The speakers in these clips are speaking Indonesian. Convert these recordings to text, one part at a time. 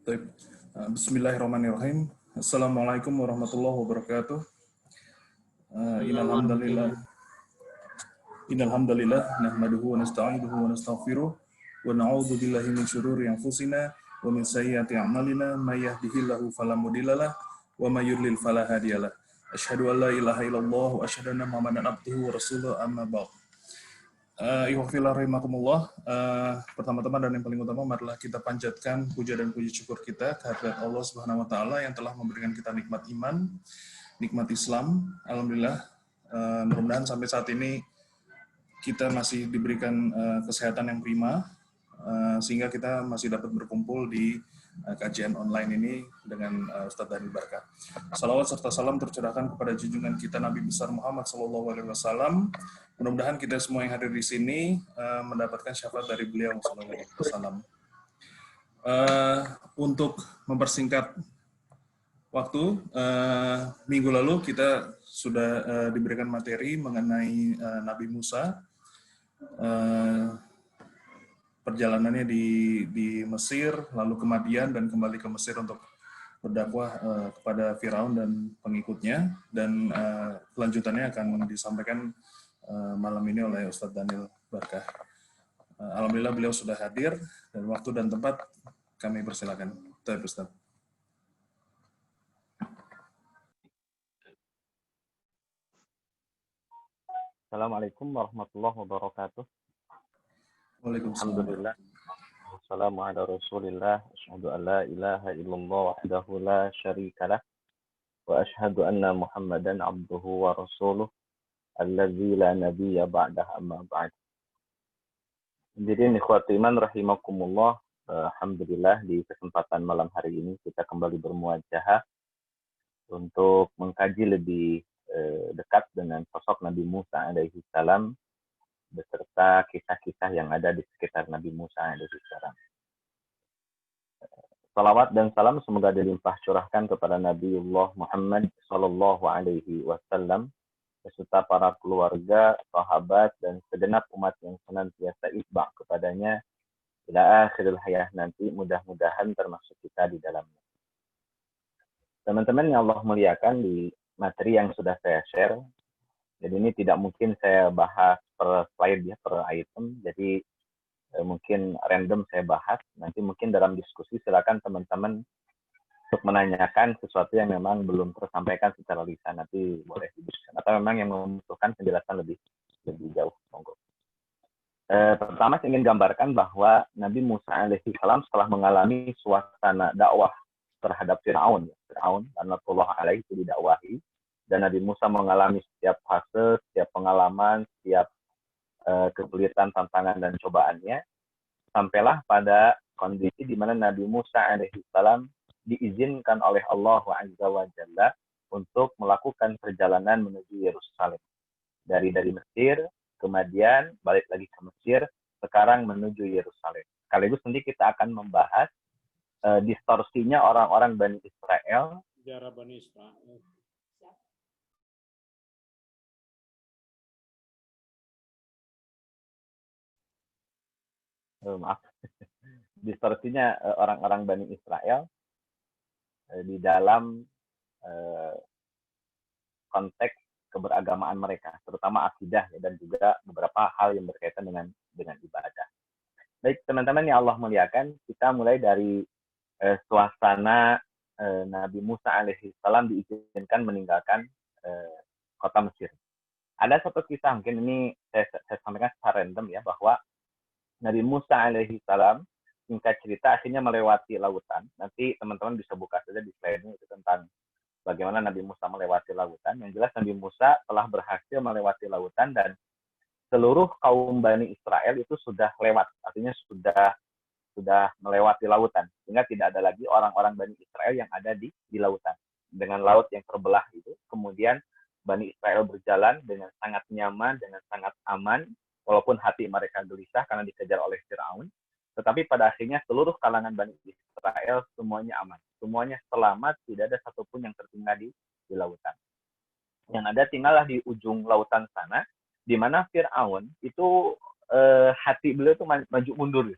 Baik. Bismillahirrahmanirrahim. Assalamualaikum warahmatullahi wabarakatuh. Innal hamdalillah nahmaduhu wa nasta'inuhu wa nastaghfiruh wa na'udzu billahi min syururi anfusina wa min sayyiati a'malina may yahdihillahu fala mudhillalah wa may yudlil fala hadiyalah. Asyhadu an la ilaha illallah wa asyhadu anna Muhammadan abduhu wa rasuluhu amma ba'd. Ikhwafillah rahimakumullah. Pertama-tama dan yang paling utama adalah kita panjatkan puja dan puji syukur kita kehadirat Allah Subhanahu wa taala yang telah memberikan kita nikmat iman, nikmat Islam. Alhamdulillah, mudah-mudahan sampai saat ini kita masih diberikan kesehatan yang prima, sehingga kita masih dapat berkumpul di kajian online ini dengan Ustadz Daniel Barkah. Salawat serta salam tercurahkan kepada junjungan kita Nabi besar Muhammad SAW. Mudah-mudahan kita semua yang hadir di sini mendapatkan syafaat dari beliau SAW. Untuk mempersingkat waktu, minggu lalu kita sudah diberikan materi mengenai Nabi Musa. Perjalanannya di Mesir, lalu ke Madian, dan kembali ke Mesir untuk berdakwah kepada Firaun dan pengikutnya. Dan kelanjutannya akan disampaikan malam ini oleh Ustadz Daniel Barkah. Alhamdulillah beliau sudah hadir, dan waktu dan tempat kami persilakan. Ustadz. Assalamualaikum warahmatullahi wabarakatuh. Waalaikumsalam. Alhamdulillah. Wassalamu ala Rasulillah. Asyhadu an la ilaha illallah wahdahu la syarikalah wa asyhadu anna Muhammadan abduhu wa rasuluh allazi la nabiyya ba'dah amma ba'd. Jadi ikhwati iman rahimakumullah, alhamdulillah di kesempatan malam hari ini kita kembali bermuajahah untuk mengkaji lebih dekat dengan sosok Nabi Musa alaihi salam beserta kisah-kisah yang ada di sekitar Nabi Musa alaihi salam. Salawat dan salam semoga dilimpah curahkan kepada Nabiullah Muhammad sallallahu alaihi wasallam beserta para keluarga, sahabat dan segenap umat yang senantiasa itba kepadanya ila akhiril hayah nanti, mudah-mudahan termasuk kita di dalamnya. Teman-teman yang Allah muliakan, di materi yang sudah saya share, jadi ini tidak mungkin saya bahas per slide ya, per item. Jadi mungkin random saya bahas. Nanti mungkin dalam diskusi silakan teman-teman untuk menanyakan sesuatu yang memang belum tersampaikan secara lisan. Nanti boleh didiskusikan. Atau memang yang membutuhkan penjelasan lebih jauh. Monggo. Pertama saya ingin gambarkan bahwa Nabi Musa alaihi salam setelah mengalami suasana dakwah terhadap Firaun. Firaun, laknatullah alaihi, itu didakwahi. Dan Nabi Musa mengalami setiap fase, setiap pengalaman, setiap kesulitan, tantangan, dan cobaannya, sampailah pada kondisi di mana Nabi Musa alaihissalam diizinkan oleh Allah Azza wa Jalla untuk melakukan perjalanan menuju Yerusalem. Dari Mesir ke Madian, balik lagi ke Mesir, sekarang menuju Yerusalem. Sekaligus nanti kita akan membahas distorsinya orang-orang Bani Israel. Sejarah Bani Israel. Maaf, distorsinya orang-orang Bani Israel di dalam konteks keberagamaan mereka, terutama akidah dan juga beberapa hal yang berkaitan dengan ibadah. Baik teman-teman yang Allah muliakan, kita mulai dari suasana Nabi Musa alaihissalam diizinkan meninggalkan kota Mesir. Ada satu kisah, mungkin ini saya sampaikan secara random ya, bahwa Nabi Musa alaihissalam singkat cerita akhirnya melewati lautan. Nanti teman-teman bisa buka saja di slide-nya itu tentang bagaimana Nabi Musa melewati lautan. Yang jelas Nabi Musa telah berhasil melewati lautan dan seluruh kaum Bani Israel itu sudah lewat. Artinya sudah melewati lautan. Sehingga tidak ada lagi orang-orang Bani Israel yang ada di lautan. Dengan laut yang terbelah itu, kemudian Bani Israel berjalan dengan sangat nyaman, dengan sangat aman, walaupun hati mereka gelisah karena dikejar oleh Firaun, tetapi pada akhirnya seluruh kalangan Bani Israel semuanya aman, semuanya selamat, tidak ada satupun yang tertinggal di lautan. Yang ada tinggallah di ujung lautan sana, di mana Firaun itu hati beliau itu maju mundur,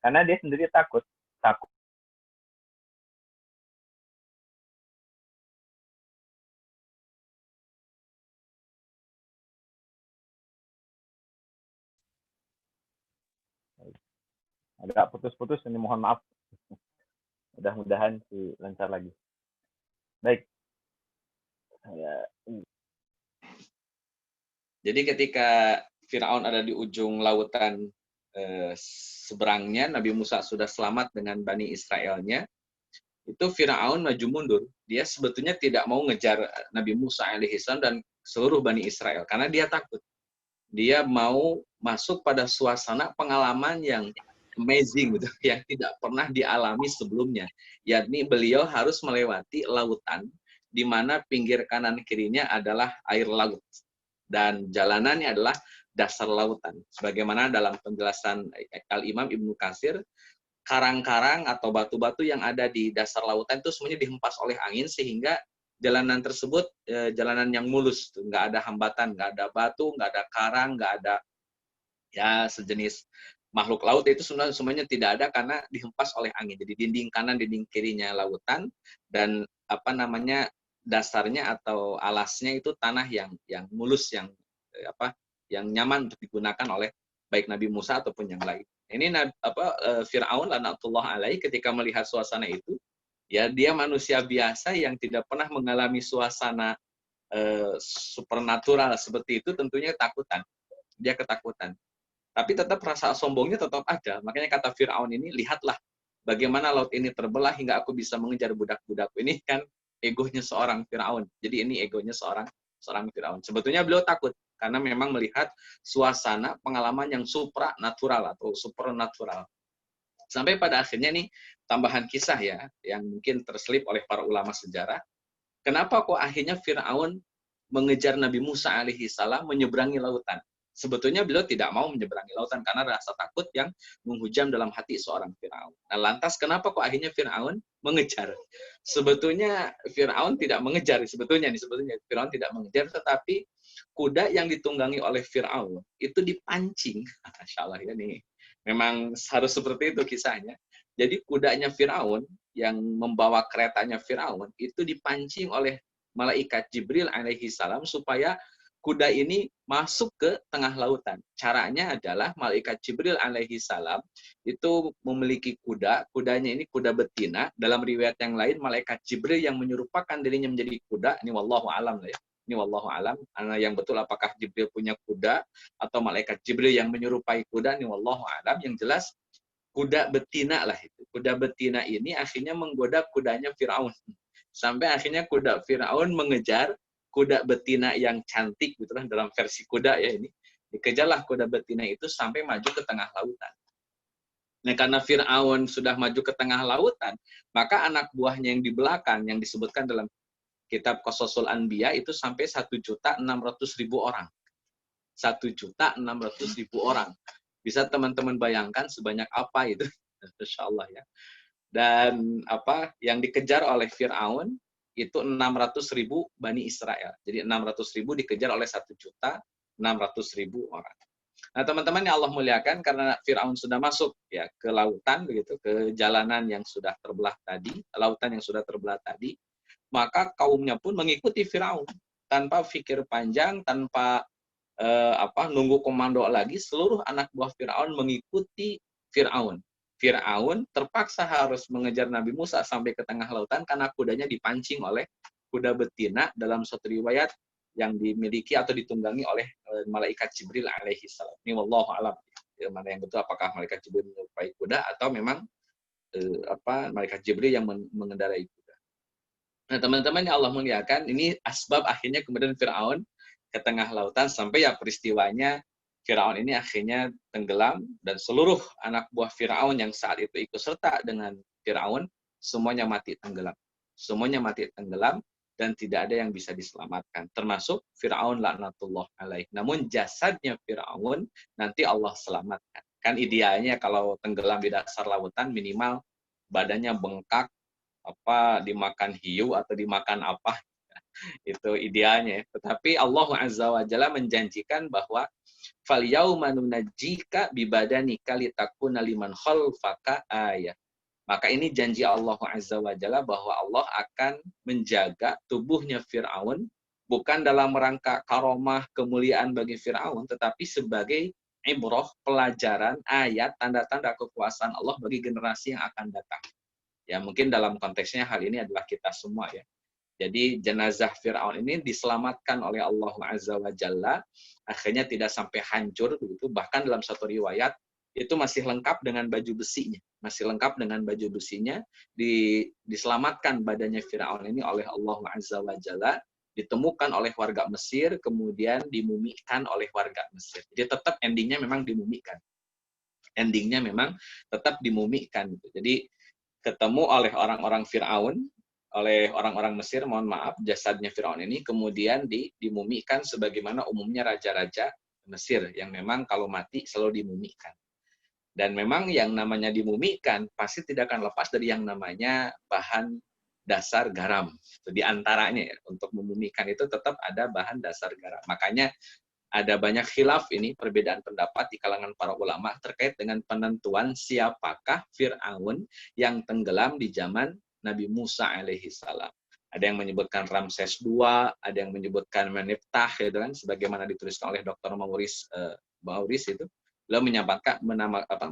karena dia sendiri takut Agak putus-putus ini, mohon maaf. Mudah-mudahan lancar lagi. Baik. Jadi ketika Firaun ada di ujung lautan seberangnya, Nabi Musa sudah selamat dengan Bani Israelnya, itu Firaun maju mundur. Dia sebetulnya tidak mau ngejar Nabi Musa alaihissalam dan seluruh Bani Israel karena dia takut. Dia mau masuk pada suasana pengalaman yang amazing gitu, yang tidak pernah dialami sebelumnya. Yakni beliau harus melewati lautan di mana pinggir kanan kirinya adalah air laut dan jalanannya adalah dasar lautan. Sebagaimana dalam penjelasan Al-Imam Ibnu Katsir, karang-karang atau batu-batu yang ada di dasar lautan itu semuanya dihempas oleh angin sehingga jalanan tersebut jalanan yang mulus, nggak ada hambatan, nggak ada batu, nggak ada karang, nggak ada ya sejenis makhluk laut, itu semuanya tidak ada karena dihempas oleh angin. Jadi dinding kanan, dinding kirinya lautan, dan dasarnya atau alasnya itu tanah yang mulus, yang yang nyaman untuk digunakan oleh baik Nabi Musa ataupun yang lain. Ini Fir'aun laknatullah alaihi ketika melihat suasana itu, ya dia manusia biasa yang tidak pernah mengalami suasana supernatural seperti itu, tentunya takutan. Dia ketakutan. Tapi tetap rasa sombongnya tetap ada. Makanya kata Fir'aun ini, lihatlah bagaimana laut ini terbelah hingga aku bisa mengejar budak-budak. Ini kan egonya seorang Fir'aun. Jadi ini egonya seorang Fir'aun. Sebetulnya beliau takut karena memang melihat suasana pengalaman yang supranatural atau supernatural. Sampai pada akhirnya nih, tambahan kisah ya, yang mungkin terselip oleh para ulama sejarah. Kenapa kok akhirnya Fir'aun mengejar Nabi Musa alaihissalam menyeberangi lautan? Sebetulnya beliau tidak mau menyeberangi lautan karena rasa takut yang menghujam dalam hati seorang Fir'aun. Nah, lantas kenapa kok akhirnya Fir'aun mengejar? Sebetulnya Fir'aun tidak mengejar, sebetulnya Fir'aun tidak mengejar, tetapi kuda yang ditunggangi oleh Fir'aun itu dipancing. Masya Allah ya nih. Memang harus seperti itu kisahnya. Jadi kudanya Fir'aun yang membawa keretanya Fir'aun itu dipancing oleh malaikat Jibril alaihi salam supaya kuda ini masuk ke tengah lautan. Caranya adalah malaikat Jibril alaihi salam itu memiliki kuda, kudanya ini kuda betina. Dalam riwayat yang lain, malaikat Jibril yang menyerupakan dirinya menjadi kuda. Ini wallahu alam lah ya. Ini wallahu alam. Yang betul apakah Jibril punya kuda atau malaikat Jibril yang menyerupai kuda, ini wallahu alam. Yang jelas kuda betina lah itu. Kuda betina ini akhirnya menggoda kudanya Firaun. Sampai akhirnya kuda Firaun mengejar kuda betina yang cantik gitu kan, dalam versi kuda ya ini. Dikejarlah kuda betina itu sampai maju ke tengah lautan. Nah, karena Firaun sudah maju ke tengah lautan, maka anak buahnya yang di belakang yang disebutkan dalam kitab Qasasul Anbiya itu sampai 1.600.000 orang. 1.600.000 orang. Bisa teman-teman bayangkan sebanyak apa itu? Insya Allah ya. Dan yang dikejar oleh Firaun itu 600.000 Bani Israel. Jadi 600.000 dikejar oleh 1.600.000 orang. Nah, teman-teman yang Allah muliakan, karena Firaun sudah masuk ya ke lautan begitu, ke jalanan yang sudah terbelah tadi, lautan yang sudah terbelah tadi, maka kaumnya pun mengikuti Firaun tanpa pikir panjang, tanpa nunggu komando lagi. Seluruh anak buah Firaun mengikuti Firaun. Firaun terpaksa harus mengejar Nabi Musa sampai ke tengah lautan karena kudanya dipancing oleh kuda betina dalam suatu riwayat yang dimiliki atau ditunggangi oleh malaikat Jibril alaihi salam. Ini wallahu alam. Mana yang betul, apakah malaikat Jibril menyerupai kuda atau memang malaikat Jibril yang mengendarai kuda. Nah, teman-teman yang Allah muliakan, ini asbab akhirnya kemudian Firaun ke tengah lautan sampai ya peristiwanya Firaun ini akhirnya tenggelam dan seluruh anak buah Firaun yang saat itu ikut serta dengan Firaun semuanya mati tenggelam. Semuanya mati tenggelam dan tidak ada yang bisa diselamatkan, termasuk Firaun laknatullah alaih. Namun jasadnya Firaun nanti Allah selamatkan. Kan idealnya kalau tenggelam di dasar lautan minimal badannya bengkak, dimakan hiu atau dimakan apa, itu idealnya. Tetapi Allah Azza wa Jalla menjanjikan bahwa fal yauma nunajjika bibadanika litakuna liman khalfaka ayah. Maka ini janji Allah Azza wa Jalla bahwa Allah akan menjaga tubuhnya Firaun bukan dalam rangka karomah kemuliaan bagi Firaun, tetapi sebagai ibroh, pelajaran, ayat, tanda-tanda kekuasaan Allah bagi generasi yang akan datang. Ya, mungkin dalam konteksnya hal ini adalah kita semua ya. Jadi jenazah Fir'aun ini diselamatkan oleh Allah Azza wa Jalla, akhirnya tidak sampai hancur begitu. Bahkan dalam satu riwayat itu masih lengkap dengan baju besinya, masih lengkap dengan baju besinya. Diselamatkan badannya Fir'aun ini oleh Allah Azza wa Jalla, ditemukan oleh warga Mesir, kemudian dimumikan oleh warga Mesir. Jadi tetap endingnya memang dimumikan. Endingnya memang tetap dimumikan. Jadi ketemu oleh orang-orang Fir'aun, oleh orang-orang Mesir, mohon maaf, jasadnya Fir'aun ini kemudian dimumikan sebagaimana umumnya raja-raja Mesir, yang memang kalau mati selalu dimumikan. Dan memang yang namanya dimumikan pasti tidak akan lepas dari yang namanya bahan dasar garam. Di antaranya ya, untuk memumikan itu tetap ada bahan dasar garam. Makanya ada banyak khilaf ini, perbedaan pendapat di kalangan para ulama terkait dengan penentuan siapakah Fir'aun yang tenggelam di zaman Nabi Musa alaihi salam. Ada yang menyebutkan Ramses II, ada yang menyebutkan Meniftah, gitu kan, sebagaimana dituliskan oleh Dr. Mauris itu. Beliau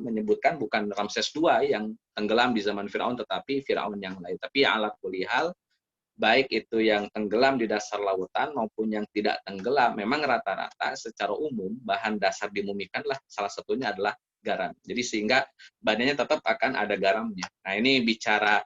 menyebutkan bukan Ramses II yang tenggelam di zaman Fir'aun, tetapi Fir'aun yang lain. Tapi ala kulli hal, baik itu yang tenggelam di dasar lautan maupun yang tidak tenggelam, memang rata-rata secara umum bahan dasar dimumikanlah salah satunya adalah garam. Jadi sehingga badannya tetap akan ada garamnya. Nah, ini bicara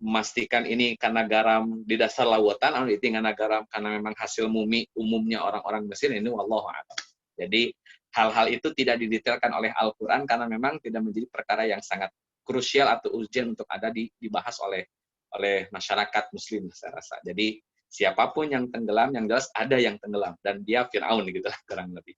memastikan ini karena garam di dasar lautan atau itu karena garam karena memang hasil mumi umumnya orang-orang Mesir, ini wallahu a'lam. Jadi hal-hal itu tidak didetailkan oleh Al-Qur'an karena memang tidak menjadi perkara yang sangat krusial atau urgent untuk ada dibahas oleh masyarakat muslim saya rasa. Jadi siapapun yang tenggelam, yang jelas ada yang tenggelam dan dia Firaun gitu lah kurang lebih.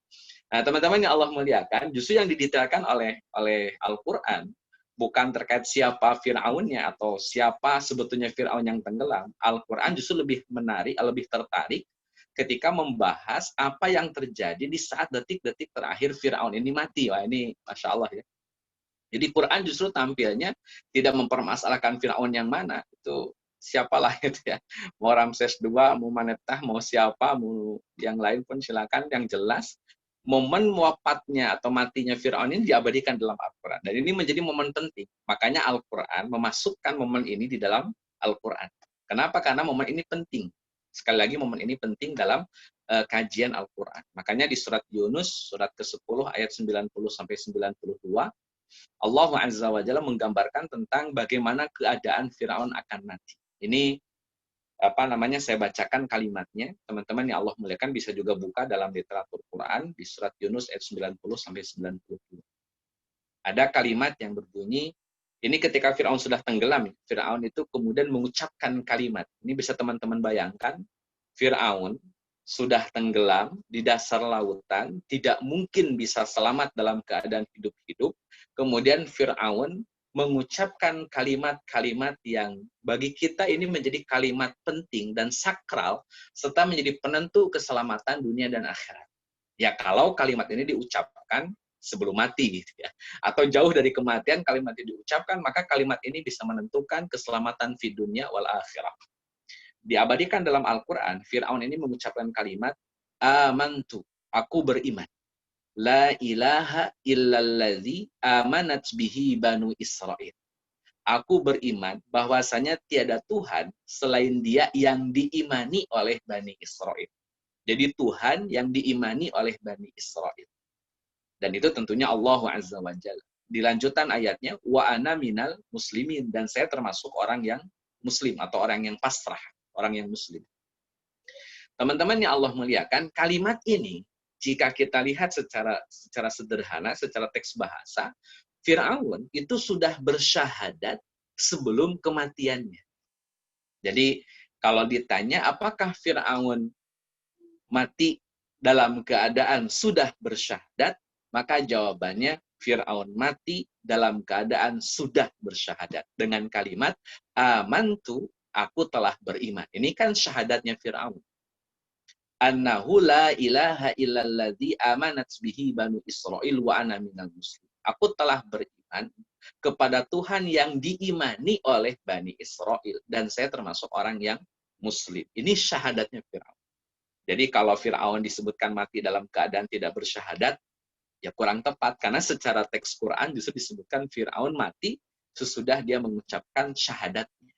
Nah, teman-teman yang Allah muliakan, justru yang didetailkan oleh Al-Qur'an bukan terkait siapa Firaunnya atau siapa sebetulnya Firaun yang tenggelam. Al-Qur'an justru lebih menarik, lebih tertarik ketika membahas apa yang terjadi di saat detik-detik terakhir Firaun ini mati. Wah, ini Masya Allah ya. Jadi Quran justru tampilnya tidak mempermasalahkan Firaun yang mana, itu siapalah itu ya. Mau Ramses II, mau Manetah, mau siapa, mau yang lain pun silakan. Yang jelas momen wafatnya atau matinya Firaun ini diabadikan dalam Al-Quran. Dan ini menjadi momen penting. Makanya Al-Quran memasukkan momen ini di dalam Al-Quran. Kenapa? Karena momen ini penting. Sekali lagi momen ini penting dalam kajian Al-Quran. Makanya di surat Yunus, surat ke-10 ayat 90-92, Allah Azza wa Jalla menggambarkan tentang bagaimana keadaan Firaun akan mati. Ini saya bacakan kalimatnya. Teman-teman yang Allah muliakan bisa juga buka dalam literatur Quran di surat Yunus ayat 90-92. Ada kalimat yang berbunyi, ini ketika Firaun sudah tenggelam, Firaun itu kemudian mengucapkan kalimat. Ini bisa teman-teman bayangkan, Firaun sudah tenggelam di dasar lautan, tidak mungkin bisa selamat dalam keadaan hidup-hidup. Kemudian Firaun mengucapkan kalimat-kalimat yang bagi kita ini menjadi kalimat penting dan sakral, serta menjadi penentu keselamatan dunia dan akhirat. Ya, kalau kalimat ini diucapkan sebelum mati, gitu ya. Atau jauh dari kematian, kalimat ini diucapkan, maka kalimat ini bisa menentukan keselamatan di dunia wal akhirah. Diabadikan dalam Al-Quran, Fir'aun ini mengucapkan kalimat, amantu, aku beriman. La ilaha illalladzi amanat bihi banu Israel. Aku beriman bahwasanya tiada Tuhan selain Dia yang diimani oleh Bani Israel. Jadi Tuhan yang diimani oleh Bani Israel. Dan itu tentunya Allah Azza wa Jalla. Di lanjutan ayatnya, wa ana minal muslimin, dan saya termasuk orang yang muslim atau orang yang pasrah, orang yang muslim. Teman-teman yang Allah muliakan, kalimat ini jika kita lihat secara sederhana, secara teks bahasa, Fir'aun itu sudah bersyahadat sebelum kematiannya. Jadi kalau ditanya apakah Fir'aun mati dalam keadaan sudah bersyahadat, maka jawabannya Fir'aun mati dalam keadaan sudah bersyahadat. Dengan kalimat, amantu, aku telah beriman. Ini kan syahadatnya Fir'aun. Annahu la ilaha illalladzi amanat bihi banu Israil wa ana minal muslim. Aku telah beriman kepada Tuhan yang diimani oleh Bani Israel dan saya termasuk orang yang muslim. Ini syahadatnya Firaun. Jadi kalau Firaun disebutkan mati dalam keadaan tidak bersyahadat, Ya kurang tepat, karena secara teks Quran justru disebutkan Fir'aun mati sesudah dia mengucapkan syahadatnya.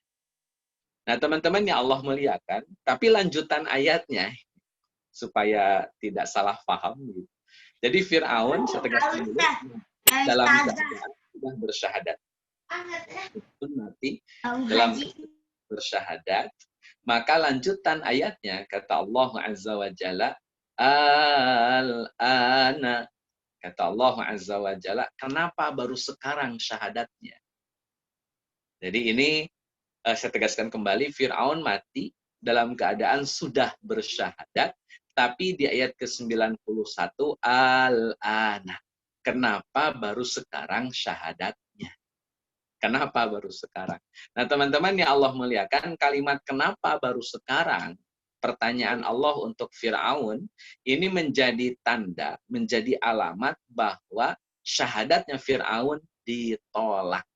Nah teman-teman yang Allah muliakan, tapi lanjutan ayatnya, supaya tidak salah paham. Gitu. Jadi Fir'aun, saya tegaskan dulu, dalam keadaan sudah bersyahadat. Fir'aun mati dalam bersyahadat, maka lanjutan ayatnya, kata Allah Azza wa Jalla, al-ana, kata Allah Azza wa Jalla, kenapa baru sekarang syahadatnya? Jadi ini saya tegaskan kembali, Fir'aun mati dalam keadaan sudah bersyahadat, tapi di ayat ke-91, al-ana. Kenapa baru sekarang syahadatnya? Kenapa baru sekarang? Nah teman-teman yang Allah muliakan, kalimat kenapa baru sekarang, pertanyaan Allah untuk Fir'aun, ini menjadi tanda, menjadi alamat bahwa syahadatnya Fir'aun ditolak.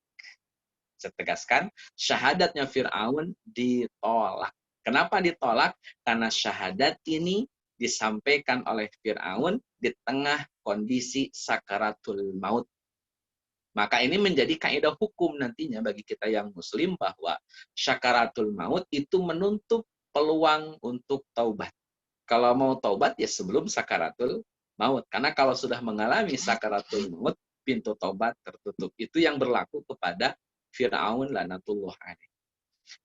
Saya tegaskan, syahadatnya Fir'aun ditolak. Kenapa ditolak? Karena syahadat ini disampaikan oleh Fir'aun di tengah kondisi sakaratul maut. Maka ini menjadi kaidah hukum nantinya bagi kita yang muslim bahwa sakaratul maut itu menutup peluang untuk taubat. Kalau mau taubat ya sebelum sakaratul maut. Karena kalau sudah mengalami sakaratul maut, pintu taubat tertutup. Itu yang berlaku kepada Fir'aun lanatullah alaih.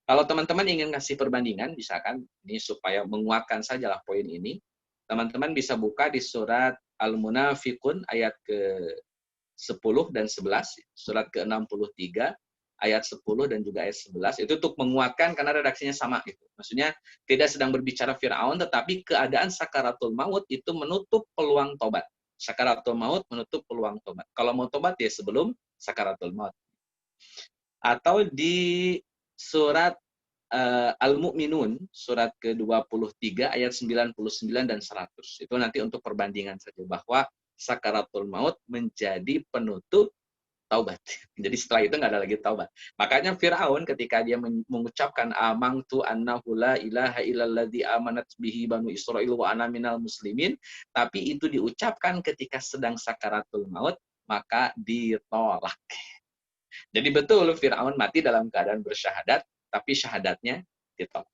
Kalau teman-teman ingin ngasih perbandingan, misalkan ini supaya menguatkan sajalah poin ini, teman-teman bisa buka di surat Al-Munafiqun ayat ke-10 dan 11, surat ke-63, ayat 10 dan juga ayat 11, itu untuk menguatkan karena redaksinya sama gitu. Maksudnya tidak sedang berbicara Fir'aun, tetapi keadaan sakaratul maut itu menutup peluang tobat. Sakaratul maut menutup peluang tobat. Kalau mau tobat ya sebelum sakaratul maut. Atau di surat Al-Mu'minun, surat ke-23, ayat 99 dan 100. Itu nanti untuk perbandingan saja, bahwa sakaratul maut menjadi penutup taubat. Jadi setelah itu nggak ada lagi taubat. Makanya Fir'aun ketika dia mengucapkan amantu annahu la ilaha illalladzi amanat bihi banu Israil wa ana minal muslimin, tapi itu diucapkan ketika sedang sakaratul maut, maka ditolak. Jadi betul Fir'aun mati dalam keadaan bersyahadat, tapi syahadatnya ditolak.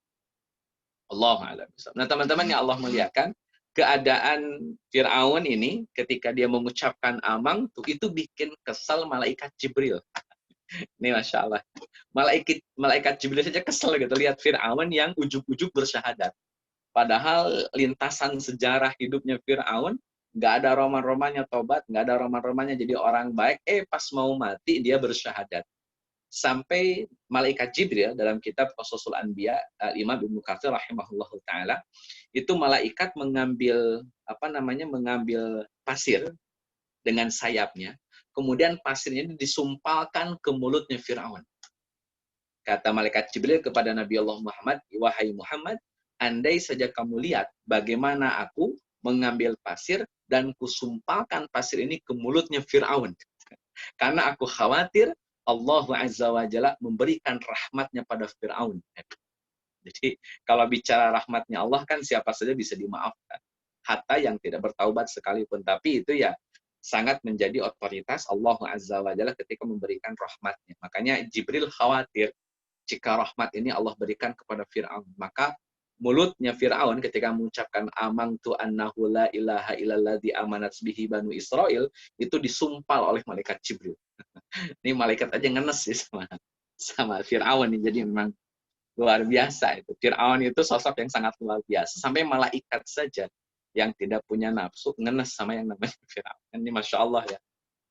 Allahu a'lam. Nah teman-teman yang Allah muliakan, keadaan Fir'aun ini ketika dia mengucapkan amang itu bikin kesal malaikat Jibril. Ini Masya Allah. Malaikat Jibril saja kesel gitu lihat Fir'aun yang ujug-ujug bersyahadat. Padahal lintasan sejarah hidupnya Fir'aun, nggak ada roman-romannya tobat, nggak ada roman-romannya jadi orang baik, pas mau mati dia bersyahadat. Sampai malaikat Jibril dalam kitab Qasasul Anbiya, Imam Ibnu Katsir rahimahullahu taala, itu malaikat mengambil mengambil pasir dengan sayapnya, kemudian pasirnya disumpalkan ke mulutnya Firaun. Kata malaikat Jibril kepada Nabi Allah Muhammad, wahai Muhammad, andai saja kamu lihat bagaimana aku mengambil pasir dan kusumpalkan pasir ini ke mulutnya Firaun. Karena aku khawatir Allah Azza wa Jalla memberikan rahmatnya pada Fir'aun. Jadi kalau bicara rahmatnya Allah kan siapa saja bisa dimaafkan. Hatta yang tidak bertaubat sekalipun. Tapi itu ya sangat menjadi otoritas Allah Azza wa Jalla ketika memberikan rahmatnya. Makanya Jibril khawatir jika rahmat ini Allah berikan kepada Fir'aun. Maka mulutnya Fir'aun ketika mengucapkan amantu annahu la ilaha illalladzi amanat bihi banu Israil, itu disumpal oleh malaikat Jibril. Ini malaikat aja ngenes sih sama Fir'aun. Jadi memang luar biasa itu. Fir'aun itu sosok yang sangat luar biasa. Sampai malaikat saja yang tidak punya nafsu ngenes sama yang namanya Fir'aun. Ini Masya Allah ya.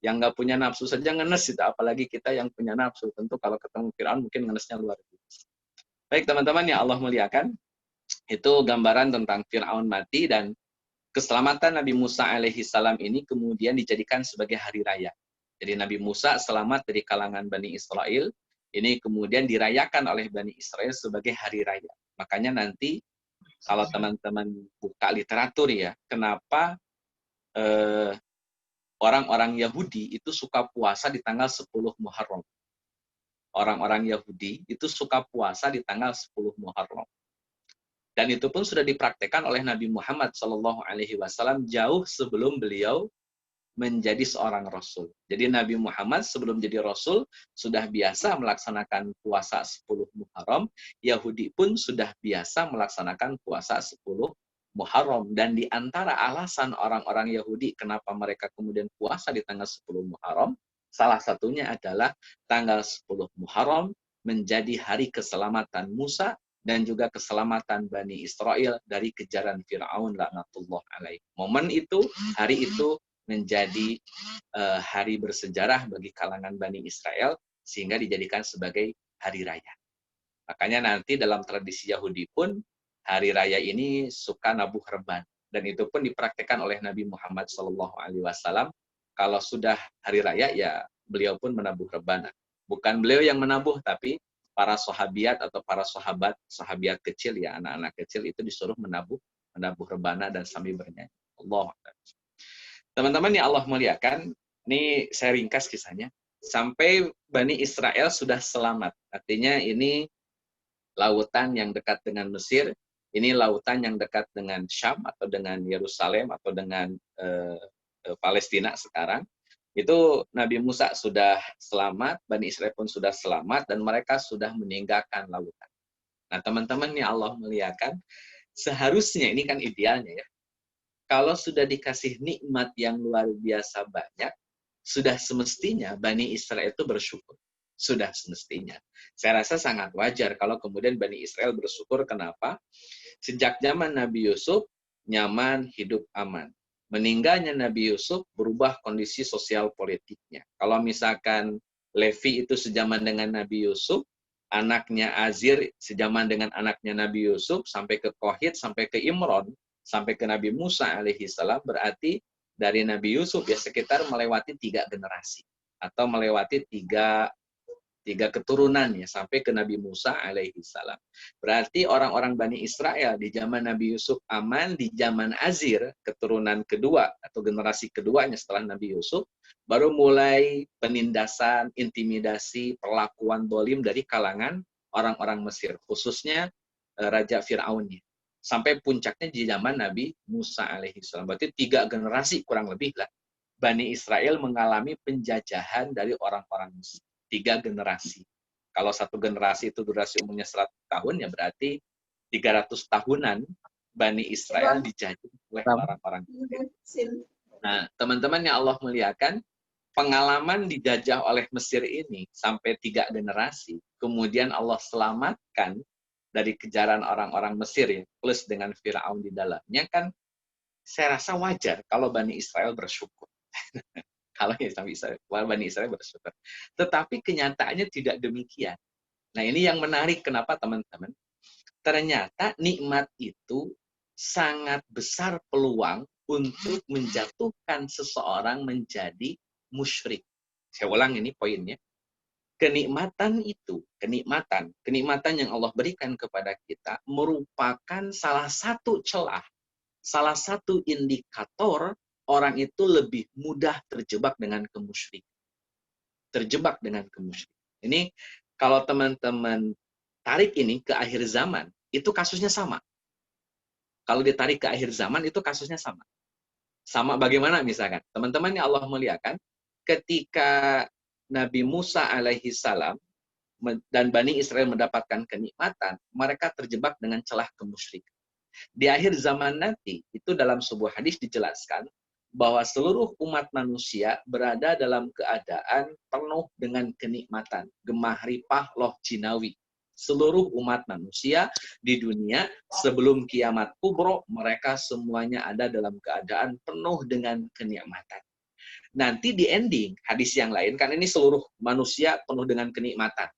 Yang nggak punya nafsu saja ngenes itu. Apalagi kita yang punya nafsu. Tentu kalau ketemu Fir'aun mungkin ngenesnya luar biasa. Baik teman-teman yang Allah muliakan. Itu gambaran tentang Fir'aun mati dan keselamatan Nabi Musa alaihi salam ini kemudian dijadikan sebagai hari raya. Jadi Nabi Musa selamat dari kalangan Bani Israel, ini kemudian dirayakan oleh Bani Israel sebagai hari raya. Makanya nanti kalau teman-teman buka literatur ya, kenapa orang-orang Yahudi itu suka puasa di tanggal 10 Muharram. Orang-orang Yahudi itu suka puasa di tanggal 10 Muharram. Dan itu pun sudah dipraktekkan oleh Nabi Muhammad SAW jauh sebelum beliau menjadi seorang rasul. Jadi Nabi Muhammad sebelum jadi rasul sudah biasa melaksanakan puasa 10 Muharram, Yahudi pun sudah biasa melaksanakan puasa 10 Muharram. Dan di antara alasan orang-orang Yahudi kenapa mereka kemudian puasa di tanggal 10 Muharram, salah satunya adalah tanggal 10 Muharram menjadi hari keselamatan Musa dan juga keselamatan Bani Israel dari kejaran Fir'aun laknatullah alaih. Momen itu, hari itu menjadi hari bersejarah bagi kalangan Bani Israel sehingga dijadikan sebagai hari raya. Makanya nanti dalam tradisi Yahudi pun hari raya ini suka nabuh reban, dan itu pun dipraktikkan oleh Nabi Muhammad SAW. Kalau sudah hari raya ya beliau pun menabuh rebana. Bukan beliau yang menabuh, tapi para sahabiat atau para sahabiat kecil ya, anak-anak kecil itu disuruh menabuh rebana dan sambil bernyanyi. Allah. Teman-teman yang Allah muliakan, ini saya ringkas kisahnya. Sampai Bani Israel sudah selamat. Artinya ini lautan yang dekat dengan Mesir, ini lautan yang dekat dengan Syam atau dengan Yerusalem atau dengan Palestina sekarang. Itu Nabi Musa sudah selamat, Bani Israel pun sudah selamat, dan mereka sudah meninggalkan lautan. Nah, teman-teman yang Allah muliakan, seharusnya ini kan idealnya ya, kalau sudah dikasih nikmat yang luar biasa banyak, sudah semestinya Bani Israel itu bersyukur. Sudah semestinya. Saya rasa sangat wajar kalau kemudian Bani Israel bersyukur. Kenapa? Sejak zaman Nabi Yusuf, nyaman, hidup aman. Meninggalnya Nabi Yusuf berubah kondisi sosial politiknya. Kalau misalkan Levi itu sejaman dengan Nabi Yusuf, anaknya Azir sejaman dengan anaknya Nabi Yusuf, sampai ke Kohit, sampai ke Imron, sampai ke Nabi Musa alaihi salam, berarti dari Nabi Yusuf ya sekitar melewati 3 generasi atau melewati tiga keturunan ya sampai ke Nabi Musa alaihi salam. Berarti orang-orang Bani Israel di zaman Nabi Yusuf aman, di zaman Azir keturunan kedua atau generasi keduanya setelah Nabi Yusuf baru mulai penindasan, intimidasi, perlakuan dolim dari kalangan orang-orang Mesir, khususnya Raja Fir'aunnya. Sampai puncaknya di zaman Nabi Musa alaihi salam. Berarti 3 generasi kurang lebih lah. Bani Israel mengalami penjajahan dari orang-orang Mesir. 3 generasi. Kalau 1 generasi itu durasi umumnya 100 tahun, ya berarti 300 tahunan Bani Israel dijajah oleh orang-orang Mesir. Nah, teman-teman yang Allah muliakan, pengalaman dijajah oleh Mesir ini sampai 3 generasi, kemudian Allah selamatkan dari kejaran orang-orang Mesir ya, plus dengan Fir'aun di dalamnya, kan saya rasa wajar kalau Bani Israel bersyukur. Kalau Bani Israel bersyukur. Tetapi kenyataannya tidak demikian. Nah, ini yang menarik. Kenapa, teman-teman? Ternyata nikmat itu sangat besar peluang untuk menjatuhkan seseorang menjadi musyrik. Saya ulang ini poinnya. Kenikmatan itu, kenikmatan yang Allah berikan kepada kita merupakan salah satu celah, salah satu indikator orang itu lebih mudah terjebak dengan kemusyrikan. Terjebak dengan kemusyrikan. Ini kalau teman-teman tarik ini ke akhir zaman, itu kasusnya sama. Kalau ditarik ke akhir zaman, itu kasusnya sama. Sama bagaimana misalkan? Teman-teman yang Allah muliakan, ketika Nabi Musa alaihi salam dan Bani Israel mendapatkan kenikmatan, mereka terjebak dengan celah kemusyrikan. Di akhir zaman nanti, itu dalam sebuah hadis dijelaskan bahwa seluruh umat manusia berada dalam keadaan penuh dengan kenikmatan, gemah ripah loh jinawi. Seluruh umat manusia di dunia sebelum kiamat kubro, mereka semuanya ada dalam keadaan penuh dengan kenikmatan. Nanti di ending hadis yang lain, kan ini seluruh manusia penuh dengan kenikmatan.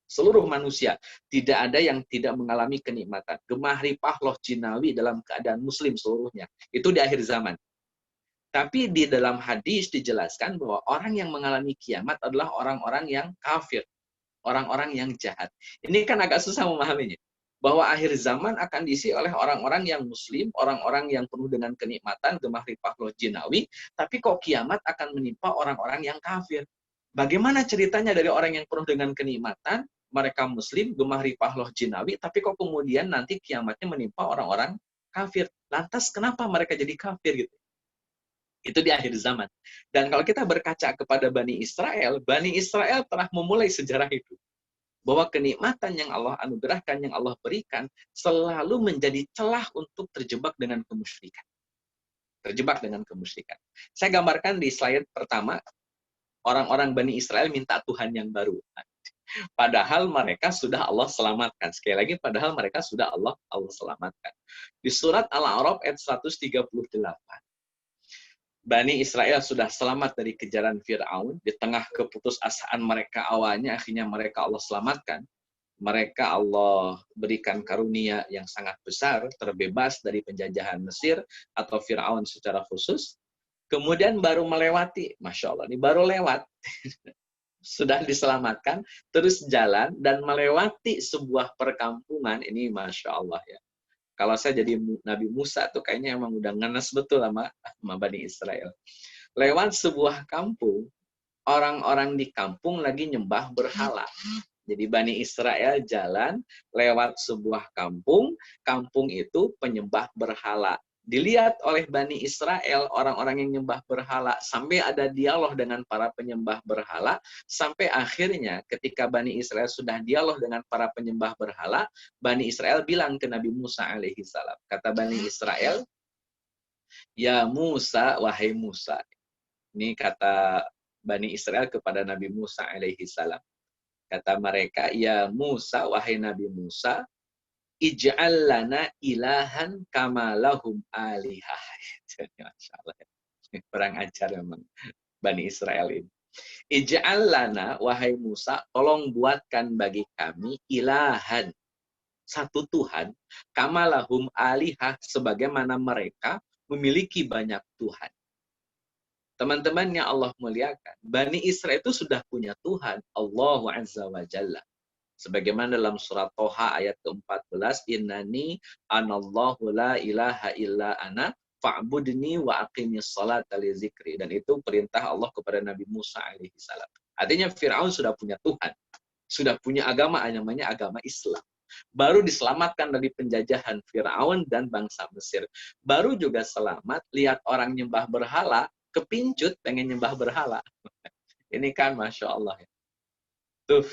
Seluruh manusia, tidak ada yang tidak mengalami kenikmatan. Gemah ripah loh jinawi dalam keadaan muslim seluruhnya. Itu di akhir zaman. Tapi di dalam hadis dijelaskan bahwa orang yang mengalami kiamat adalah orang-orang yang kafir. Orang-orang yang jahat. Ini kan agak susah memahaminya. Bahwa akhir zaman akan diisi oleh orang-orang yang muslim, orang-orang yang penuh dengan kenikmatan, gemah ripah loh jinawi, tapi kok kiamat akan menimpa orang-orang yang kafir. Bagaimana ceritanya dari orang yang penuh dengan kenikmatan, mereka muslim, gemah ripah loh jinawi, tapi kok kemudian nanti kiamatnya menimpa orang-orang kafir. Lantas kenapa mereka jadi kafir gitu? Itu di akhir zaman. Dan kalau kita berkaca kepada Bani Israel telah memulai sejarah itu. Bahwa kenikmatan yang Allah anugerahkan, yang Allah berikan, selalu menjadi celah untuk terjebak dengan kemusyrikan. Terjebak dengan kemusyrikan. Saya gambarkan di slide pertama, orang-orang Bani Israel minta Tuhan yang baru. Padahal mereka sudah Allah selamatkan. Sekali lagi, padahal mereka sudah Allah selamatkan. Di surat Al-A'raf ayat 138. Bani Israel sudah selamat dari kejaran Fir'aun. Di tengah keputusasaan mereka awalnya, akhirnya mereka Allah selamatkan. Mereka Allah berikan karunia yang sangat besar, terbebas dari penjajahan Mesir atau Fir'aun secara khusus. Kemudian baru melewati, Masya Allah, ini baru lewat. Sudah diselamatkan, terus jalan dan melewati sebuah perkampungan. Ini Masya Allah ya. Kalau saya jadi Nabi Musa tuh kayaknya emang udah ngenes betul sama Bani Israel. Lewat sebuah kampung, orang-orang di kampung lagi nyembah berhala. Jadi Bani Israel jalan lewat sebuah kampung, kampung itu penyembah berhala. Dilihat oleh Bani Israel, orang-orang yang nyembah berhala, sampai ada dialog dengan para penyembah berhala, sampai akhirnya ketika Bani Israel sudah dialog dengan para penyembah berhala, Bani Israel bilang ke Nabi Musa alaihi salam. Kata Bani Israel, "Ya Musa, wahai Musa." Ini kata Bani Israel kepada Nabi Musa alaihi salam. Kata mereka, "Ya Musa, wahai Nabi Musa, ij'al lana ilahan kama lahum alihah." Masya Allah. Perang ajar memang Bani Israel ini. Ij'al lana, wahai Musa, tolong buatkan bagi kami ilahan, satu Tuhan, kama lahum alihah, sebagaimana mereka memiliki banyak Tuhan. Teman-teman yang Allah muliakan, Bani Israel itu sudah punya Tuhan, Allah Azza wa Jalla. Sebagaimana dalam surat Toha ayat ke-14, Innani anallahu la ilaha illa ana fa'budni wa aqimis salata li zikri. Dan itu perintah Allah kepada Nabi Musa alaihi salam. Artinya Fir'aun sudah punya Tuhan. Sudah punya agama, namanya agama Islam. Baru diselamatkan dari penjajahan Fir'aun dan bangsa Mesir. Baru juga selamat, lihat orang nyembah berhala, kepincut pengen nyembah berhala. Ini kan Masya Allah ya. Tuh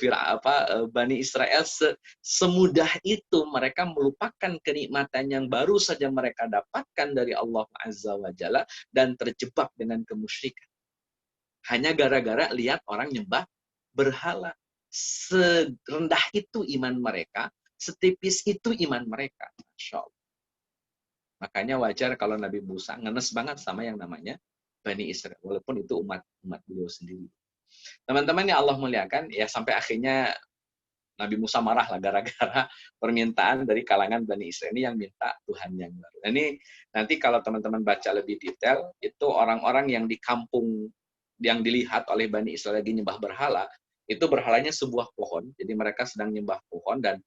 Bani Israel semudah itu mereka melupakan kenikmatan yang baru saja mereka dapatkan dari Allah Azza wa Jalla dan terjebak dengan kemusyrikan. Hanya gara-gara lihat orang nyembah berhala. Serendah itu iman mereka, setipis itu iman mereka. Masya Allah. Makanya wajar kalau Nabi Musa ngenes banget sama yang namanya Bani Israel, walaupun itu umat beliau sendiri. Teman-teman yang Allah muliakan, ya sampai akhirnya Nabi Musa marah lah gara-gara permintaan dari kalangan Bani Israel ini yang minta Tuhan yang baru. Nah, ini nanti kalau teman-teman baca lebih detail, itu orang-orang yang di kampung yang dilihat oleh Bani Israel lagi nyembah berhala, itu berhalanya sebuah pohon. Jadi mereka sedang nyembah pohon dan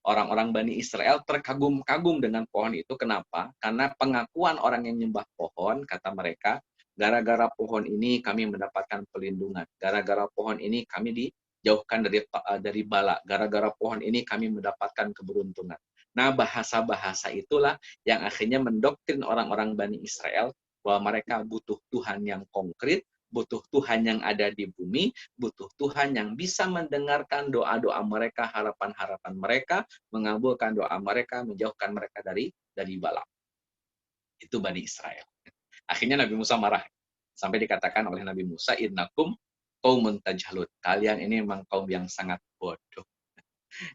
orang-orang Bani Israel terkagum-kagum dengan pohon itu. Kenapa? Karena pengakuan orang yang nyembah pohon, kata mereka, gara-gara pohon ini kami mendapatkan pelindungan. Gara-gara pohon ini kami dijauhkan dari bala. Gara-gara pohon ini kami mendapatkan keberuntungan. Nah, bahasa-bahasa itulah yang akhirnya mendoktrin orang-orang Bani Israel bahwa mereka butuh Tuhan yang konkret, butuh Tuhan yang ada di bumi, butuh Tuhan yang bisa mendengarkan doa-doa mereka, harapan-harapan mereka, mengabulkan doa mereka, menjauhkan mereka dari bala. Itu Bani Israel. Akhirnya Nabi Musa marah. Sampai dikatakan oleh Nabi Musa, innakum qaumun tajhalun. Kalian ini memang kaum yang sangat bodoh.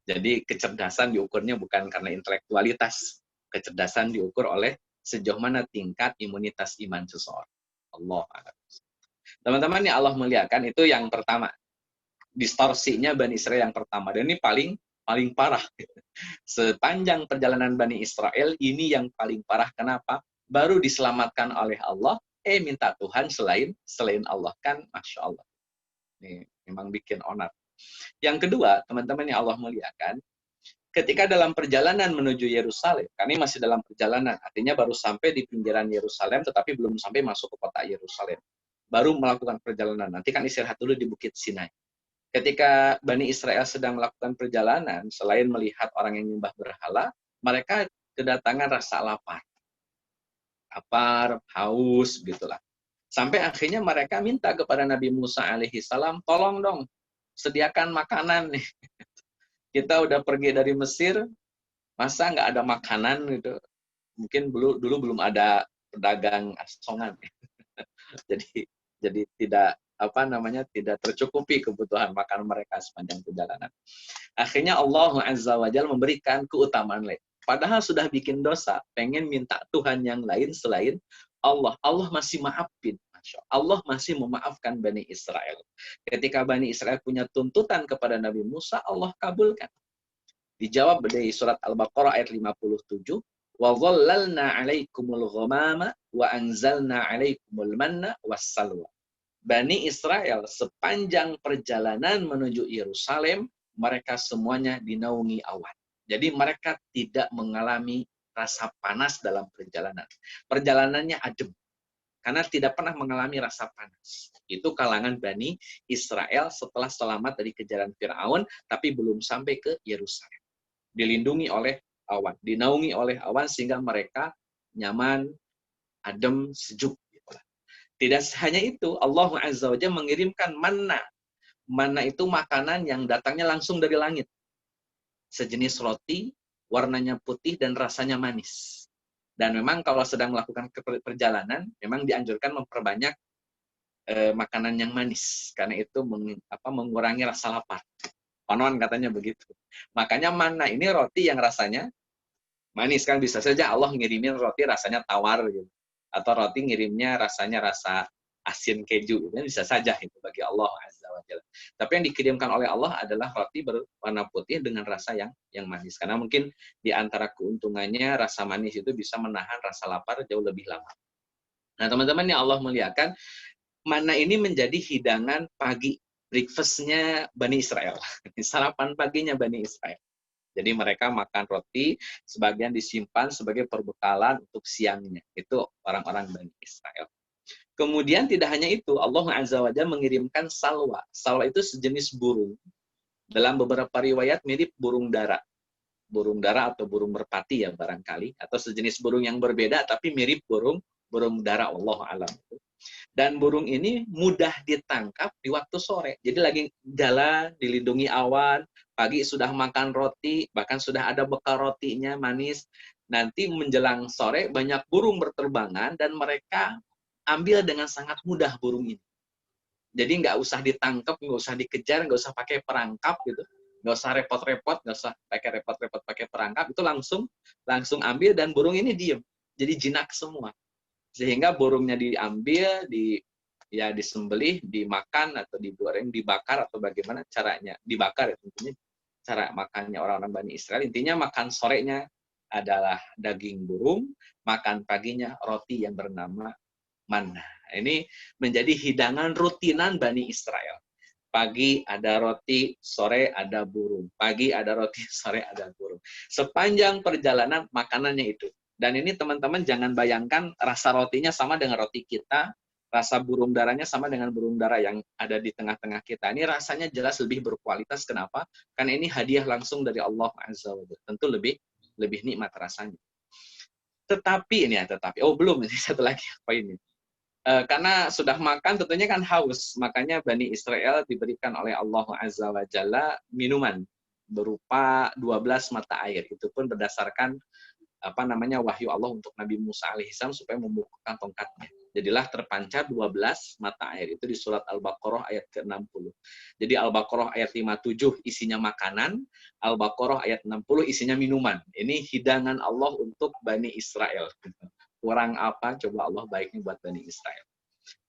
Jadi kecerdasan diukurnya bukan karena intelektualitas. Kecerdasan diukur oleh sejauh mana tingkat imunitas iman seseorang. Allah. Teman-teman yang Allah muliakan, itu yang pertama. Distorsinya Bani Israel yang pertama. Dan ini paling parah. Sepanjang perjalanan Bani Israel, ini yang paling parah. Kenapa? Baru diselamatkan oleh Allah, minta Tuhan selain Allah. Kan Masya Allah. Ini memang bikin onar. Yang kedua, teman-teman yang Allah muliakan, ketika dalam perjalanan menuju Yerusalem, kami masih dalam perjalanan, artinya baru sampai di pinggiran Yerusalem, tetapi belum sampai masuk ke kota Yerusalem. Baru melakukan perjalanan. Nanti kan istirahat dulu di Bukit Sinai. Ketika Bani Israel sedang melakukan perjalanan, selain melihat orang yang menyembah berhala, mereka kedatangan rasa lapar, haus, gitulah. Sampai akhirnya mereka minta kepada Nabi Musa alaihi salam, tolong dong, sediakan makanan nih. Kita udah pergi dari Mesir, masa nggak ada makanan gitu. Mungkin dulu belum ada pedagang asongan. Jadi tidak tidak tercukupi kebutuhan makan mereka sepanjang perjalanan. Akhirnya Allah Azza wa Jalla memberikan keutamaan lain. Padahal sudah bikin dosa, pengen minta Tuhan yang lain selain Allah. Allah masih maafin. Masya Allah masih memaafkan Bani Israel. Ketika Bani Israel punya tuntutan kepada Nabi Musa, Allah kabulkan. Dijawab dari surat Al-Baqarah ayat 57. وَظَلَّلْنَا عَلَيْكُمُ الْغَمَامَ وَأَنْزَلْنَا عَلَيْكُمُ الْمَنَّ وَالسَّلْوَى. Bani Israel sepanjang perjalanan menuju Yerusalem, mereka semuanya dinaungi awan. Jadi mereka tidak mengalami rasa panas dalam perjalanan. Perjalanannya adem. Karena tidak pernah mengalami rasa panas. Itu kalangan Bani Israel setelah selamat dari kejaran Fir'aun, tapi belum sampai ke Yerusalem. Dilindungi oleh awan, dinaungi oleh awan sehingga mereka nyaman, adem, sejuk. Tidak hanya itu, Allah Azza wa Jalla mengirimkan manna. Manna itu makanan yang datangnya langsung dari langit. Sejenis roti, warnanya putih dan rasanya manis. Dan memang kalau sedang melakukan perjalanan, memang dianjurkan memperbanyak makanan yang manis. Karena itu mengurangi rasa lapar. Konon katanya begitu. Makanya manna ini roti yang rasanya manis, kan bisa saja Allah ngirimin roti rasanya tawar gitu. Atau roti ngirimnya rasanya rasa asin keju, itu bisa saja itu bagi Allah Azza wa Jalla. Tapi yang dikirimkan oleh Allah adalah roti berwarna putih dengan rasa yang manis. Karena mungkin di antara keuntungannya rasa manis itu bisa menahan rasa lapar jauh lebih lama. Nah, teman-teman yang Allah muliakan, mana ini menjadi hidangan pagi, breakfast-nya Bani Israel. Sarapan paginya Bani Israel. Jadi mereka makan roti, sebagian disimpan sebagai perbekalan untuk siangnya. Itu orang-orang Bani Israel. Kemudian tidak hanya itu, Allah Azza wa Jalla mengirimkan salwa. Salwa itu sejenis burung. Dalam beberapa riwayat mirip burung dara. Burung dara atau burung merpati ya barangkali. Atau sejenis burung yang berbeda tapi mirip burung dara, Allah alam. Dan burung ini mudah ditangkap di waktu sore. Jadi lagi jalan, dilindungi awan, pagi sudah makan roti, bahkan sudah ada bekal rotinya manis. Nanti menjelang sore banyak burung berterbangan dan mereka ambil dengan sangat mudah burung ini. Jadi nggak usah ditangkap, nggak usah dikejar, nggak usah pakai perangkap gitu. Nggak usah repot-repot, nggak usah pakai repot-repot pakai perangkap, itu langsung ambil dan burung ini diem. Jadi jinak semua. Sehingga burungnya diambil, disembelih, dimakan atau digoreng, dibakar atau bagaimana caranya. Dibakar ya tentunya cara makannya orang-orang Bani Israel. Intinya makan sorenya adalah daging burung, makan paginya roti yang bernama manna. Ini menjadi hidangan rutinan Bani Israel. Pagi ada roti, sore ada burung. Pagi ada roti, sore ada burung. Sepanjang perjalanan makanannya itu. Dan ini teman-teman jangan bayangkan rasa rotinya sama dengan roti kita, rasa burung darahnya sama dengan burung darah yang ada di tengah-tengah kita. Ini rasanya jelas lebih berkualitas. Kenapa? Karena ini hadiah langsung dari Allah Azza wa Jalla. Tentu lebih nikmat rasanya. Tetapi belum, ini satu lagi poinnya. Karena sudah makan tentunya kan haus. Makanya Bani Israel diberikan oleh Allah Azza wa Jalla minuman berupa 12 mata air. Itu pun berdasarkan wahyu Allah untuk Nabi Musa alaihissalam supaya membukukan tongkatnya. Jadilah terpancar 12 mata air. Itu di surat Al-Baqarah ayat ke-60. Jadi Al-Baqarah ayat 57 isinya makanan, Al-Baqarah ayat 60 isinya minuman. Ini hidangan Allah untuk Bani Israel. Kurang apa coba Allah baiknya buat Bani Israel.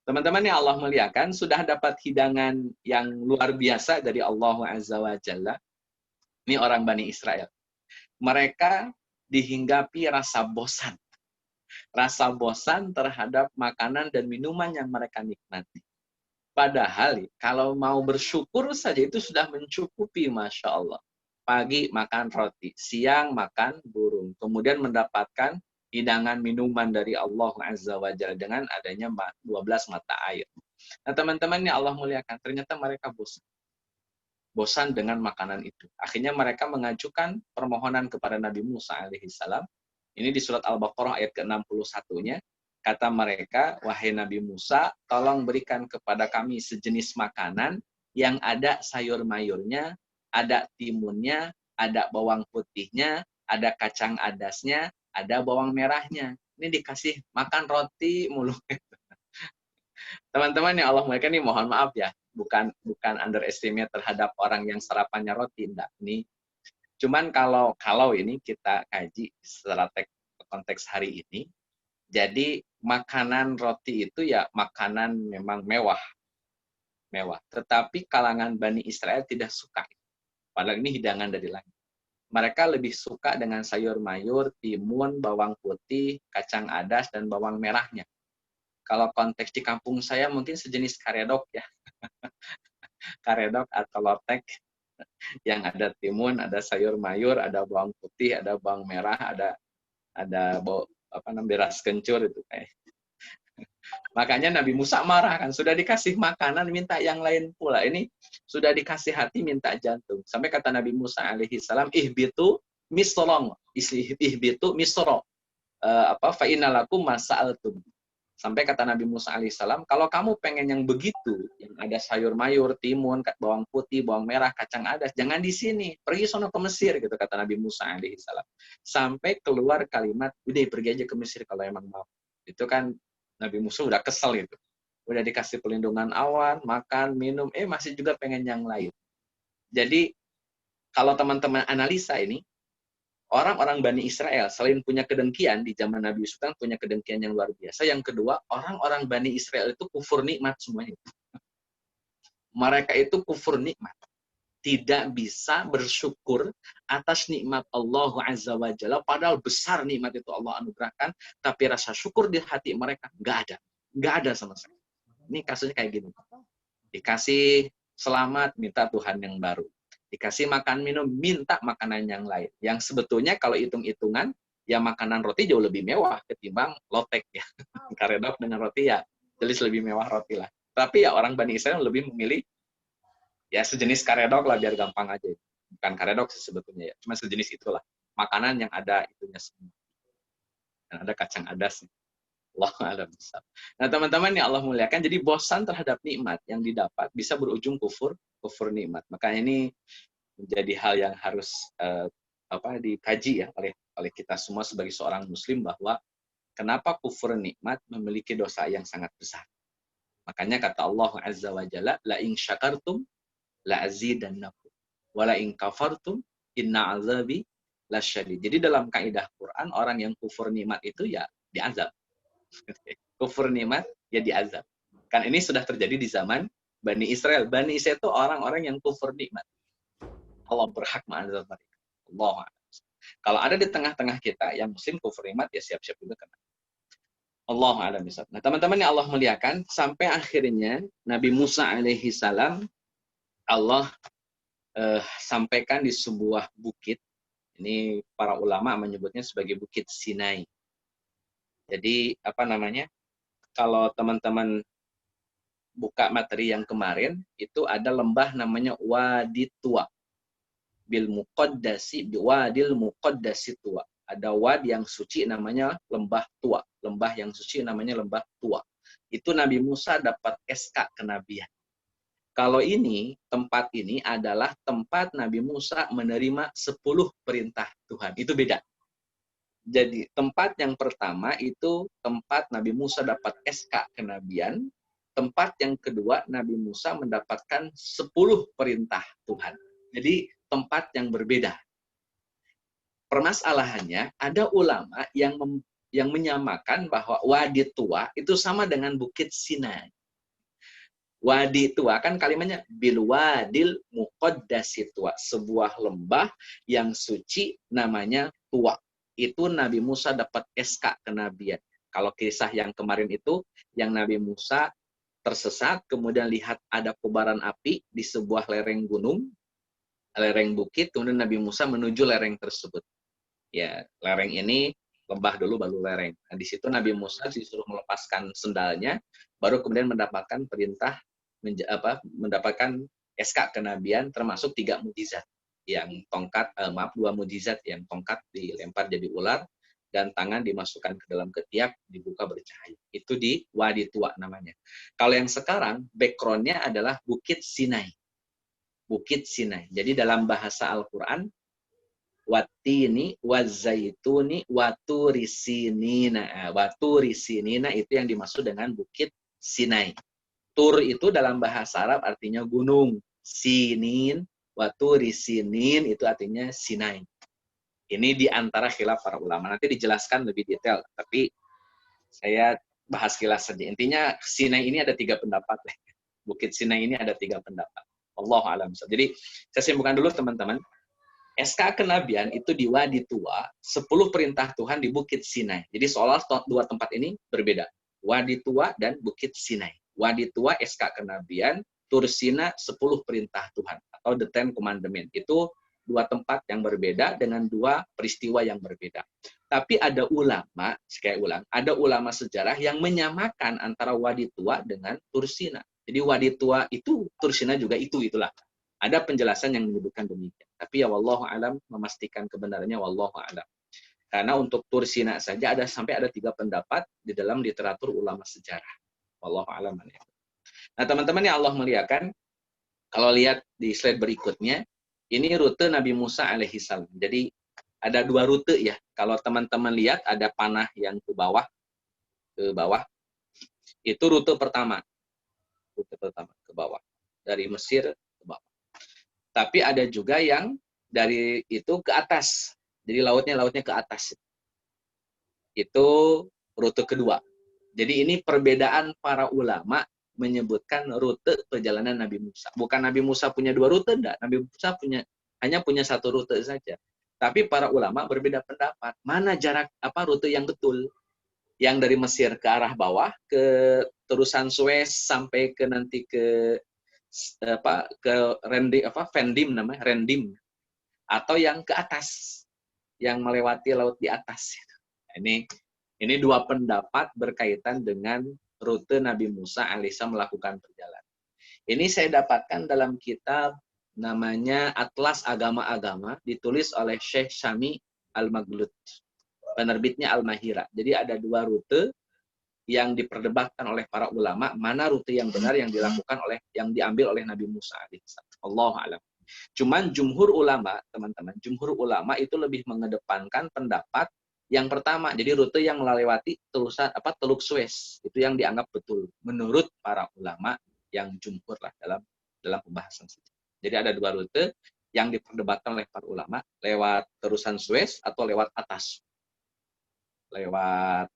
Teman-teman yang Allah muliakan, sudah dapat hidangan yang luar biasa dari Allah Azza wa Jalla. Ini orang Bani Israel. Mereka dihinggapi rasa bosan. Rasa bosan terhadap makanan dan minuman yang mereka nikmati. Padahal kalau mau bersyukur saja itu sudah mencukupi, Masya Allah. Pagi makan roti, siang makan burung. Kemudian mendapatkan hidangan minuman dari Allah Azza wa Jalla dengan adanya 12 mata air. Nah teman-teman yang Allah muliakan, ternyata mereka bosan. Bosan dengan makanan itu. Akhirnya mereka mengajukan permohonan kepada Nabi Musa alaihissalam. Ini di surat Al-Baqarah ayat ke-61-nya. Kata mereka, wahai Nabi Musa, tolong berikan kepada kami sejenis makanan yang ada sayur mayurnya, ada timunnya, ada bawang putihnya, ada kacang adasnya, ada bawang merahnya. Ini dikasih makan roti mulu. Teman-teman yang Allah muliakan, ini mohon maaf ya, bukan underestimate terhadap orang yang sarapannya roti, enggak. Ini cuman kalau ini kita kaji secara konteks hari ini, jadi makanan roti itu ya makanan memang mewah. Tetapi kalangan Bani Israel tidak suka. Padahal ini hidangan dari langit. Mereka lebih suka dengan sayur mayur, timun, bawang putih, kacang adas, dan bawang merahnya. Kalau konteks di kampung saya mungkin sejenis karedok ya. Karedok atau lotek yang ada timun, ada sayur mayur, ada bawang putih, ada bawang merah, ada beras kencur itu kayak. Makanya Nabi Musa marah kan, sudah dikasih makanan minta yang lain pula. Ini sudah dikasih hati minta jantung. Sampai kata Nabi Musa alaihi salam, ihbitu misrong, ihbitu misro. Fa innalakum masa'altum. Sampai kata Nabi Musa alaihissalam, kalau kamu pengen yang begitu, yang ada sayur mayur, timun, bawang putih, bawang merah, kacang adas, jangan di sini, pergi sono ke Mesir, gitu kata Nabi Musa alaihissalam. Sampai keluar kalimat, udah pergi aja ke Mesir kalau emang mau. Itu kan Nabi Musa udah kesel itu. Udah dikasih pelindungan awan, makan, minum, masih juga pengen yang lain. Jadi, kalau teman-teman analisa ini, orang-orang Bani Israel selain punya kedengkian di zaman Nabi Yusuf kan punya kedengkian yang luar biasa. Yang kedua, orang-orang Bani Israel itu kufur nikmat semuanya. Mereka itu kufur nikmat. Tidak bisa bersyukur atas nikmat Allah Azza wa Jalla. Padahal besar nikmat itu Allah anugerahkan. Tapi rasa syukur di hati mereka nggak ada. Nggak ada sama sekali. Ini kasusnya kayak gini. Dikasih selamat, minta Tuhan yang baru. Dikasih makan minum, minta makanan yang lain. Yang sebetulnya kalau hitung-hitungan, ya makanan roti jauh lebih mewah ketimbang lotek ya. Karedok dengan roti ya, jelas lebih mewah roti lah. Tapi ya orang Bani Israel lebih memilih ya sejenis karedok lah biar gampang aja. Bukan karedok sih sebetulnya ya, cuma sejenis itulah. Makanan yang ada itunya semua. Dan ada kacang adas. Allah alam. Nah teman-teman yang Allah muliakan, jadi bosan terhadap nikmat yang didapat bisa berujung kufur nikmat. Makanya ini menjadi hal yang harus dikaji ya oleh kita semua sebagai seorang muslim, bahwa kenapa kufur nikmat memiliki dosa yang sangat besar. Makanya kata Allah Azza wa Jalla, la in syakartum la azidannakum wa la in kafartum inna azabi lasyadid. Jadi dalam kaidah Quran, orang yang kufur nikmat itu ya diazab. Kufur nikmat ya diazab. Kan ini sudah terjadi di zaman Bani Israel. Bani Israel itu orang-orang yang kufur nikmat. Allah berhak mengazab mereka. Allah. Kalau ada di tengah-tengah kita yang muslim kufur nikmat, ya siap-siap juga kena. Allah a'lam bishawab. Nah, teman-teman yang Allah muliakan, sampai akhirnya Nabi Musa alaihi salam Allah sampaikan di sebuah bukit. Ini para ulama menyebutnya sebagai Bukit Sinai. Jadi kalau teman-teman buka materi yang kemarin, itu ada lembah namanya Wadi Tua. Bil Muqaddasi, Wadil Muqaddasi Tua. Ada wadi yang suci namanya Lembah Tua. Lembah yang suci namanya Lembah Tua. Itu Nabi Musa dapat SK kenabian. Kalau tempat ini adalah tempat Nabi Musa menerima 10 perintah Tuhan. Itu beda. Jadi tempat yang pertama itu tempat Nabi Musa dapat SK kenabian. Tempat yang kedua Nabi Musa mendapatkan 10 perintah Tuhan. Jadi tempat yang berbeda. Permasalahannya ada ulama yang menyamakan bahwa Wadi Tua itu sama dengan Bukit Sinai. Wadi Tua kan kalimatnya bil wadil muqaddasi Tua, sebuah lembah yang suci namanya Tua. Itu Nabi Musa dapat SK kenabian. Kalau kisah yang kemarin itu, yang Nabi Musa tersesat, kemudian lihat ada kobaran api di sebuah lereng gunung, lereng bukit, kemudian Nabi Musa menuju lereng tersebut. Ya, lereng ini lembah dulu baru lereng. Nah, di situ Nabi Musa disuruh melepaskan sendalnya, baru kemudian mendapatkan perintah mendapatkan SK kenabian, termasuk 3 mukjizat. Yang 2 mukjizat yang tongkat dilempar jadi ular, dan tangan dimasukkan ke dalam ketiak, dibuka bercahaya. Itu di Wadi Tua namanya. Kalau yang sekarang, background-nya adalah Bukit Sinai. Bukit Sinai. Jadi dalam bahasa Al-Quran, Wattini, Wazaituni, Waturisinina. Waturisinina itu yang dimaksud dengan Bukit Sinai. Tur itu dalam bahasa Arab artinya gunung. Sinin, Waturisinin itu artinya Sinai. Ini di antara khilaf para ulama. Nanti dijelaskan lebih detail, tapi saya bahas kilas saja. Intinya Sinai ini ada 3 pendapat. Bukit Sinai ini ada 3 pendapat. Allahu a'lam. Jadi saya simpulkan dulu teman-teman. SK kenabian itu di Wadi Tua, 10 perintah Tuhan di Bukit Sinai. Jadi seolah 2 tempat ini berbeda. Wadi Tua dan Bukit Sinai. Wadi Tua SK kenabian, Tur Sina 10 perintah Tuhan atau the 10 commandment. Itu 2 tempat yang berbeda dengan 2 peristiwa yang berbeda. Tapi ada ulama, sekali ulang, ada ulama sejarah yang menyamakan antara Wadi Tua dengan Tur Sina. Jadi Wadi Tua itu, Tur Sina juga itulah. Ada penjelasan yang menyebutkan demikian. Tapi ya wallahu alam, memastikan kebenarannya wallahu alam. Karena untuk Tur Sina saja sampai ada 3 pendapat di dalam literatur ulama sejarah. Wallahu alam. Nah, teman-teman yang Allah muliakan, kalau lihat di slide berikutnya, ini rute Nabi Musa alaihissalam. Jadi ada 2 rute ya. Kalau teman-teman lihat ada panah yang ke bawah, itu rute pertama. Rute pertama ke bawah. Dari Mesir ke bawah. Tapi ada juga yang dari itu ke atas. Jadi lautnya ke atas. Itu rute kedua. Jadi ini perbedaan para ulama menyebutkan rute perjalanan Nabi Musa. Bukan Nabi Musa punya 2 rute, enggak. Nabi Musa hanya punya 1 rute saja. Tapi para ulama berbeda pendapat. Mana jarak rute yang betul? Yang dari Mesir ke arah bawah, ke terusan Suez sampai ke nanti ke Rendim namanya, Rendim. Atau yang ke atas, yang melewati laut di atas. Ini 2 pendapat berkaitan dengan rute Nabi Musa alaihissalam melakukan perjalanan. Ini saya dapatkan dalam kitab namanya Atlas Agama-Agama, ditulis oleh Syekh Syami Al-Maghlut. Penerbitnya Al-Mahira. Jadi ada 2 rute yang diperdebatkan oleh para ulama, mana rute yang benar yang diambil oleh Nabi Musa alaihissalam. Allahu a'lam. Cuman jumhur ulama, teman-teman, jumhur ulama itu lebih mengedepankan pendapat yang pertama, jadi rute yang melewati Teluk Suez, itu yang dianggap betul menurut para ulama yang jumhur lah dalam pembahasan sejarah. Jadi ada 2 rute yang diperdebatkan oleh para ulama, lewat terusan Suez atau lewat atas, lewat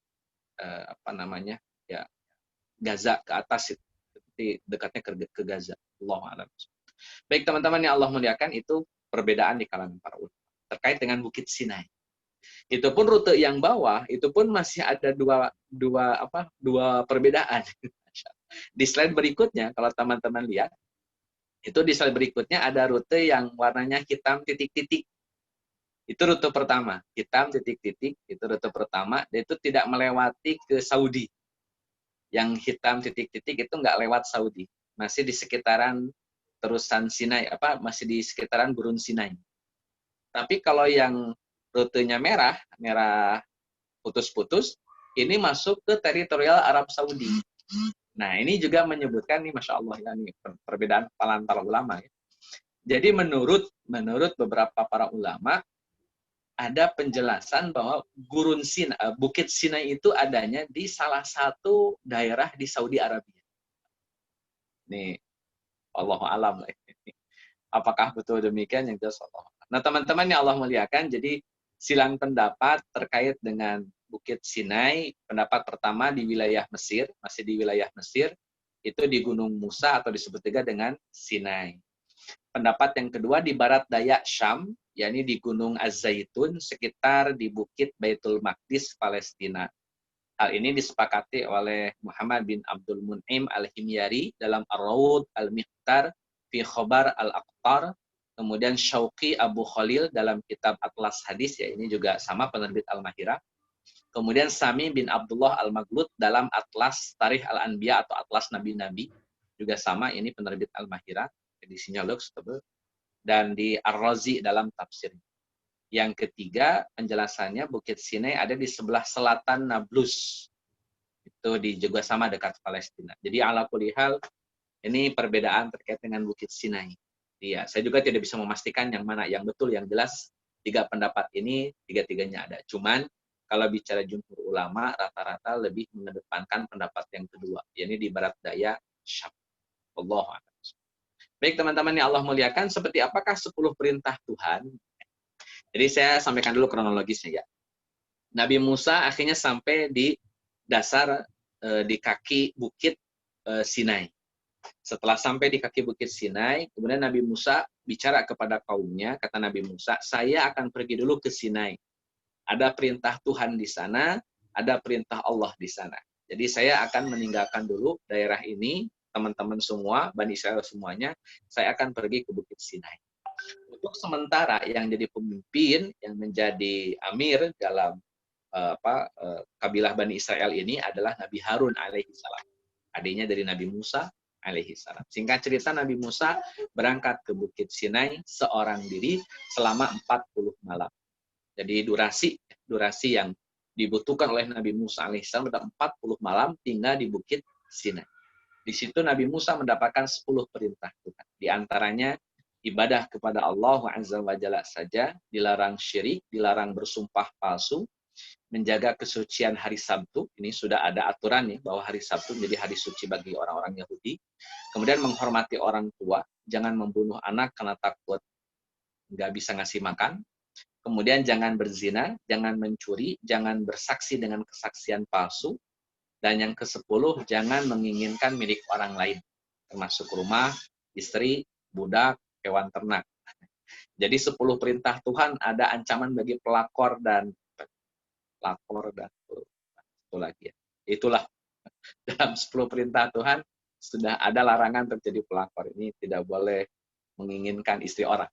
Gaza ke atas, seperti dekatnya ke Gaza. Allahu a'lam. Baik teman-teman yang Allah muliakan, itu perbedaan di kalangan para ulama terkait dengan Bukit Sinai. Itu pun rute yang bawah, itu pun masih ada dua perbedaan. Di slide berikutnya, kalau teman-teman lihat, itu di slide berikutnya ada rute yang warnanya hitam titik-titik. Itu rute pertama, hitam titik-titik, itu rute pertama, dan itu tidak melewati ke Saudi. Yang hitam titik-titik itu nggak lewat Saudi, masih di sekitaran terusan Sinai, masih di sekitaran Gurun Sinai. Tapi kalau yang rutenya merah putus-putus, ini masuk ke teritorial Arab Saudi. Nah, ini juga menyebutkan nih, Masya Allah, ya, nih, perbedaan antara ulama. Ya. Jadi menurut beberapa para ulama, ada penjelasan bahwa Bukit Sinai itu adanya di salah satu daerah di Saudi Arabia. Nih, Allahu a'lam. Apakah betul demikian? Yang jelas Allah. Nah, teman-teman yang Allah muliakan, jadi silang pendapat terkait dengan Bukit Sinai. Pendapat pertama di wilayah Mesir, masih di wilayah Mesir, itu di Gunung Musa atau disebut juga dengan Sinai. Pendapat yang kedua di barat daya Syam, yakni di Gunung Az-Zaitun, sekitar di Bukit Baitul Maqdis, Palestina. Hal ini disepakati oleh Muhammad bin Abdul Mun'im Al-Himyari dalam Ar-Rawd Al-Miqtar fi Khobar Al-Aqtar. Kemudian Syauqi Abu Khalil dalam kitab Atlas Hadis, ya ini juga sama penerbit Al-Mahira. Kemudian Sami bin Abdullah Al-Maghlut dalam Atlas Tarikh Al-Anbiya atau Atlas Nabi-Nabi, juga sama, ini penerbit Al-Mahira, edisinya Lux, dan di Ar-Razi dalam tafsir. Yang ketiga, penjelasannya Bukit Sinai ada di sebelah selatan Nablus. Itu juga sama dekat Palestina. Jadi ala kulli hal, ini perbedaan terkait dengan Bukit Sinai. Iya, saya juga tidak bisa memastikan yang mana yang betul, yang jelas tiga pendapat ini, tiga-tiganya ada. Cuman kalau bicara jumhur ulama, rata-rata lebih mengedepankan pendapat yang kedua, yakni di barat daya Syam. Allahu a'lam. Baik teman-teman yang Allah muliakan, seperti apakah 10 perintah Tuhan? Jadi saya sampaikan dulu kronologisnya ya. Nabi Musa akhirnya sampai di dasar, di kaki bukit Sinai. Setelah sampai di kaki bukit Sinai, kemudian Nabi Musa bicara kepada kaumnya, kata Nabi Musa, saya akan pergi dulu ke Sinai. Ada perintah Tuhan di sana, ada perintah Allah di sana. Jadi saya akan meninggalkan dulu daerah ini, teman-teman semua, Bani Israel semuanya, saya akan pergi ke bukit Sinai. Untuk sementara yang jadi pemimpin, yang menjadi amir dalam kabilah Bani Israel ini adalah Nabi Harun alaihi salam. Adiknya dari Nabi Musa alaihi salam. Singkat cerita, Nabi Musa berangkat ke Bukit Sinai seorang diri selama 40 malam. Jadi durasi yang dibutuhkan oleh Nabi Musa alaihi salam adalah 40 malam tinggal di Bukit Sinai. Di situ Nabi Musa mendapatkan 10 perintah Tuhan. Di antaranya ibadah kepada Allah Azza wa Jalla saja, dilarang syirik, dilarang bersumpah palsu, menjaga kesucian hari Sabtu. Ini sudah ada aturan nih bahwa hari Sabtu menjadi hari suci bagi orang-orang Yahudi. Kemudian menghormati orang tua, jangan membunuh anak karena takut nggak bisa ngasih makan. Kemudian jangan berzina, jangan mencuri, jangan bersaksi dengan kesaksian palsu. Dan yang ke-10, jangan menginginkan milik orang lain, termasuk rumah, istri, budak, hewan ternak. Jadi 10 perintah Tuhan ada ancaman bagi pelakor dan itu lagi ya. Itulah dalam 10 perintah Tuhan sudah ada larangan terjadi pelakor. Ini tidak boleh menginginkan istri orang.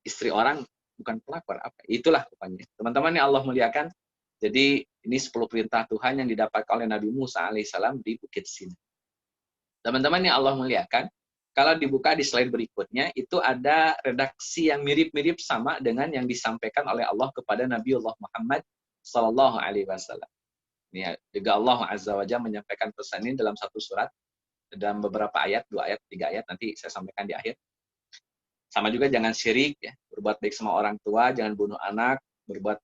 Istri orang bukan pelakor apa? Itulah pokoknya. Teman-teman yang Allah muliakan. Jadi ini 10 perintah Tuhan yang didapatkan oleh Nabi Musa alaihissalam di Bukit Sinai. Teman-teman yang Allah muliakan, kalau dibuka di slide berikutnya, itu ada redaksi yang mirip-mirip sama dengan yang disampaikan oleh Allah kepada Nabi Allah Muhammad Sallallahu Alaihi Wasallam. Ini juga Allah Azza wa Jalla menyampaikan pesan ini dalam satu surat, dalam beberapa ayat, 2 ayat, 3 ayat, nanti saya sampaikan di akhir. Sama juga jangan syirik, ya, berbuat baik sama orang tua, jangan bunuh anak, berbuat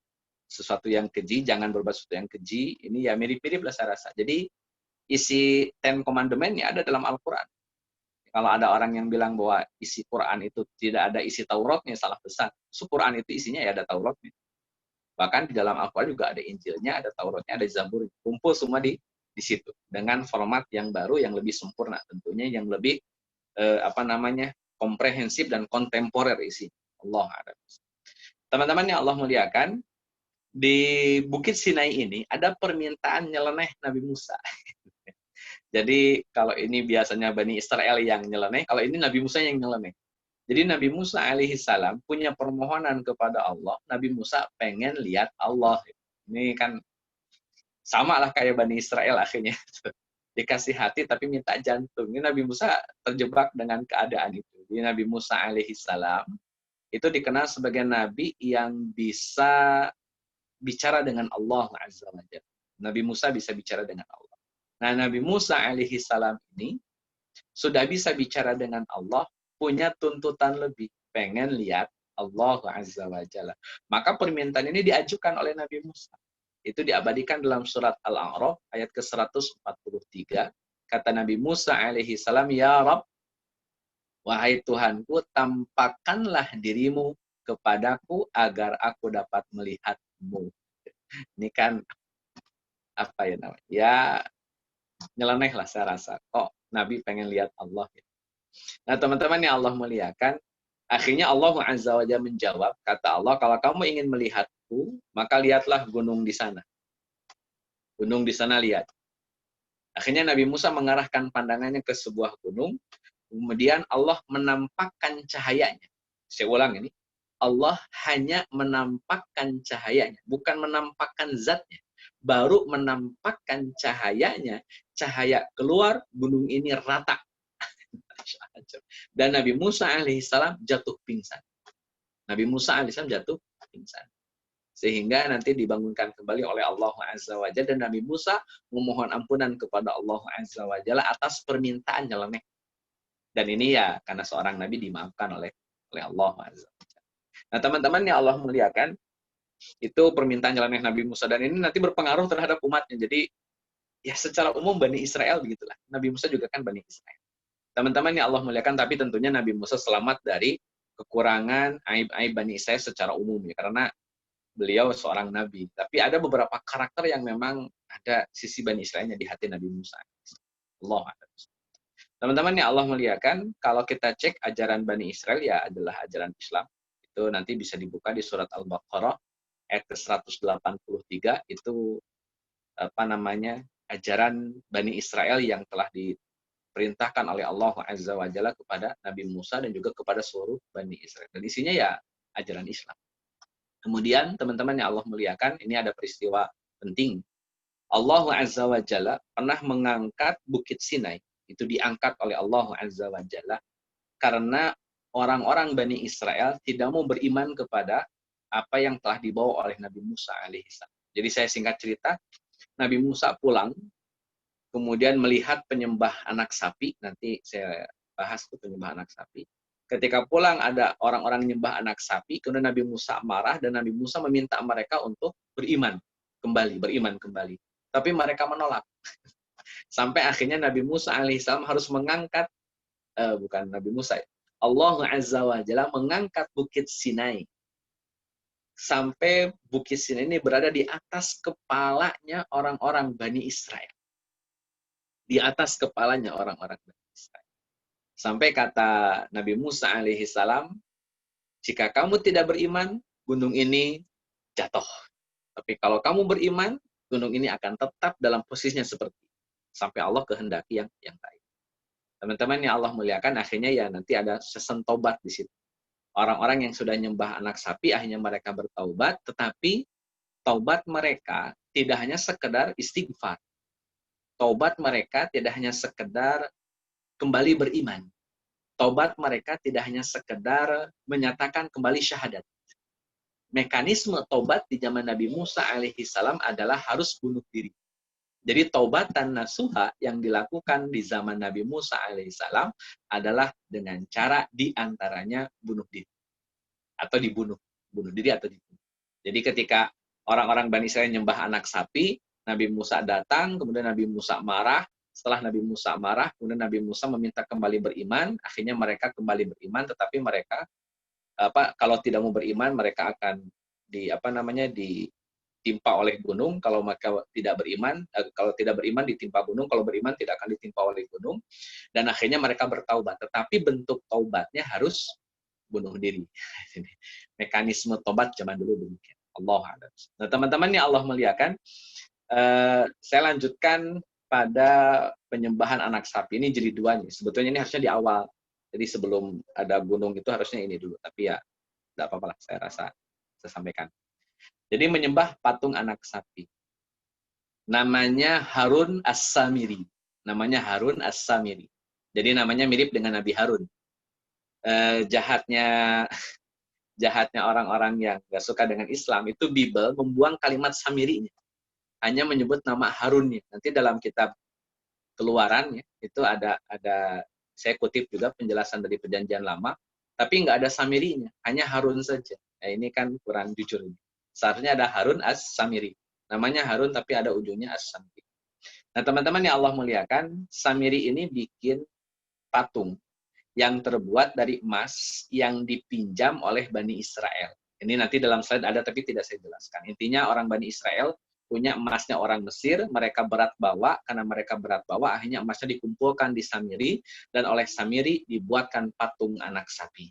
sesuatu yang keji, jangan berbuat sesuatu yang keji. Ini ya mirip-mirip lah saya rasa. Jadi isi Ten Commandment-nya ada dalam Al-Quran. Kalau ada orang yang bilang bahwa isi Quran itu tidak ada isi Tauratnya, salah besar. Quran itu isinya ya ada Tauratnya. Bahkan di dalam Al-Quran juga ada Injilnya, ada Tauratnya, ada Zabur. Kumpul semua di situ. Dengan format yang baru, yang lebih sempurna. Tentunya yang lebih komprehensif dan kontemporer isi. Allah a'lam. Teman-teman yang Allah muliakan, di Bukit Sinai ini ada permintaan nyeleneh Nabi Musa. Jadi kalau ini biasanya Bani Israel yang nyeleneh, kalau ini Nabi Musa yang nyeleneh. Jadi Nabi Musa alaihi salam punya permohonan kepada Allah. Nabi Musa pengen lihat Allah. Ini kan sama lah kayak Bani Israel akhirnya. Dikasih hati tapi minta jantung. Ini Nabi Musa terjebak dengan keadaan itu. Jadi Nabi Musa alaihi salam itu dikenal sebagai Nabi yang bisa bicara dengan Allah Azza wa Jalla. Nabi Musa bisa bicara dengan Allah. Nah, Nabi Musa alaihi salam ini sudah bisa bicara dengan Allah, punya tuntutan lebih, pengen lihat Allah Azza wa Jalla. Maka permintaan ini diajukan oleh Nabi Musa. Itu diabadikan dalam surat Al-A'raf ayat ke-143. Kata Nabi Musa alaihi salam, "Ya Rabb, wahai Tuhanku, tampakkanlah dirimu kepadaku agar aku dapat melihatmu." Ini kan apa ya namanya? Ya nyeleneh lah saya rasa. Kok Nabi pengen lihat Allah? Nah teman-teman yang Allah muliakan, akhirnya Allah Azza wa Jalla menjawab, kata Allah, kalau kamu ingin melihatku, maka lihatlah gunung di sana. Gunung di sana lihat. Akhirnya Nabi Musa mengarahkan pandangannya ke sebuah gunung, kemudian Allah menampakkan cahayanya. Saya ulang ini. Allah hanya menampakkan cahayanya, bukan menampakkan zatnya. Baru menampakkan cahayanya, cahaya keluar, gunung ini rata. Dan Nabi Musa alaihissalam jatuh pingsan. Nabi Musa alaihissalam jatuh pingsan. Sehingga nanti dibangunkan kembali oleh Allah Azza wa Jalla, dan Nabi Musa memohon ampunan kepada Allah Azza wa Jalla atas permintaan nyeleneh. Dan ini ya karena seorang nabi dimaafkan oleh Allah Azza wa Jalla. Nah, teman-teman yang Allah muliakan, itu permintaan nyeleneh Nabi Musa, dan ini nanti berpengaruh terhadap umatnya. Jadi ya secara umum Bani Israel begitulah. Nabi Musa juga kan Bani Israel. Teman-teman yang Allah muliakan, tapi tentunya Nabi Musa selamat dari kekurangan aib-aib Bani Israel secara umum ya, karena beliau seorang nabi. Tapi ada beberapa karakter yang memang ada sisi Bani Israelnya di hati Nabi Musa. Allah. Teman-teman yang Allah muliakan, kalau kita cek ajaran Bani Israel ya adalah ajaran Islam. Itu nanti bisa dibuka di surat Al-Baqarah ayat ke-183, itu apa namanya? Ajaran Bani Israel yang telah diperintahkan oleh Allah Azza wa Jalla kepada Nabi Musa dan juga kepada seluruh Bani Israel. Dan isinya ya ajaran Islam. Kemudian teman-teman yang Allah muliakan, ini ada peristiwa penting. Allah Azza wa Jalla pernah mengangkat Bukit Sinai. Itu diangkat oleh Allah Azza wa Jalla karena orang-orang Bani Israel tidak mau beriman kepada apa yang telah dibawa oleh Nabi Musa alaihissalam. Jadi saya singkat cerita, Nabi Musa pulang, kemudian melihat penyembah anak sapi. Nanti saya bahas itu penyembah anak sapi. Ketika pulang ada orang-orang menyembah anak sapi, kemudian Nabi Musa marah dan Nabi Musa meminta mereka untuk beriman kembali. Tapi mereka menolak. Sampai akhirnya Nabi Musa alaihissalam harus mengangkat, bukan Nabi Musa, Allah Azza wa Jalla mengangkat Bukit Sinai. Sampai Bukit Sinai ini berada di atas kepalanya orang-orang Bani Israel. Di atas kepalanya orang-orang Bani Israel. Sampai kata Nabi Musa alaihissalam, jika kamu tidak beriman, gunung ini jatuh. Tapi kalau kamu beriman, gunung ini akan tetap dalam posisinya seperti sampai Allah kehendaki yang baik. Teman-teman yang Allah muliakan, akhirnya ya nanti ada season tobat di situ. Orang-orang yang sudah nyembah anak sapi, akhirnya mereka bertaubat, tetapi taubat mereka tidak hanya sekedar istighfar. Taubat mereka tidak hanya sekedar kembali beriman. Taubat mereka tidak hanya sekedar menyatakan kembali syahadat. Mekanisme taubat di zaman Nabi Musa alaihissalam adalah harus bunuh diri. Jadi taubatan nasuha yang dilakukan di zaman Nabi Musa alaihissalam adalah dengan cara diantaranya bunuh diri. Atau dibunuh. Bunuh diri atau dibunuh. Jadi ketika orang-orang Bani Israel nyembah anak sapi, Nabi Musa datang, kemudian Nabi Musa marah. Setelah Nabi Musa marah, kemudian Nabi Musa meminta kembali beriman. Akhirnya mereka kembali beriman, tetapi mereka kalau tidak mau beriman, mereka akan ditimpa oleh gunung. Kalau mereka tidak beriman, kalau tidak beriman ditimpa gunung, kalau beriman tidak akan ditimpa oleh gunung. Dan akhirnya mereka bertaubat. Tetapi bentuk taubatnya harus bunuh diri. Mekanisme taubat zaman dulu demikian. Allah a'lam. Nah, teman-teman yang Allah muliakan, saya lanjutkan pada penyembahan anak sapi. Ini jilid 2 nih. Sebetulnya ini harusnya di awal. Jadi sebelum ada gunung itu harusnya ini dulu. Tapi ya tidak apa-apa lah, saya rasa saya sampaikan. Jadi menyembah patung anak sapi. Namanya Harun As-Samiri. Namanya Harun As-Samiri. Jadi namanya mirip dengan Nabi Harun. Jahatnya orang-orang yang gak suka dengan Islam, itu Bible membuang kalimat Samirinya. Hanya menyebut nama Harunnya. Nanti dalam kitab Keluaran itu ada saya kutip juga penjelasan dari Perjanjian Lama, tapi nggak ada Samirinya, hanya Harun saja. Nah, ini kan kurang jujur. Seharusnya ada Harun As-Samiri. Namanya Harun tapi ada ujungnya As-Samiri. Nah, teman-teman yang Allah muliakan, Samiri ini bikin patung yang terbuat dari emas yang dipinjam oleh Bani Israel. Ini nanti dalam slide ada tapi tidak saya jelaskan. Intinya orang Bani Israel punya emasnya orang Mesir, mereka berat bawa, karena mereka berat bawa, akhirnya emasnya dikumpulkan di Samiri, dan oleh Samiri dibuatkan patung anak sapi.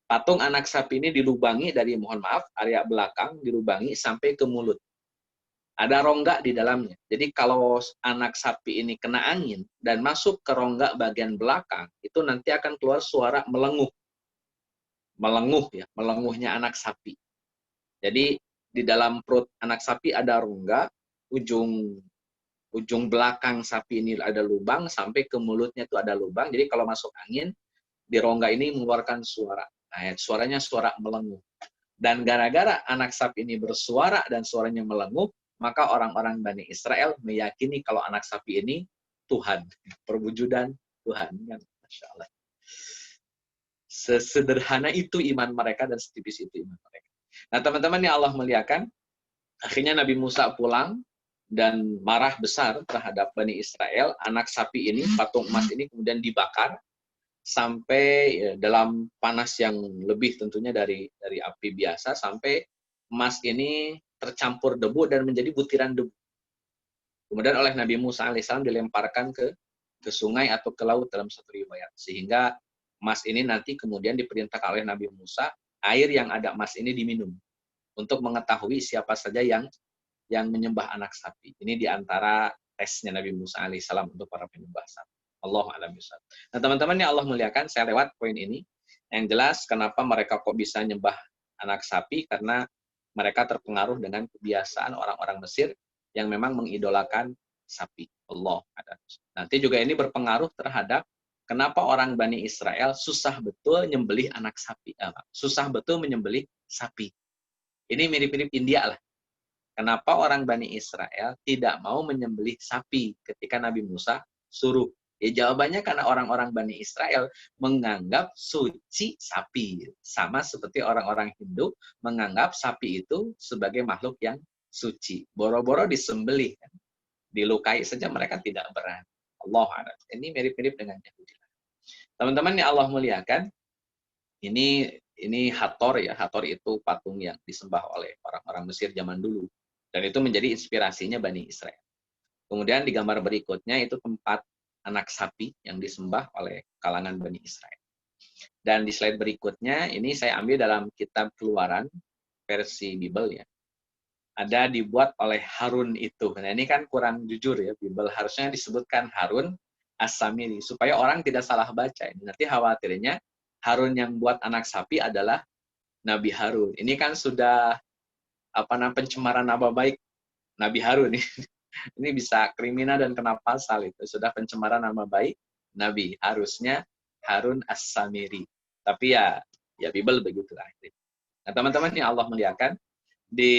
Patung anak sapi ini dilubangi dari, mohon maaf, area belakang, dilubangi sampai ke mulut. Ada rongga di dalamnya. Jadi kalau anak sapi ini kena angin, dan masuk ke rongga bagian belakang, itu nanti akan keluar suara melenguh. Melenguh ya, melenguhnya anak sapi. Jadi di dalam perut anak sapi ada rongga, ujung belakang sapi ini ada lubang, sampai ke mulutnya itu ada lubang. Jadi kalau masuk angin, di rongga ini mengeluarkan suara. Nah, suaranya suara melenguh. Dan gara-gara anak sapi ini bersuara dan suaranya melenguh, maka orang-orang Bani Israel meyakini kalau anak sapi ini Tuhan, perwujudan Tuhan. Masya Allah. Sesederhana itu iman mereka dan setipis itu iman mereka. Nah, teman-teman yang Allah muliakan, akhirnya Nabi Musa pulang dan marah besar terhadap Bani Israel. Anak sapi ini, patung emas ini kemudian dibakar sampai dalam panas yang lebih tentunya dari api biasa, sampai emas ini tercampur debu dan menjadi butiran debu. Kemudian oleh Nabi Musa alaihissalam dilemparkan ke sungai atau ke laut dalam satu riwayat, sehingga emas ini nanti kemudian diperintahkan oleh Nabi Musa, air yang ada emas ini diminum untuk mengetahui siapa saja yang menyembah anak sapi. Ini diantara tesnya Nabi Musa alaihissalam untuk para penyembah sapi. Allahu a'lam bishawab. Nah, teman-teman yang Allah muliakan, saya lewat poin ini. Yang jelas kenapa mereka kok bisa nyembah anak sapi, karena mereka terpengaruh dengan kebiasaan orang-orang Mesir yang memang mengidolakan sapi. Allah a'lam bishawab. Nanti juga ini berpengaruh terhadap kenapa orang Bani Israel susah betul nyembelih anak sapi. Susah betul menyembelih sapi. Ini mirip-mirip India lah. Kenapa orang Bani Israel tidak mau menyembelih sapi ketika Nabi Musa suruh? Ya jawabannya karena orang-orang Bani Israel menganggap suci sapi. Sama seperti orang-orang Hindu menganggap sapi itu sebagai makhluk yang suci. Boro-boro disembelih. Dilukai saja mereka tidak berani. Allah a'lam. Ini mirip-mirip dengan Yahudi. Teman-teman yang Allah muliakan, ini Hathor ya. Hathor itu patung yang disembah oleh orang-orang Mesir zaman dulu. Dan itu menjadi inspirasinya Bani Israel. Kemudian di gambar berikutnya itu tempat anak sapi yang disembah oleh kalangan Bani Israel. Dan di slide berikutnya, ini saya ambil dalam kitab Keluaran, versi Bible ya. Ada dibuat oleh Harun itu. Nah ini kan kurang jujur ya, Bible harusnya disebutkan Harun As-Samiri, supaya orang tidak salah baca. Nanti khawatirnya Harun yang buat anak sapi adalah Nabi Harun. Ini kan sudah pencemaran nama baik Nabi Harun. Ini bisa kriminal dan kena pasal itu. Sudah pencemaran nama baik Nabi. Harusnya Harun As-Samiri. Tapi ya Bible begitulah. Nah, teman-teman yang Allah muliakan, di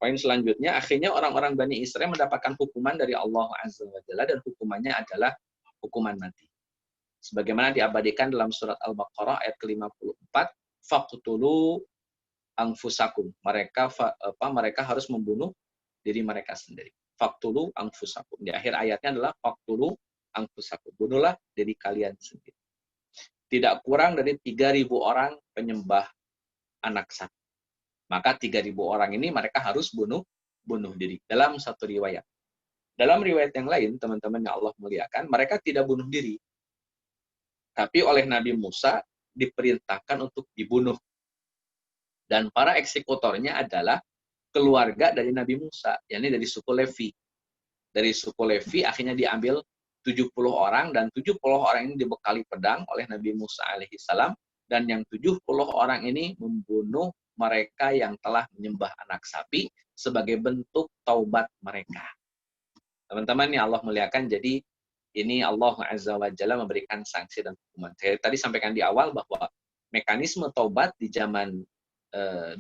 poin selanjutnya, akhirnya orang-orang Bani Israel mendapatkan hukuman dari Allah Azza wa Jalla, dan hukumannya adalah hukuman mati. Sebagaimana diabadikan dalam surat Al-Baqarah ayat ke-54, faqtulu anfusakum. Mereka harus membunuh diri mereka sendiri. Faqtulu anfusakum. Di akhir ayatnya adalah faqtulu anfusakum. Bunuhlah diri kalian sendiri. Tidak kurang dari 3.000 orang penyembah anak sapi. Maka 3.000 orang ini mereka harus bunuh diri. Dalam satu riwayat. Dalam riwayat yang lain, teman-teman yang Allah muliakan, mereka tidak bunuh diri. Tapi oleh Nabi Musa diperintahkan untuk dibunuh. Dan para eksekutornya adalah keluarga dari Nabi Musa, yakni dari suku Levi. Dari suku Levi akhirnya diambil 70 orang, dan 70 orang ini dibekali pedang oleh Nabi Musa alaihissalam, dan yang 70 orang ini membunuh mereka yang telah menyembah anak sapi sebagai bentuk taubat mereka. Teman-teman yang Allah muliakan, jadi ini Allah Azza wa Jalla memberikan sanksi dan hukuman. Saya tadi sampaikan di awal bahwa mekanisme taubat di zaman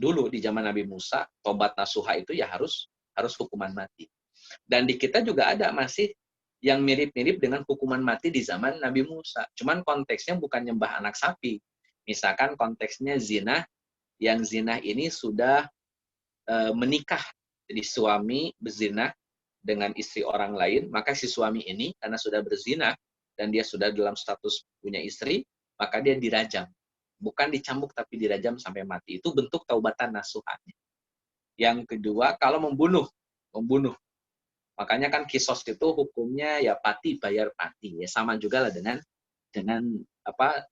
dulu, di zaman Nabi Musa, taubat nasuha itu ya harus hukuman mati. Dan di kita juga ada masih yang mirip-mirip dengan hukuman mati di zaman Nabi Musa. Cuman konteksnya bukan nyembah anak sapi. Misalkan konteksnya zina, yang zina ini sudah menikah. Jadi suami berzina dengan istri orang lain, maka si suami ini karena sudah berzina dan dia sudah dalam status punya istri, maka dia dirajam. Bukan dicambuk tapi dirajam sampai mati. Itu bentuk taubatan nasuhannya. Yang kedua, kalau membunuh. Makanya kan kisos itu hukumnya ya pati bayar pati. Ya sama juga lah dengan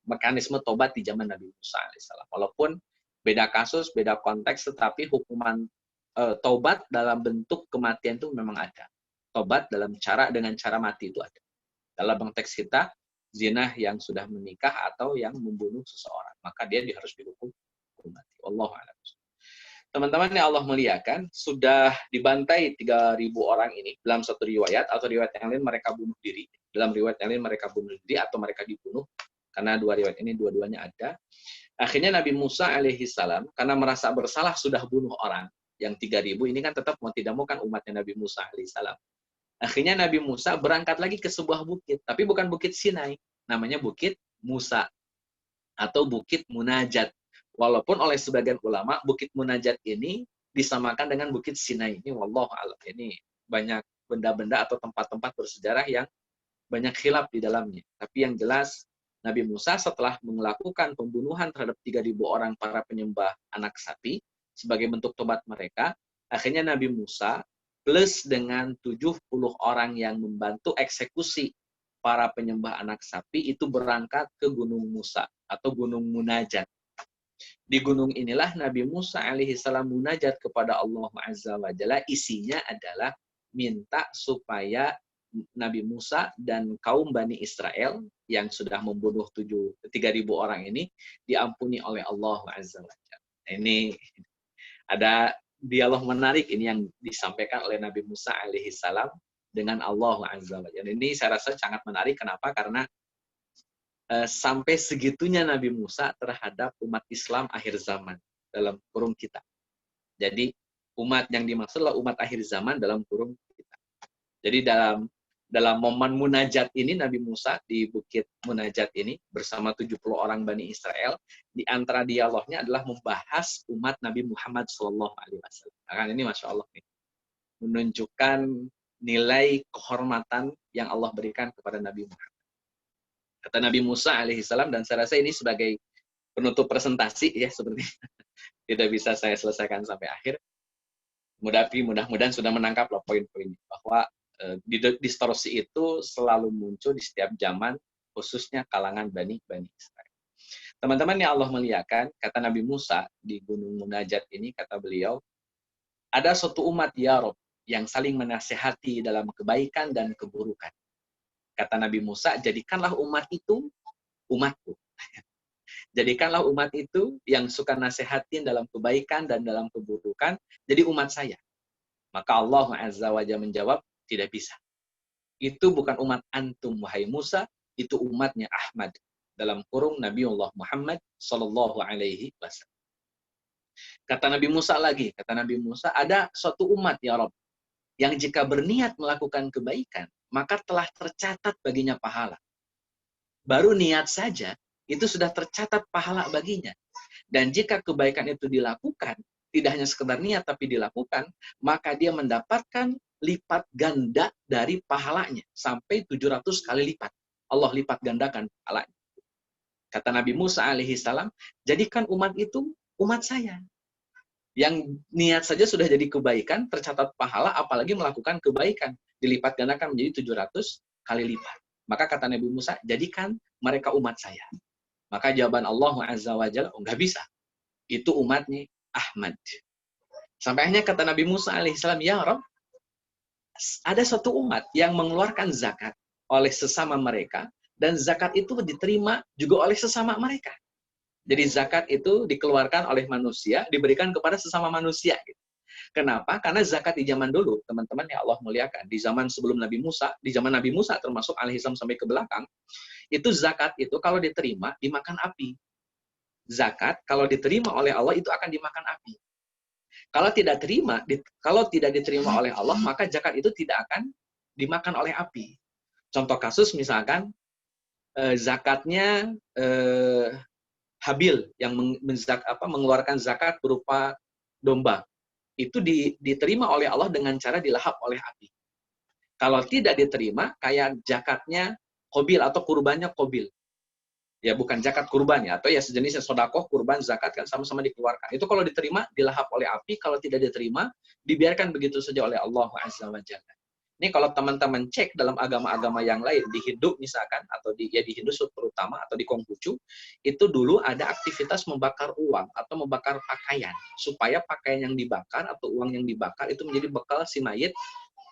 mekanisme taubat di zaman Nabi Musa alaihissalam. Walaupun beda kasus, beda konteks, tetapi hukuman taubat dalam bentuk kematian itu memang ada. Taubat dengan cara mati itu ada. Dalam konteks kita, zina yang sudah menikah atau yang membunuh seseorang, maka dia harus dihukum mati. Wallahu a'lam. Teman-teman yang Allah muliakan, sudah dibantai 3.000 orang ini dalam satu riwayat, atau riwayat yang lain mereka bunuh diri. Dalam riwayat yang lain mereka bunuh diri atau mereka dibunuh karena dua riwayat ini dua-duanya ada. Akhirnya Nabi Musa alaihi salam karena merasa bersalah sudah bunuh orang yang 3.000 ini kan tetap mau tidak mau kan umatnya Nabi Musa alaihi salam. Akhirnya Nabi Musa berangkat lagi ke sebuah bukit, tapi bukan bukit Sinai, namanya Bukit Musa atau Bukit Munajat. Walaupun oleh sebagian ulama Bukit Munajat ini disamakan dengan Bukit Sinai. Ini wallahu a'lam. Ini banyak benda-benda atau tempat-tempat bersejarah yang banyak khilaf di dalamnya. Tapi yang jelas Nabi Musa setelah melakukan pembunuhan terhadap 3.000 orang para penyembah anak sapi sebagai bentuk tobat mereka, akhirnya Nabi Musa plus dengan 70 orang yang membantu eksekusi para penyembah anak sapi itu berangkat ke Gunung Musa atau Gunung Munajat. Di gunung inilah Nabi Musa alaihi salam munajat kepada Allah Azza wa Jalla, isinya adalah minta supaya Nabi Musa dan kaum Bani Israel yang sudah membunuh 3.000 orang ini diampuni oleh Allah Azza wa Jalla. Ini ada dialog menarik ini yang disampaikan oleh Nabi Musa alaihi salam dengan Allah Azza wa Jalla. Ini saya rasa sangat menarik. Kenapa? Karena sampai segitunya Nabi Musa terhadap umat Islam akhir zaman dalam kurung kita. Jadi umat yang dimaksud adalah umat akhir zaman dalam kurung kita. Jadi dalam momen munajat ini Nabi Musa di Bukit Munajat ini bersama 70 orang Bani Israel, di antara dialognya adalah membahas umat Nabi Muhammad SAW. Nah, ini Masya Allah nih, menunjukkan nilai kehormatan yang Allah berikan kepada Nabi Muhammad. Kata Nabi Musa alaihi salam, dan saya rasa ini sebagai penutup presentasi ya, seperti tidak bisa saya selesaikan sampai akhir. Mudah-mudahan sudah menangkap poin-poinnya bahwa distorsi itu selalu muncul di setiap zaman, khususnya kalangan Bani Israel. Teman-teman yang Allah muliakan, kata Nabi Musa di Gunung Munajat ini, kata beliau, ada suatu umat ya Rob yang saling menasihati dalam kebaikan dan keburukan. Kata Nabi Musa, jadikanlah umat itu umatku. Jadikanlah umat itu yang suka nasihatin dalam kebaikan dan dalam keburukan, jadi umat saya. Maka Allah Azza wa Jalla menjawab, tidak bisa. Itu bukan umat antum, wahai Musa, itu umatnya Ahmad. Dalam kurung Nabiullah Muhammad Sallallahu Alaihi Wasallam. Kata Nabi Musa lagi, kata Nabi Musa, ada suatu umat ya Rabb, yang jika berniat melakukan kebaikan, maka telah tercatat baginya pahala. Baru niat saja, itu sudah tercatat pahala baginya. Dan jika kebaikan itu dilakukan, tidak hanya sekedar niat tapi dilakukan, maka dia mendapatkan lipat ganda dari pahalanya. Sampai 700 kali lipat. Allah lipat gandakan pahalanya. Kata Nabi Musa alaihi salam, jadikan umat itu umat saya. Yang niat saja sudah jadi kebaikan, tercatat pahala, apalagi melakukan kebaikan. Dilipat gandakan menjadi 700 kali lipat. Maka kata Nabi Musa, jadikan mereka umat saya. Maka jawaban Allah Azza wa Jalla, enggak bisa. Itu umatnya Ahmad. Sampai akhirnya kata Nabi Musa alaihissalam, ya Rabb, ada satu umat yang mengeluarkan zakat oleh sesama mereka, dan zakat itu diterima juga oleh sesama mereka. Jadi zakat itu dikeluarkan oleh manusia, diberikan kepada sesama manusia. Kenapa? Karena zakat di zaman dulu, teman-teman ya Allah muliakan, di zaman sebelum Nabi Musa, di zaman Nabi Musa termasuk alaihissalam sampai ke belakang, itu zakat itu kalau diterima, dimakan api. Zakat kalau diterima oleh Allah itu akan dimakan api. Kalau tidak diterima oleh Allah, maka zakat itu tidak akan dimakan oleh api. Contoh kasus misalkan, zakatnya Habil yang mengeluarkan zakat berupa domba. Itu diterima oleh Allah dengan cara dilahap oleh api. Kalau tidak diterima, kayak zakatnya Qabil atau kurbannya Qabil. Ya bukan zakat kurbannya, atau ya sejenisnya sodakoh, kurban, zakat kan sama-sama dikeluarkan. Itu kalau diterima, dilahap oleh api. Kalau tidak diterima, dibiarkan begitu saja oleh Allah Azza wa Jalla. Ini kalau teman-teman cek dalam agama-agama yang lain, di Hindu misalkan, atau di Hindu terutama, atau di Konghucu, itu dulu ada aktivitas membakar uang atau membakar pakaian, supaya pakaian yang dibakar atau uang yang dibakar itu menjadi bekal si mayit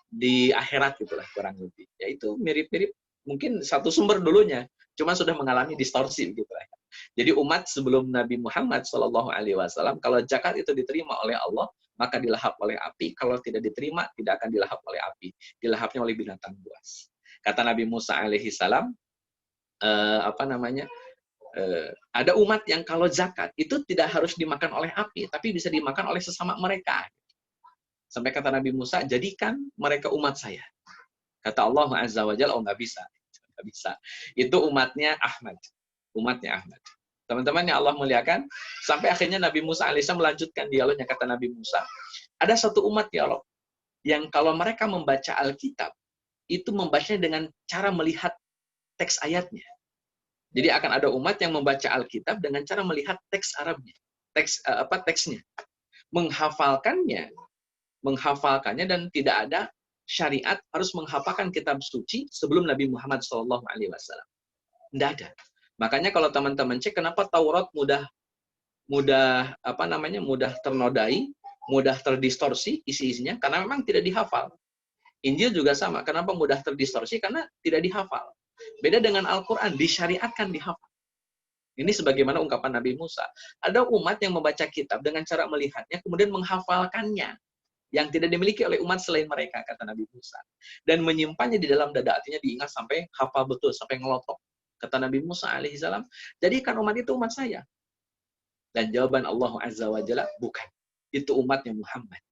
di akhirat gitulah kurang lebih. Ya itu mirip-mirip mungkin satu sumber dulunya, cuma sudah mengalami distorsi gitu lah. Jadi umat sebelum Nabi Muhammad SAW, kalau zakat itu diterima oleh Allah, maka dilahap oleh api. Kalau tidak diterima, tidak akan dilahap oleh api. Dilahapnya oleh binatang buas. Kata Nabi Musa alaihi salam, ada umat yang kalau zakat itu tidak harus dimakan oleh api, tapi bisa dimakan oleh sesama mereka. Sampai kata Nabi Musa, jadikan mereka umat saya. Kata Allah Azza wa Jalla, oh nggak bisa. Nggak bisa. Itu umatnya Ahmad. Umatnya Ahmad. Teman-teman yang Allah muliakan, sampai akhirnya Nabi Musa alaihissalam melanjutkan dialognya, kata Nabi Musa, ada satu umat ya Allah, yang kalau mereka membaca Alkitab, itu membacanya dengan cara melihat teks ayatnya. Jadi akan ada umat yang membaca Alkitab dengan cara melihat teks Arabnya, teksnya, menghafalkannya dan tidak ada syariat harus menghafalkan kitab suci sebelum Nabi Muhammad SAW. Tidak ada. Makanya kalau teman-teman cek kenapa Taurat mudah ternodai, mudah terdistorsi isi-isinya karena memang tidak dihafal. Injil juga sama. Kenapa mudah terdistorsi? Karena tidak dihafal. Beda dengan Al-Quran, disyariatkan dihafal. Ini sebagaimana ungkapan Nabi Musa. Ada umat yang membaca kitab dengan cara melihatnya, kemudian menghafalkannya. Yang tidak dimiliki oleh umat selain mereka, kata Nabi Musa. Dan menyimpannya di dalam dada, artinya diingat sampai hafal betul, sampai ngelotok. Kata Nabi Musa alaihissalam, jadikan umat itu umat saya. Dan jawaban Allah Azza wa Jalla, bukan. Itu umatnya Muhammad.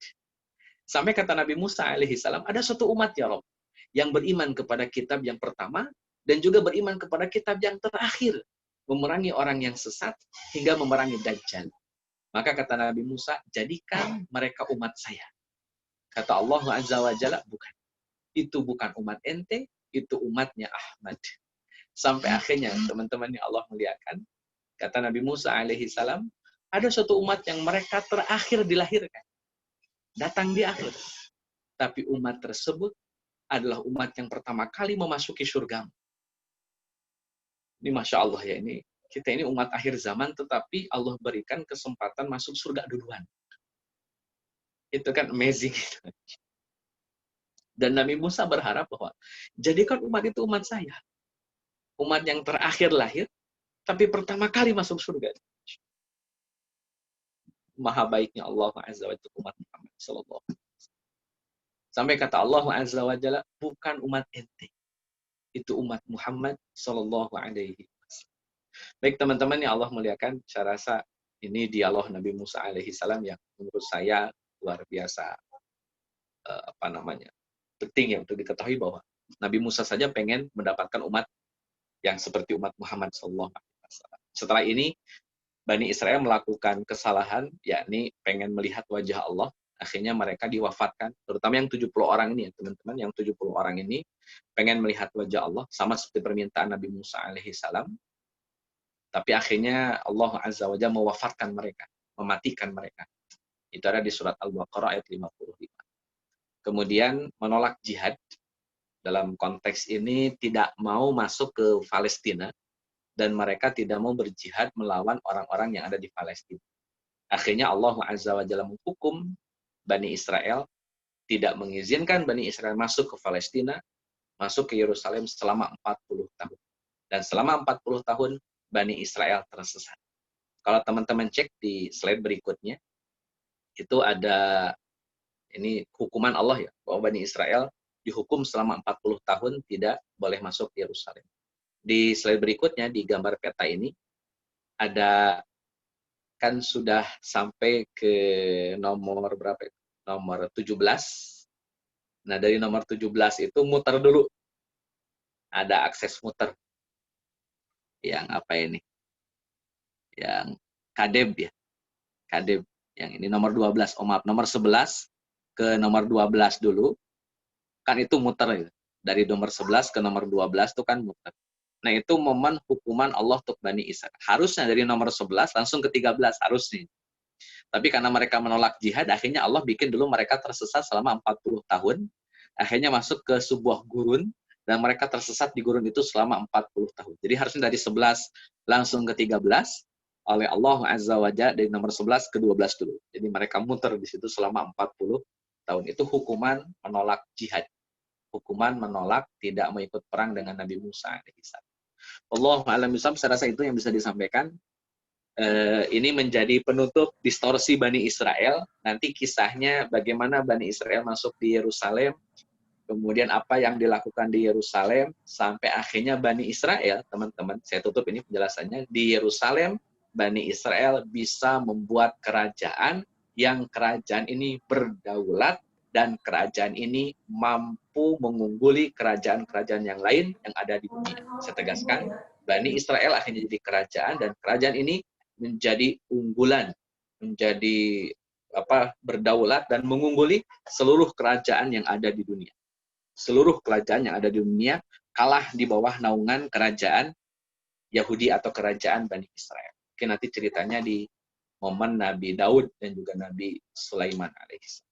Sampai kata Nabi Musa alaihissalam, ada suatu umat ya Rabb, yang beriman kepada kitab yang pertama, dan juga beriman kepada kitab yang terakhir, memerangi orang yang sesat, hingga memerangi Dajjal. Maka kata Nabi Musa, jadikan mereka umat saya. Kata Allah Azza wa Jalla, bukan. Itu bukan umat ente, itu umatnya Ahmad. Sampai akhirnya, teman-teman yang Allah muliakan, kata Nabi Musa alaihissalam, ada suatu umat yang mereka terakhir dilahirkan. Datang di akhir. Tapi umat tersebut adalah umat yang pertama kali memasuki surga. Ini Masya Allah ya, kita ini umat akhir zaman, tetapi Allah berikan kesempatan masuk surga duluan. Itu kan amazing. Dan Nabi Musa berharap bahwa, jadikan umat itu umat saya. Umat yang terakhir lahir, tapi pertama kali masuk surga. Maha baiknya Allah Azza wa Jalla umat Muhammad sallallahu alaihi wasallam. Sampai kata Allah Azza wa Jalla, bukan umat ente. Itu umat Muhammad sallallahu alaihi wasallam. Baik teman-teman yang Allah muliakan, saya rasa ini dialog Nabi Musa alaihi salam yang menurut saya luar biasa penting ya untuk diketahui bahwa Nabi Musa saja pengen mendapatkan umat yang seperti umat Muhammad sallallahu alaihi wasallam. Setelah ini Bani Israel melakukan kesalahan, yakni pengen melihat wajah Allah. Akhirnya mereka diwafatkan, terutama yang 70 orang ini ya teman-teman, yang 70 orang ini pengen melihat wajah Allah, sama seperti permintaan Nabi Musa alaihi salam. Tapi akhirnya Allah Azza wa Jalla mewafatkan mereka, mematikan mereka. Itu ada di surat Al-Baqarah ayat 55. Kemudian menolak jihad, dalam konteks ini tidak mau masuk ke Palestina, dan mereka tidak mau berjihad melawan orang-orang yang ada di Palestina. Akhirnya Allah Azza wa Jalla menghukum Bani Israel, tidak mengizinkan Bani Israel masuk ke Palestina, masuk ke Yerusalem selama 40 tahun. Dan selama 40 tahun, Bani Israel tersesat. Kalau teman-teman cek di slide berikutnya, itu ada, ini hukuman Allah ya, bahwa Bani Israel dihukum selama 40 tahun tidak boleh masuk ke Yerusalem. Di slide berikutnya, di gambar peta ini, ada, kan sudah sampai ke nomor berapa? Nomor 17. Nah, dari nomor 17 itu muter dulu. Ada akses muter. Yang apa ini? Yang Kadeb ya. Kadeb. Yang ini nomor 12. Oh maaf, nomor 11 ke nomor 12 dulu. Kan itu muter ya. Dari nomor 11 ke nomor 12 itu kan muter. Nah, itu momen hukuman Allah untuk Bani Israel. Harusnya dari nomor 11 langsung ke 13, harusnya. Tapi karena mereka menolak jihad, akhirnya Allah bikin dulu mereka tersesat selama 40 tahun. Akhirnya masuk ke sebuah gurun, dan mereka tersesat di gurun itu selama 40 tahun. Jadi harusnya dari 11 langsung ke 13, oleh Allah Azza wa Jalla dari nomor 11 ke 12 dulu. Jadi mereka muter di situ selama 40 tahun. Itu hukuman menolak jihad. Hukuman menolak tidak mengikut perang dengan Nabi Musa alaihissalam. Allahu a'lam bishawab, saya rasa itu yang bisa disampaikan. Ini menjadi penutup distorsi Bani Israel. Nanti kisahnya bagaimana Bani Israel masuk di Yerusalem, kemudian apa yang dilakukan di Yerusalem, sampai akhirnya Bani Israel, teman-teman, saya tutup ini penjelasannya, di Yerusalem, Bani Israel bisa membuat kerajaan yang kerajaan ini berdaulat, dan kerajaan ini mampu mengungguli kerajaan-kerajaan yang lain yang ada di dunia. Saya tegaskan, Bani Israel akhirnya jadi kerajaan, dan kerajaan ini menjadi unggulan, menjadi berdaulat dan mengungguli seluruh kerajaan yang ada di dunia. Seluruh kerajaan yang ada di dunia kalah di bawah naungan kerajaan Yahudi atau kerajaan Bani Israel. Mungkin nanti ceritanya di momen Nabi Daud dan juga Nabi Sulaiman alaihissalam.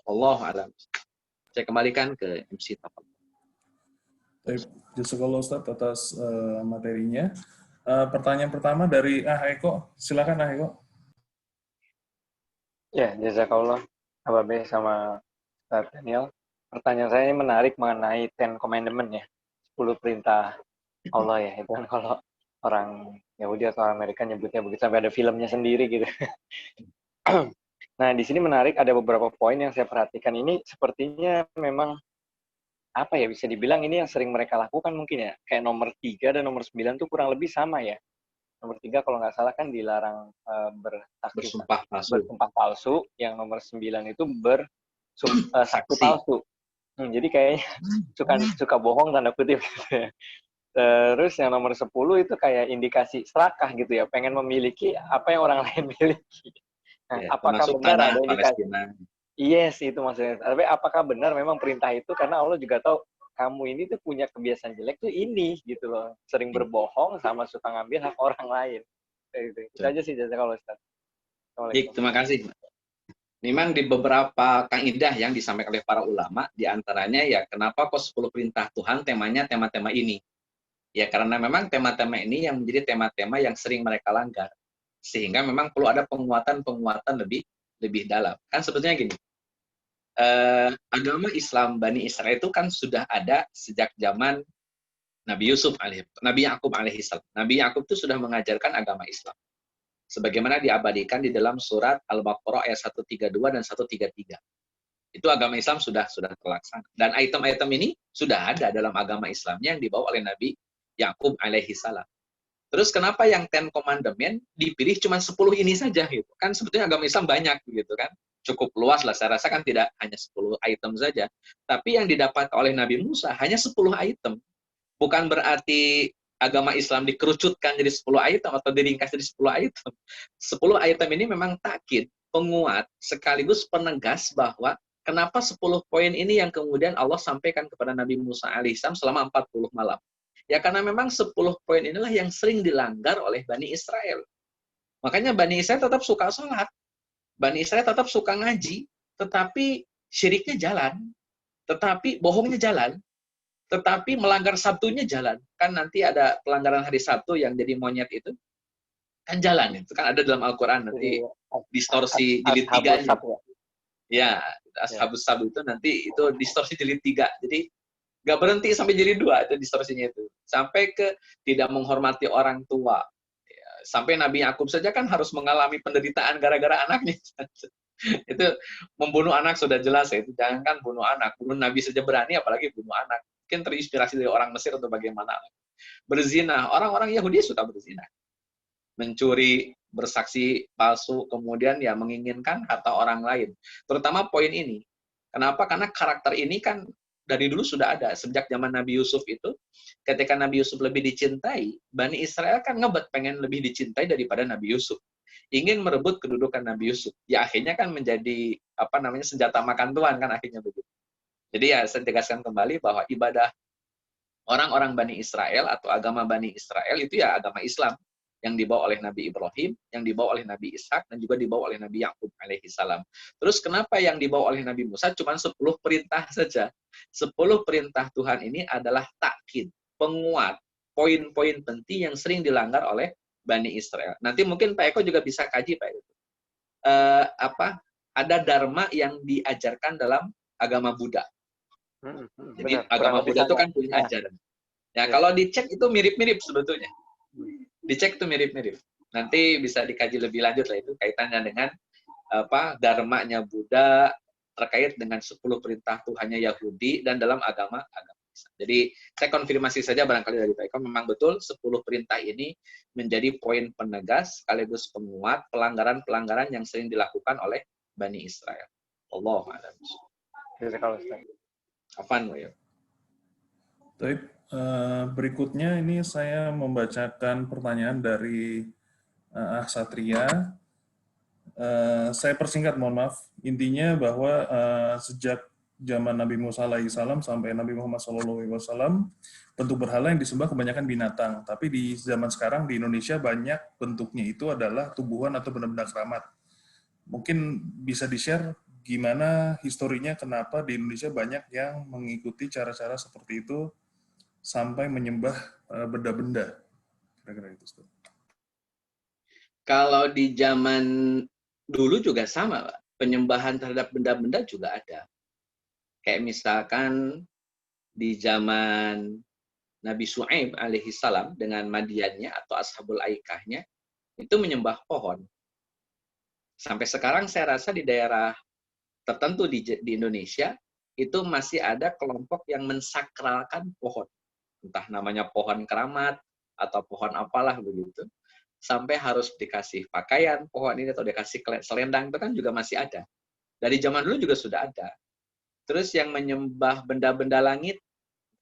Allahu a'lam. Saya kembalikan ke MC Tafadhol. Baik, jazakallahu Ustaz atas materinya. Pertanyaan pertama dari Eko. Silakan Eko. Ya, jazakallah Ababe sama Ustaz Daniel. Pertanyaan saya ini menarik mengenai Ten Commandment ya, 10 perintah Allah ya. Itu kan kalau orang Yahudi atau Amerika nyebutnya begitu, sampai ada filmnya sendiri gitu. Nah, di sini menarik, ada beberapa poin yang saya perhatikan. Ini sepertinya memang, apa ya, bisa dibilang ini yang sering mereka lakukan mungkin ya. Kayak nomor 3 dan nomor 9 tuh kurang lebih sama ya. Nomor 3 kalau nggak salah kan dilarang Bersumpah palsu. bersumpah palsu. Yang nomor 9 itu saksi palsu. Jadi kayaknya suka bohong tanda kutip gitu ya. Terus yang nomor 10 itu kayak indikasi serakah gitu ya, pengen memiliki apa yang orang lain miliki. Nah, Ya, apakah benar ada indikasi? Palestina. Yes, itu maksudnya. Tapi apakah benar memang perintah itu, karena Allah juga tahu kamu ini tuh punya kebiasaan jelek tuh ini gitu loh, sering berbohong sama suka ngambil hak orang lain. Itu aja sih jazakallahu Ustaz. Baik, terima kasih. Memang di beberapa kaidah yang disampaikan oleh para ulama, diantaranya ya kenapa kok 10 perintah Tuhan temanya tema-tema ini. Ya karena memang tema-tema ini yang menjadi tema-tema yang sering mereka langgar. Sehingga memang perlu ada penguatan-penguatan lebih dalam. Kan sebetulnya gini, agama Islam Bani Israel itu kan sudah ada sejak zaman Nabi Yakub alaihissalam. Nabi Yakub itu sudah mengajarkan agama Islam. Sebagaimana diabadikan di dalam surat Al-Baqarah ayat 132 dan 133. Itu agama Islam sudah terlaksana. Dan item-item ini sudah ada dalam agama Islamnya yang dibawa oleh Nabi Yakub alaihissalam. Terus kenapa yang Ten Commandment dipilih cuma 10 ini saja gitu? Kan sebetulnya agama Islam banyak gitu kan. Cukup luas lah, saya rasa kan tidak hanya 10 item saja. Tapi yang didapat oleh Nabi Musa hanya 10 item. Bukan berarti agama Islam dikerucutkan jadi 10 item atau diringkas jadi 10 item. 10 item ini memang takkid, penguat, sekaligus penegas bahwa kenapa 10 poin ini yang kemudian Allah sampaikan kepada Nabi Musa alaihissalam selama 40 malam. Ya karena memang 10 poin inilah yang sering dilanggar oleh Bani Israel. Makanya Bani Israel tetap suka sholat. Bani Israel tetap suka ngaji. Tetapi syiriknya jalan. Tetapi bohongnya jalan. Tetapi melanggar Sabtunya jalan. Kan nanti ada pelanggaran hari Sabtu yang jadi monyet itu. Kan jalan. Itu kan ada dalam Al-Quran. Nanti distorsi jilid 3. Ya, Ashabus Sabu itu nanti itu distorsi jilid 3. Jadi nggak berhenti sampai jilid 2 itu distorsinya itu. Sampai ke tidak menghormati orang tua. Ya, sampai Nabi Yakub saja kan harus mengalami penderitaan gara-gara anaknya. Itu membunuh anak sudah jelas ya. Itu jangankan bunuh anak. Bunuh Nabi saja berani, apalagi bunuh anak. Mungkin terinspirasi dari orang Mesir untuk bagaimana. Berzina. Orang-orang Yahudi suka berzina. Mencuri, bersaksi palsu, kemudian ya menginginkan harta orang lain. Terutama poin ini. Kenapa? Karena karakter ini kan dari dulu sudah ada. Sejak zaman Nabi Yusuf itu, ketika Nabi Yusuf lebih dicintai, Bani Israel kan ngebet pengen lebih dicintai daripada Nabi Yusuf. Ingin merebut kedudukan Nabi Yusuf. Ya akhirnya kan menjadi senjata makan tuan kan akhirnya begitu. Jadi ya saya tegaskan kembali bahwa ibadah orang-orang Bani Israel atau agama Bani Israel itu ya agama Islam yang dibawa oleh Nabi Ibrahim, yang dibawa oleh Nabi Ishak, dan juga dibawa oleh Nabi Yakub alaihissalam. Terus kenapa yang dibawa oleh Nabi Musa cuma 10 perintah saja? 10 perintah Tuhan ini adalah takkid, penguat, poin-poin penting yang sering dilanggar oleh Bani Israel. Nanti mungkin Pak Eko juga bisa kaji Pak Eko. Ada dharma yang diajarkan dalam agama Buddha. Jadi Benar, agama Buddha itu kan punya ajaran. Ya, kalau dicek itu mirip-mirip sebetulnya. Dicek itu mirip-mirip. Nanti bisa dikaji lebih lanjut lah itu kaitannya dengan dharmanya Buddha, terkait dengan 10 perintah Tuhannya Yahudi dan dalam agama Islam. Jadi saya konfirmasi saja barangkali dari Pak Eko, memang betul 10 perintah ini menjadi poin penegas sekaligus penguat pelanggaran-pelanggaran yang sering dilakukan oleh Bani Israel. Allah a'lam. Apaan, ya? Baik, berikutnya ini saya membacakan pertanyaan dari Satria. Saya persingkat, mohon maaf. Intinya bahwa sejak zaman Nabi Musa alaihissalam sampai Nabi Muhammad SAW, bentuk berhala yang disembah kebanyakan binatang. Tapi di zaman sekarang di Indonesia banyak bentuknya itu adalah tumbuhan atau benda-benda keramat. Mungkin bisa di-share gimana historinya, kenapa di Indonesia banyak yang mengikuti cara-cara seperti itu sampai menyembah benda-benda. Kira-kira itu, Ustaz. Kalau di zaman dulu juga sama, Pak. Penyembahan terhadap benda-benda juga ada. Kayak misalkan di zaman Nabi Syuaib alaihissalam dengan Madiannya atau Ashabul Aikahnya, itu menyembah pohon. Sampai sekarang saya rasa di daerah tertentu di Indonesia, itu masih ada kelompok yang mensakralkan pohon. Entah namanya pohon keramat, atau pohon apalah begitu. Sampai harus dikasih pakaian pohon ini atau dikasih selendang, itu kan juga masih ada. Dari zaman dulu juga sudah ada. Terus yang menyembah benda-benda langit,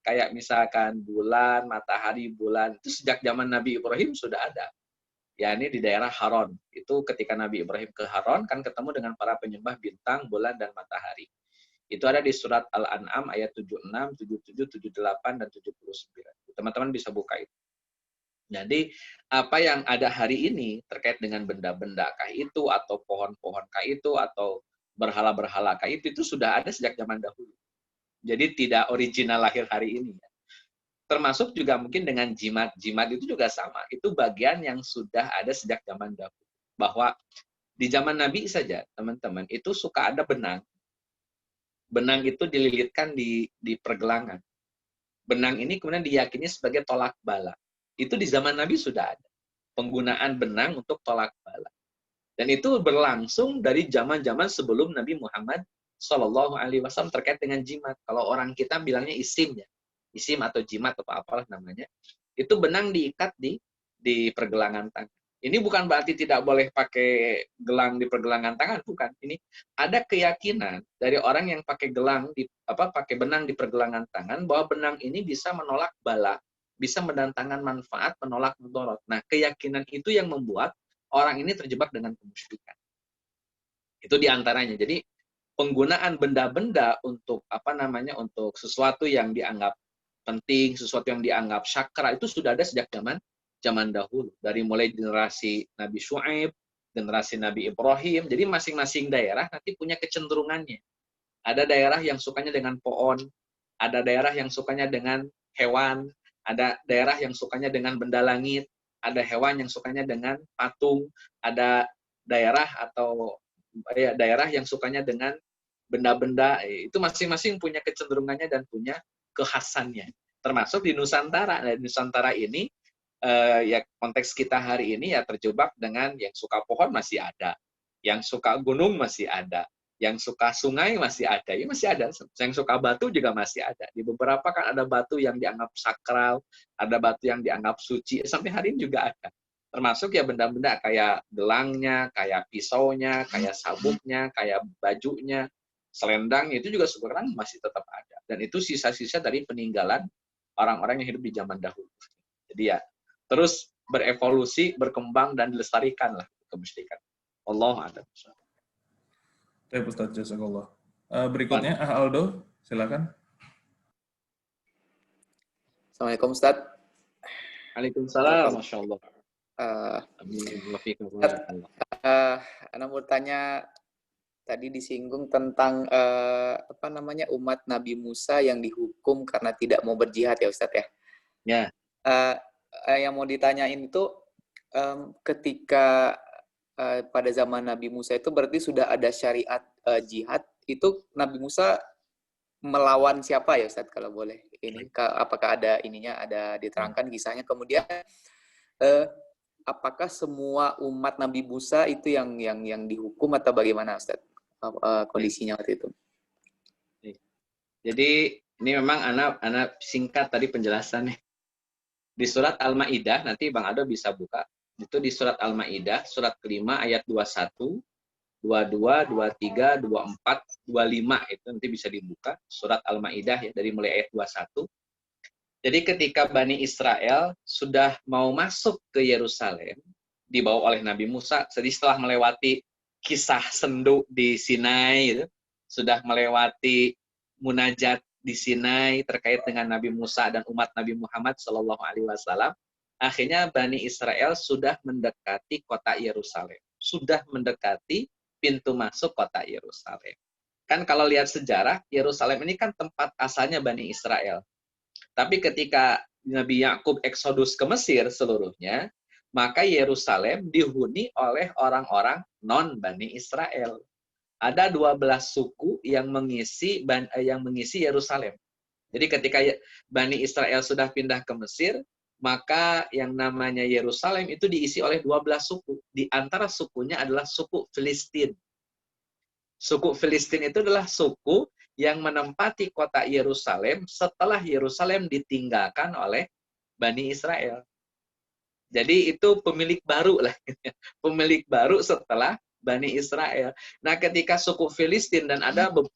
kayak misalkan bulan, matahari, bulan, itu sejak zaman Nabi Ibrahim sudah ada. Ya, ini di daerah Haron. Itu ketika Nabi Ibrahim ke Haron, kan ketemu dengan para penyembah bintang, bulan, dan matahari. Itu ada di surat Al-An'am ayat 76, 77, 78, dan 79. Teman-teman bisa buka itu. Jadi, apa yang ada hari ini terkait dengan benda-benda kah itu, atau pohon-pohon kah itu, atau berhala-berhala kah itu sudah ada sejak zaman dahulu. Jadi, tidak original lahir hari ini. Termasuk juga mungkin dengan jimat. Jimat itu juga sama. Itu bagian yang sudah ada sejak zaman dahulu. Bahwa di zaman Nabi saja, teman-teman, itu suka ada benang. Benang itu dililitkan di pergelangan. Benang ini kemudian diyakini sebagai tolak bala. Itu di zaman Nabi sudah ada. Penggunaan benang untuk tolak bala. Dan itu berlangsung dari zaman-zaman sebelum Nabi Muhammad SAW terkait dengan jimat. Kalau orang kita bilangnya isim ya. Isim atau jimat atau apalah namanya. Itu benang diikat di pergelangan tangan. Ini bukan berarti tidak boleh pakai gelang di pergelangan tangan, bukan. Ini ada keyakinan dari orang yang pakai pakai benang di pergelangan tangan bahwa benang ini bisa menolak bala, bisa mendatangkan manfaat, menolak mudarat. Nah, keyakinan itu yang membuat orang ini terjebak dengan kemusyrikan. Itu diantaranya. Jadi penggunaan benda-benda untuk untuk sesuatu yang dianggap penting, sesuatu yang dianggap syakra itu sudah ada sejak zaman dahulu. Dari mulai generasi Nabi Syuaib, generasi Nabi Ibrahim. Jadi masing-masing daerah nanti punya kecenderungannya. Ada daerah yang sukanya dengan pohon, ada daerah yang sukanya dengan hewan, ada daerah yang sukanya dengan benda langit, ada hewan yang sukanya dengan patung, ada daerah yang sukanya dengan benda-benda. Itu masing-masing punya kecenderungannya dan punya kekhasannya. Termasuk di Nusantara. Nah, di Nusantara ini, ya konteks kita hari ini ya terjebak dengan yang suka pohon masih ada, yang suka gunung masih ada, yang suka sungai masih ada, ya masih ada. Yang suka batu juga masih ada. Di beberapa kan ada batu yang dianggap sakral, ada batu yang dianggap suci, sampai hari ini juga ada. Termasuk ya benda-benda kayak gelangnya, kayak pisaunya, kayak sabuknya, kayak bajunya, selendang, itu juga sekarang masih tetap ada. Dan itu sisa-sisa dari peninggalan orang-orang yang hidup di zaman dahulu. Jadi ya, terus berevolusi, berkembang, dan dilestarikan lah kemusyrikan. Allah a'lam. Baik, Ustaz, jazakallah. Berikutnya, Aldo, silakan. Assalamualaikum, Ustaz. Waalaikumsalam, Masya Allah. Ana mau tanya, tadi disinggung tentang umat Nabi Musa yang dihukum karena tidak mau berjihad ya, Ustaz ya? Ya. Yang mau ditanyain itu ketika pada zaman Nabi Musa itu berarti sudah ada syariat jihad, itu Nabi Musa melawan siapa ya, Ustaz, kalau boleh? Apakah ada ada diterangkan kisahnya? Kemudian apakah semua umat Nabi Musa itu yang dihukum atau bagaimana, Ustaz? Kondisinya waktu itu? Jadi ini memang anak singkat tadi penjelasannya. Di surat Al-Maidah, nanti Bang Ado bisa buka. Itu di surat Al-Maidah, surat kelima ayat 21, 22, 23, 24, 25. Itu nanti bisa dibuka. Surat Al-Maidah ya, dari mulai ayat 21. Jadi ketika Bani Israel sudah mau masuk ke Yerusalem, dibawa oleh Nabi Musa, jadi setelah melewati kisah sendu di Sinai, gitu, sudah melewati munajat di Sinai terkait dengan Nabi Musa dan umat Nabi Muhammad Shallallahu Alaihi Wasallam, akhirnya Bani Israel sudah mendekati kota Yerusalem, sudah mendekati pintu masuk kota Yerusalem. Kan kalau lihat sejarah, Yerusalem ini kan tempat asalnya Bani Israel. Tapi ketika Nabi Yakub eksodus ke Mesir seluruhnya, maka Yerusalem dihuni oleh orang-orang non-Bani Israel. Ada 12 suku yang mengisi Yerusalem. Jadi ketika Bani Israel sudah pindah ke Mesir, maka yang namanya Yerusalem itu diisi oleh 12 suku. Di antara sukunya adalah suku Filistin. Suku Filistin itu adalah suku yang menempati kota Yerusalem setelah Yerusalem ditinggalkan oleh Bani Israel. Jadi itu pemilik baru lah. Pemilik baru setelah Bani Israel. Nah, ketika suku Filistin dan ada 12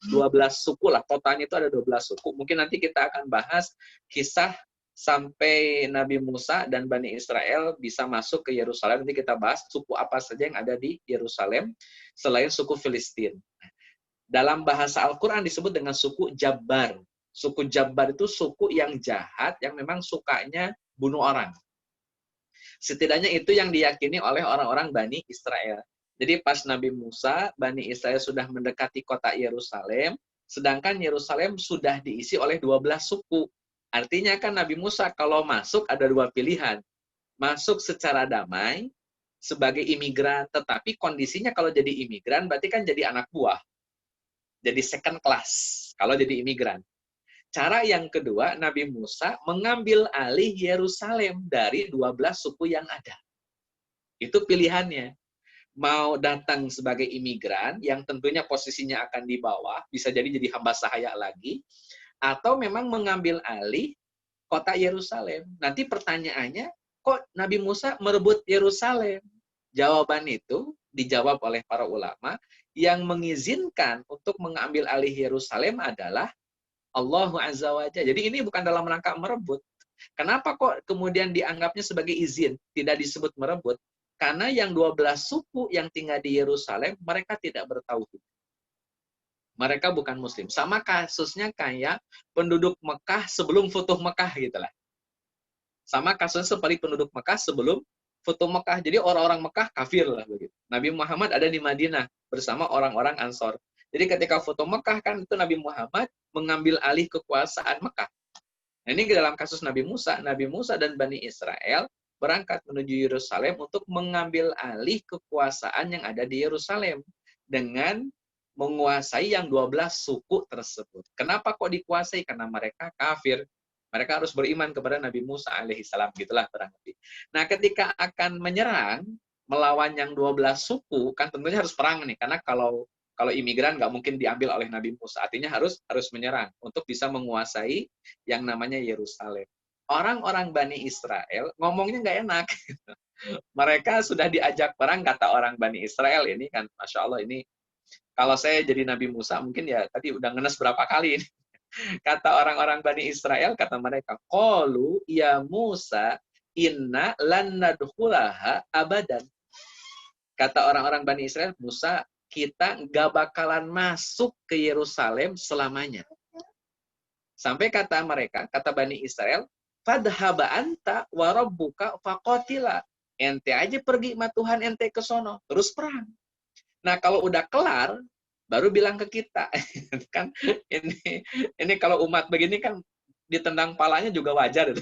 suku lah, totalnya itu ada 12 suku. Mungkin nanti kita akan bahas kisah sampai Nabi Musa dan Bani Israel bisa masuk ke Yerusalem. Nanti kita bahas suku apa saja yang ada di Yerusalem selain suku Filistin. Dalam bahasa Al-Quran disebut dengan suku Jabbar. Suku Jabbar itu suku yang jahat, yang memang sukanya bunuh orang. Setidaknya itu yang diyakini oleh orang-orang Bani Israel. Jadi pas Nabi Musa, Bani Israel sudah mendekati kota Yerusalem, sedangkan Yerusalem sudah diisi oleh 12 suku. Artinya kan Nabi Musa kalau masuk ada 2 pilihan. Masuk secara damai, sebagai imigran, tetapi kondisinya kalau jadi imigran berarti kan jadi anak buah. Jadi second class, kalau jadi imigran. Cara yang kedua, Nabi Musa mengambil alih Yerusalem dari 12 suku yang ada. Itu pilihannya. Mau datang sebagai imigran yang tentunya posisinya akan di bawah, bisa jadi hamba sahaya lagi, atau memang mengambil alih kota Yerusalem. Nanti pertanyaannya, kok Nabi Musa merebut Yerusalem? Jawaban itu dijawab oleh para ulama, yang mengizinkan untuk mengambil alih Yerusalem adalah Allah Azza wa Jalla. Jadi ini bukan dalam rangka merebut. Kenapa kok kemudian dianggapnya sebagai izin, tidak disebut merebut? Karena yang 12 suku yang tinggal di Yerusalem, mereka tidak bertauhid. Mereka bukan muslim. Sama kasusnya kayak penduduk Mekah sebelum Futuh Mekah gitulah. Sama kasusnya seperti penduduk Mekah sebelum Futuh Mekah. Jadi orang-orang Mekah kafir lah begitu. Nabi Muhammad ada di Madinah bersama orang-orang Ansor. Jadi ketika Futuh Mekah kan itu Nabi Muhammad mengambil alih kekuasaan Mekah. Nah, ini dalam kasus Nabi Musa dan Bani Israel berangkat menuju Yerusalem untuk mengambil alih kekuasaan yang ada di Yerusalem dengan menguasai yang 12 suku tersebut. Kenapa kok dikuasai? Karena mereka kafir. Mereka harus beriman kepada Nabi Musa alaihissalam, gitulah kurang lebih. Nah, ketika akan menyerang melawan yang 12 suku, kan tentunya harus perang nih, karena kalau imigran nggak mungkin diambil oleh Nabi Musa, artinya harus menyerang untuk bisa menguasai yang namanya Yerusalem. Orang-orang Bani Israel ngomongnya nggak enak. Mereka sudah diajak perang, kata orang Bani Israel ini kan, Masya Allah ini, kalau saya jadi Nabi Musa mungkin ya tadi udah ngenes berapa kali ini. Kata orang-orang Bani Israel, kata mereka, qalu ya Musa inna lan nadkhulaha abadan. Kata orang-orang Bani Israel, Musa, kita nggak bakalan masuk ke Yerusalem selamanya. Sampai kata mereka, kata Bani Israel, fadhhaba anta wa rabbuka faqatila. Ente aja pergi sama Tuhan ente ke sono, terus perang. Nah, kalau udah kelar, baru bilang ke kita. Kan ini kalau umat begini kan ditendang palanya juga wajar.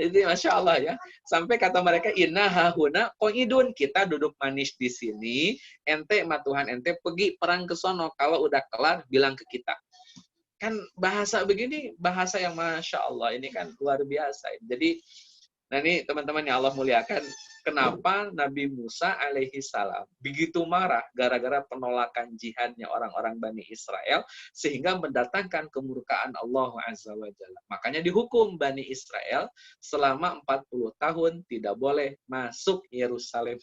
Jadi Masya Allah ya. Sampai kata mereka, inna hahuna qoidun, kita duduk manis di sini, ente sama Tuhan ente pergi perang ke sono. Kalau udah kelar, bilang ke kita. Kan bahasa begini, bahasa yang Masya Allah, ini kan luar biasa. Jadi, nah ini teman-teman yang Allah muliakan, kenapa Nabi Musa alaihi salam begitu marah gara-gara penolakan jihadnya orang-orang Bani Israel sehingga mendatangkan kemurkaan Allah Azza wa Jalla. Makanya dihukum Bani Israel selama 40 tahun tidak boleh masuk Yerusalem.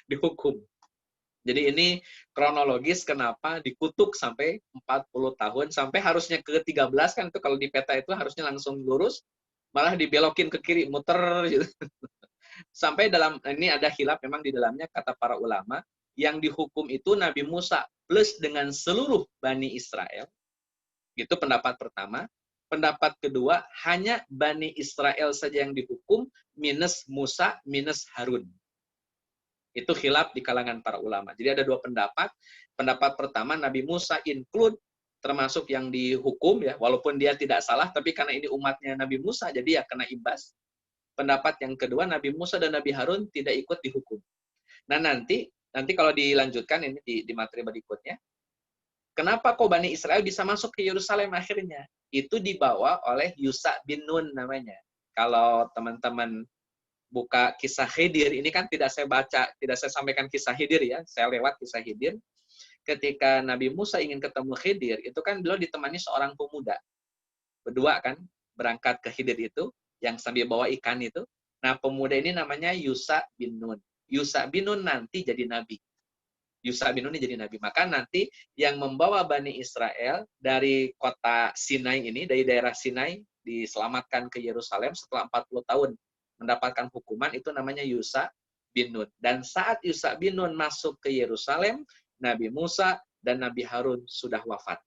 Dihukum. Jadi ini kronologis kenapa dikutuk sampai 40 tahun, sampai harusnya ke 13 kan itu kalau di peta itu harusnya langsung lurus, malah dibelokin ke kiri, muter gitu. Sampai dalam, ini ada khilaf memang di dalamnya kata para ulama, yang dihukum itu Nabi Musa plus dengan seluruh Bani Israel. Itu pendapat pertama. Pendapat kedua, hanya Bani Israel saja yang dihukum, minus Musa, minus Harun. Itu khilaf di kalangan para ulama. Jadi ada dua pendapat. Pendapat pertama, Nabi Musa include, termasuk yang dihukum, ya, walaupun dia tidak salah, tapi karena ini umatnya Nabi Musa, jadi ya kena imbas. Pendapat yang kedua, Nabi Musa dan Nabi Harun tidak ikut dihukum. Nah nanti kalau dilanjutkan ini di materi berikutnya, kenapa kok Bani Israel bisa masuk ke Yerusalem akhirnya? Itu dibawa oleh Yusha bin Nun namanya. Kalau teman-teman buka kisah Khidir, ini kan tidak saya sampaikan kisah Khidir ya, saya lewat kisah Khidir. Ketika Nabi Musa ingin ketemu Khidir, itu kan beliau ditemani seorang pemuda. Berdua kan, berangkat ke Khidir itu, yang sambil bawa ikan itu. Nah, pemuda ini namanya Yusha bin Nun. Yusha bin Nun nanti jadi nabi. Yusha bin Nun jadi nabi. Maka nanti yang membawa Bani Israel dari kota Sinai ini, dari daerah Sinai, diselamatkan ke Yerusalem setelah 40 tahun mendapatkan hukuman, itu namanya Yusha bin Nun. Dan saat Yusha bin Nun masuk ke Yerusalem, Nabi Musa dan Nabi Harun sudah wafat.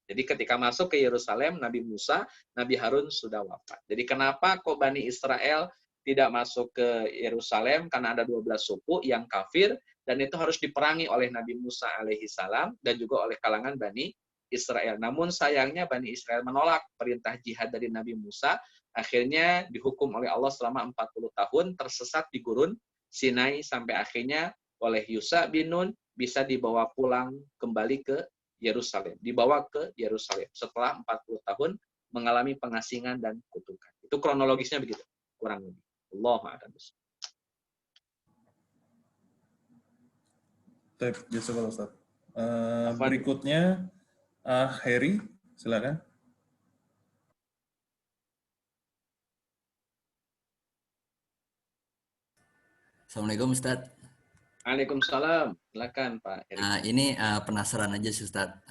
Jadi ketika masuk ke Yerusalem, Nabi Musa, Nabi Harun sudah wafat. Jadi kenapa kok Bani Israel tidak masuk ke Yerusalem? Karena ada 12 suku yang kafir, dan itu harus diperangi oleh Nabi Musa alaihi salam dan juga oleh kalangan Bani Israel. Namun sayangnya Bani Israel menolak perintah jihad dari Nabi Musa, akhirnya dihukum oleh Allah selama 40 tahun, tersesat di gurun Sinai, sampai akhirnya oleh Yusha bin Nun bisa dibawa pulang kembali ke Yerusalem, dibawa ke Yerusalem setelah 40 tahun mengalami pengasingan dan kutukan. Itu kronologisnya begitu, kurang lebih. Allahu a'lam. Jazakallah Ustaz. Berikutnya Heri, silakan. Assalamualaikum Ustadz. Waalaikumsalam. Silakan Pak Heri. Ini penasaran aja sih Ustadz.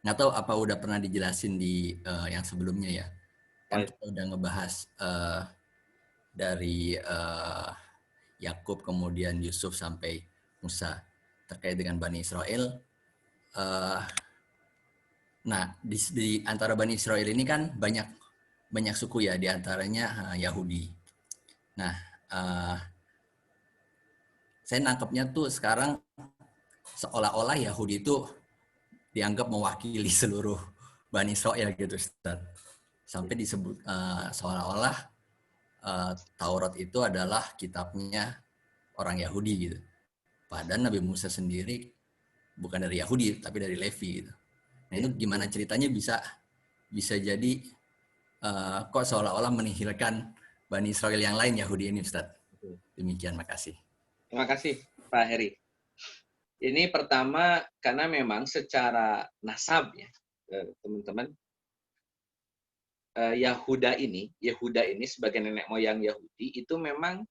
Nggak tahu apa udah pernah dijelasin di yang sebelumnya ya. Kan kita udah ngebahas dari Yakub kemudian Yusuf sampai Musa terkait dengan Bani Israel. Nah di antara Bani Israel ini kan banyak suku ya, di antaranya Yahudi. Nah saya nangkepnya tuh sekarang seolah-olah Yahudi itu dianggap mewakili seluruh Bani Israel gitu Ustaz. Sampai disebut seolah-olah Taurat itu adalah kitabnya orang Yahudi gitu. Padahal Nabi Musa sendiri bukan dari Yahudi tapi dari Levi gitu. Nah itu gimana ceritanya bisa jadi kok seolah-olah menihilkan Bani Israel yang lain Yahudi ini Ustaz. Demikian, makasih. Terima kasih Pak Heri. Ini pertama karena memang secara nasab ya teman-teman, Yehuda ini sebagai nenek moyang Yahudi itu memang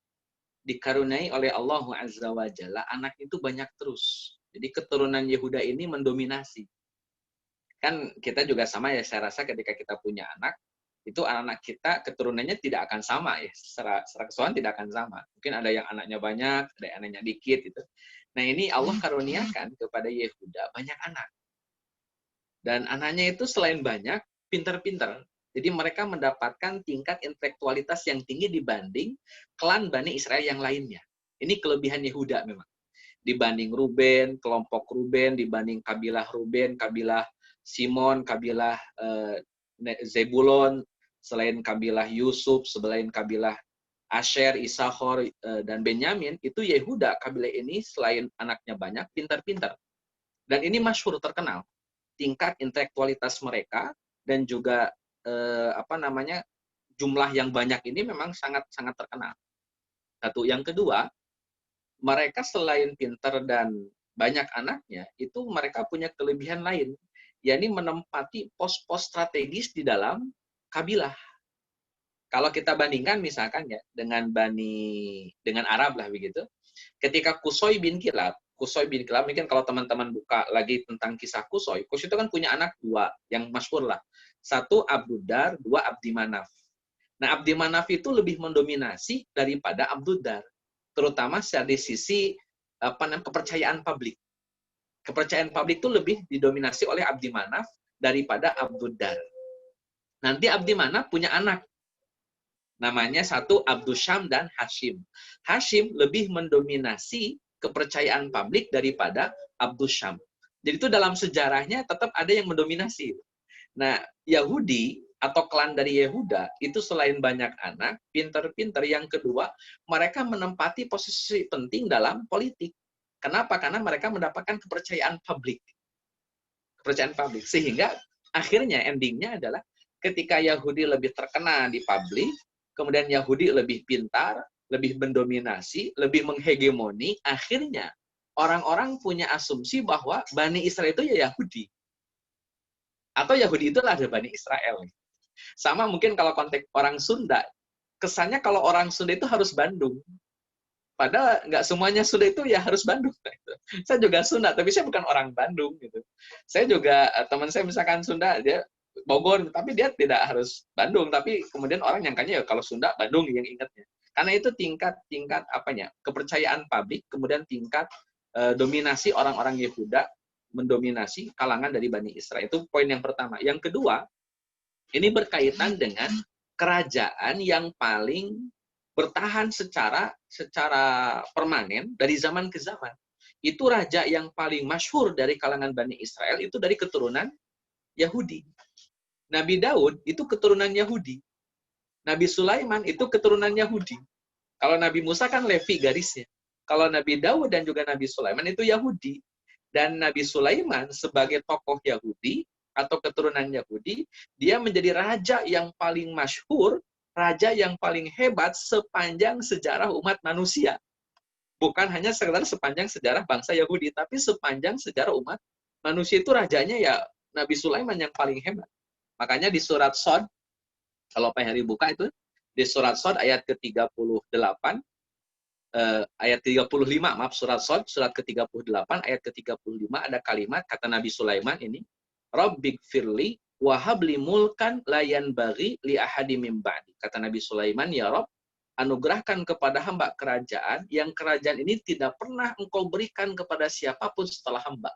dikaruniai oleh Allah Azza wa Jalla anak itu banyak terus. Jadi keturunan Yehuda ini mendominasi. Kan kita juga sama ya, saya rasa ketika kita punya anak, itu anak kita keturunannya tidak akan sama ya, secara keseluruhan tidak akan sama. Mungkin ada yang anaknya banyak, ada yang anaknya dikit gitu. Nah ini Allah karuniakan kepada Yehuda banyak anak. Dan anaknya itu selain banyak, pintar-pintar. Jadi mereka mendapatkan tingkat intelektualitas yang tinggi dibanding klan Bani Israel yang lainnya. Ini kelebihan Yehuda memang. Dibanding Ruben, kelompok Ruben, dibanding kabilah Ruben, kabilah Simon, kabilah Zebulon, selain kabilah Yusuf, selain kabilah Asher, Issakhar, dan Benyamin, itu Yehuda, kabilah ini selain anaknya banyak, pintar-pintar. Dan ini masyhur, terkenal. Tingkat intelektualitas mereka dan juga jumlah yang banyak ini memang sangat-sangat terkenal. Satu. Yang kedua, mereka selain pintar dan banyak anaknya, itu mereka punya kelebihan lain, yakni menempati pos-pos strategis di dalam kabilah. Kalau kita bandingkan misalkan ya dengan Arab lah begitu. Ketika Qusay bin Kilab mungkin kalau teman-teman buka lagi tentang kisah Qusay itu kan punya anak dua yang masyhur lah. Satu Abduddar, dua Abdi Manaf. Nah, Abdi Manaf itu lebih mendominasi daripada Abduddar, terutama dari sisi kepercayaan publik. Kepercayaan publik itu lebih didominasi oleh Abdi Manaf daripada Abduddar. Nanti Abdi Manaf punya anak. Namanya satu Abdusyam dan Hashim. Hashim lebih mendominasi kepercayaan publik daripada Abdusyam. Jadi itu dalam sejarahnya tetap ada yang mendominasi. Nah, Yahudi atau klan dari Yehuda itu selain banyak anak, pinter-pinter. Yang kedua, mereka menempati posisi penting dalam politik. Kenapa? Karena mereka mendapatkan kepercayaan publik. Kepercayaan publik. Sehingga akhirnya endingnya adalah ketika Yahudi lebih terkenal di publik, kemudian Yahudi lebih pintar, lebih mendominasi, lebih menghegemoni, akhirnya orang-orang punya asumsi bahwa Bani Israel itu ya Yahudi. Atau Yahudi itu adalah Bani Israel. Sama mungkin kalau konteks orang Sunda, kesannya kalau orang Sunda itu harus Bandung. Padahal nggak semuanya Sunda itu ya harus Bandung. Saya juga Sunda, tapi saya bukan orang Bandung. Gitu. Saya juga, teman saya misalkan Sunda, dia Bogor, tapi dia tidak harus Bandung, tapi kemudian orang nyangkanya ya kalau Sunda Bandung yang ingatnya. Karena itu tingkat kepercayaan publik, kemudian tingkat dominasi orang-orang Yehuda mendominasi kalangan dari Bani Israel. Itu poin yang pertama. Yang kedua, ini berkaitan dengan kerajaan yang paling bertahan secara permanen dari zaman ke zaman. Itu raja yang paling masyhur dari kalangan Bani Israel itu dari keturunan Yahudi. Nabi Daud itu keturunan Yahudi. Nabi Sulaiman itu keturunan Yahudi. Kalau Nabi Musa kan Levi garisnya. Kalau Nabi Daud dan juga Nabi Sulaiman itu Yahudi. Dan Nabi Sulaiman sebagai tokoh Yahudi atau keturunan Yahudi, dia menjadi raja yang paling masyhur, raja yang paling hebat sepanjang sejarah umat manusia. Bukan hanya sekedar sepanjang sejarah bangsa Yahudi, tapi sepanjang sejarah umat manusia itu rajanya ya Nabi Sulaiman yang paling hebat. Makanya di surat Shad, kalau Pak Heri buka itu, di surat Shad ayat ke-38, ayat 35, maaf, surat Shad, surat ke-38, ayat ke-35, ada kalimat, kata Nabi Sulaiman ini, Rabbik firli wahabli mulkan layan bagi li ahadi min ba'di. Kata Nabi Sulaiman, ya Rabb, anugerahkan kepada hamba kerajaan, yang kerajaan ini tidak pernah engkau berikan kepada siapapun setelah hamba.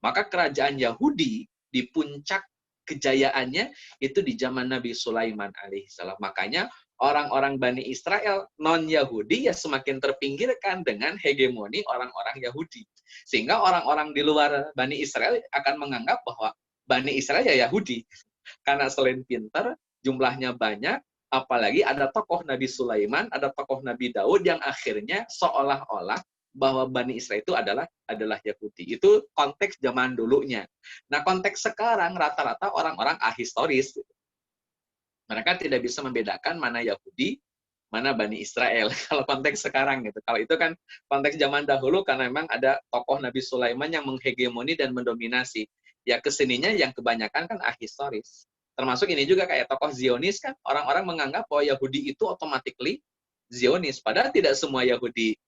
Maka kerajaan Yahudi di puncak kejayaannya itu di zaman Nabi Sulaiman alaihissalam. Makanya orang-orang Bani Israel non-Yahudi ya semakin terpinggirkan dengan hegemoni orang-orang Yahudi. Sehingga orang-orang di luar Bani Israel akan menganggap bahwa Bani Israel ya Yahudi. Karena selain pintar, jumlahnya banyak, apalagi ada tokoh Nabi Sulaiman, ada tokoh Nabi Daud yang akhirnya seolah-olah bahwa Bani Israel itu adalah Yahudi. Itu konteks zaman dulunya. Nah, konteks sekarang rata-rata orang-orang ahistoris. Mereka tidak bisa membedakan mana Yahudi, mana Bani Israel. Kalau konteks sekarang gitu. Kalau itu kan konteks zaman dahulu karena memang ada tokoh Nabi Sulaiman yang menghegemoni dan mendominasi. Ya kesininya yang kebanyakan kan ahistoris. Termasuk ini juga kayak tokoh Zionis kan. Orang-orang menganggap bahwa Yahudi itu automatically Zionis. Padahal tidak semua Yahudi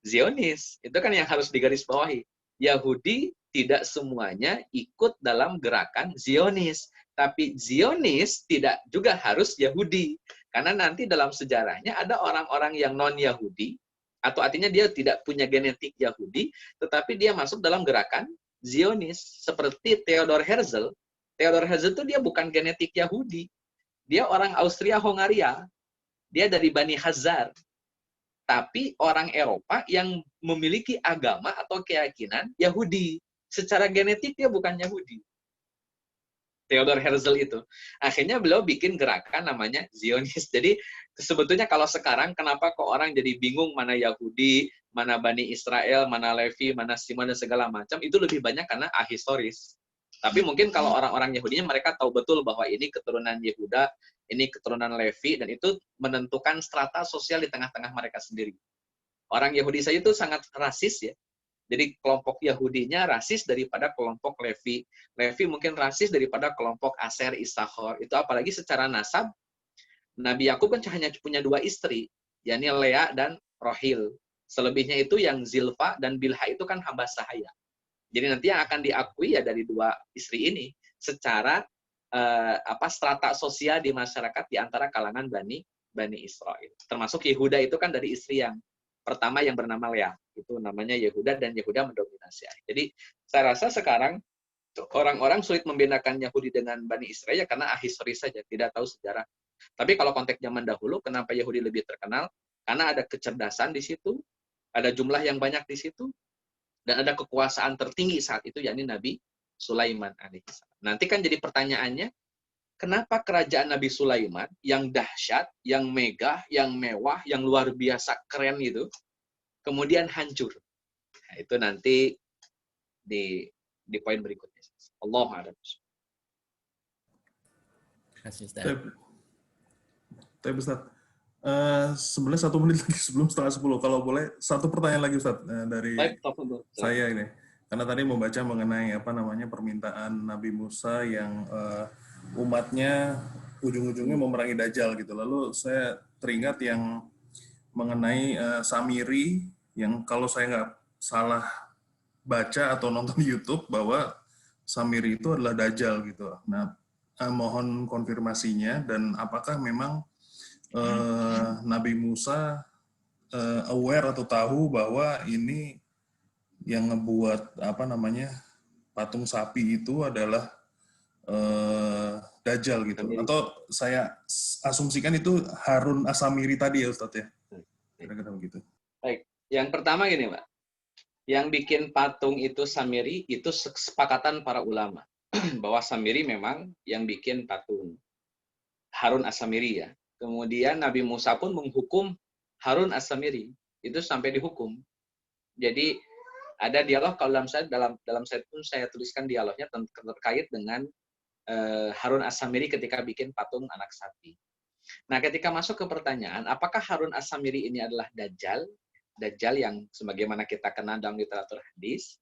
Zionis. Itu kan yang harus digarisbawahi. Yahudi tidak semuanya ikut dalam gerakan Zionis. Tapi Zionis tidak juga harus Yahudi. Karena nanti dalam sejarahnya ada orang-orang yang non-Yahudi, atau artinya dia tidak punya genetik Yahudi, tetapi dia masuk dalam gerakan Zionis. Seperti Theodor Herzl. Theodor Herzl itu dia bukan genetik Yahudi. Dia orang Austria-Hongaria. Dia dari Bani Khazar. Tapi orang Eropa yang memiliki agama atau keyakinan Yahudi. Secara genetik dia bukan Yahudi. Theodor Herzl itu. Akhirnya beliau bikin gerakan namanya Zionis. Jadi sebetulnya kalau sekarang kenapa kok orang jadi bingung mana Yahudi, mana Bani Israel, mana Levi, mana Simon dan segala macam, itu lebih banyak karena ahistoris. Tapi mungkin kalau orang-orang Yahudinya mereka tahu betul bahwa ini keturunan Yehuda, ini keturunan Levi, dan itu menentukan strata sosial di tengah-tengah mereka sendiri. Orang Yahudi saja itu sangat rasis ya. Jadi kelompok Yahudinya rasis daripada kelompok Levi. Levi mungkin rasis daripada kelompok Aser, Issakhar. Itu apalagi secara nasab, Nabi Yakub kan hanya punya 2 istri, yakni Lea dan Rohil. Selebihnya itu yang Zilfa dan Bilha itu kan hamba sahaya. Jadi nanti yang akan diakui ya dari 2 istri ini secara strata sosial di masyarakat di antara kalangan Bani Israel. Termasuk Yehuda itu kan dari istri yang pertama yang bernama Lea. Itu namanya Yehuda, dan Yehuda mendominasi. Jadi saya rasa sekarang orang-orang sulit membedakan Yahudi dengan Bani Israel ya karena ahistoris saja, tidak tahu sejarah. Tapi kalau konteks zaman dahulu, kenapa Yahudi lebih terkenal? Karena ada kecerdasan di situ, ada jumlah yang banyak di situ, dan ada kekuasaan tertinggi saat itu, yakni Nabi Sulaiman alaihissalam. Nanti kan jadi pertanyaannya, kenapa kerajaan Nabi Sulaiman yang dahsyat, yang megah, yang mewah, yang luar biasa keren itu, kemudian hancur? Nah, itu nanti di poin berikutnya. Allahu a'lam. Tapi Ustaz, sebenarnya 1 menit lagi sebelum 9:30. Kalau boleh, 1 pertanyaan lagi Ustaz dari saya ini. Karena tadi membaca mengenai permintaan Nabi Musa yang umatnya ujung-ujungnya memerangi Dajjal gitu. Lalu saya teringat yang mengenai Samiri, yang kalau saya nggak salah baca atau nonton di YouTube bahwa Samiri itu adalah Dajjal gitu. Nah, mohon konfirmasinya, dan apakah memang Nabi Musa aware atau tahu bahwa ini yang ngebuat patung sapi itu adalah Dajjal gitu. Atau saya asumsikan itu Harun As-Samiri tadi ya Ustadz ya. Kira-kira begitu. Baik, yang pertama gini Pak. Yang bikin patung itu Samiri itu kesepakatan para ulama bahwa Samiri memang yang bikin patung. Harun As-Samiri ya. Kemudian Nabi Musa pun menghukum Harun As-Samiri, itu sampai dihukum. Jadi ada dialog, kalau dalam slide pun saya tuliskan dialognya terkait dengan Harun As-Samiri ketika bikin patung anak sapi. Nah, ketika masuk ke pertanyaan, apakah Harun As-Samiri ini adalah Dajjal? Dajjal yang sebagaimana kita kenal dalam literatur hadis.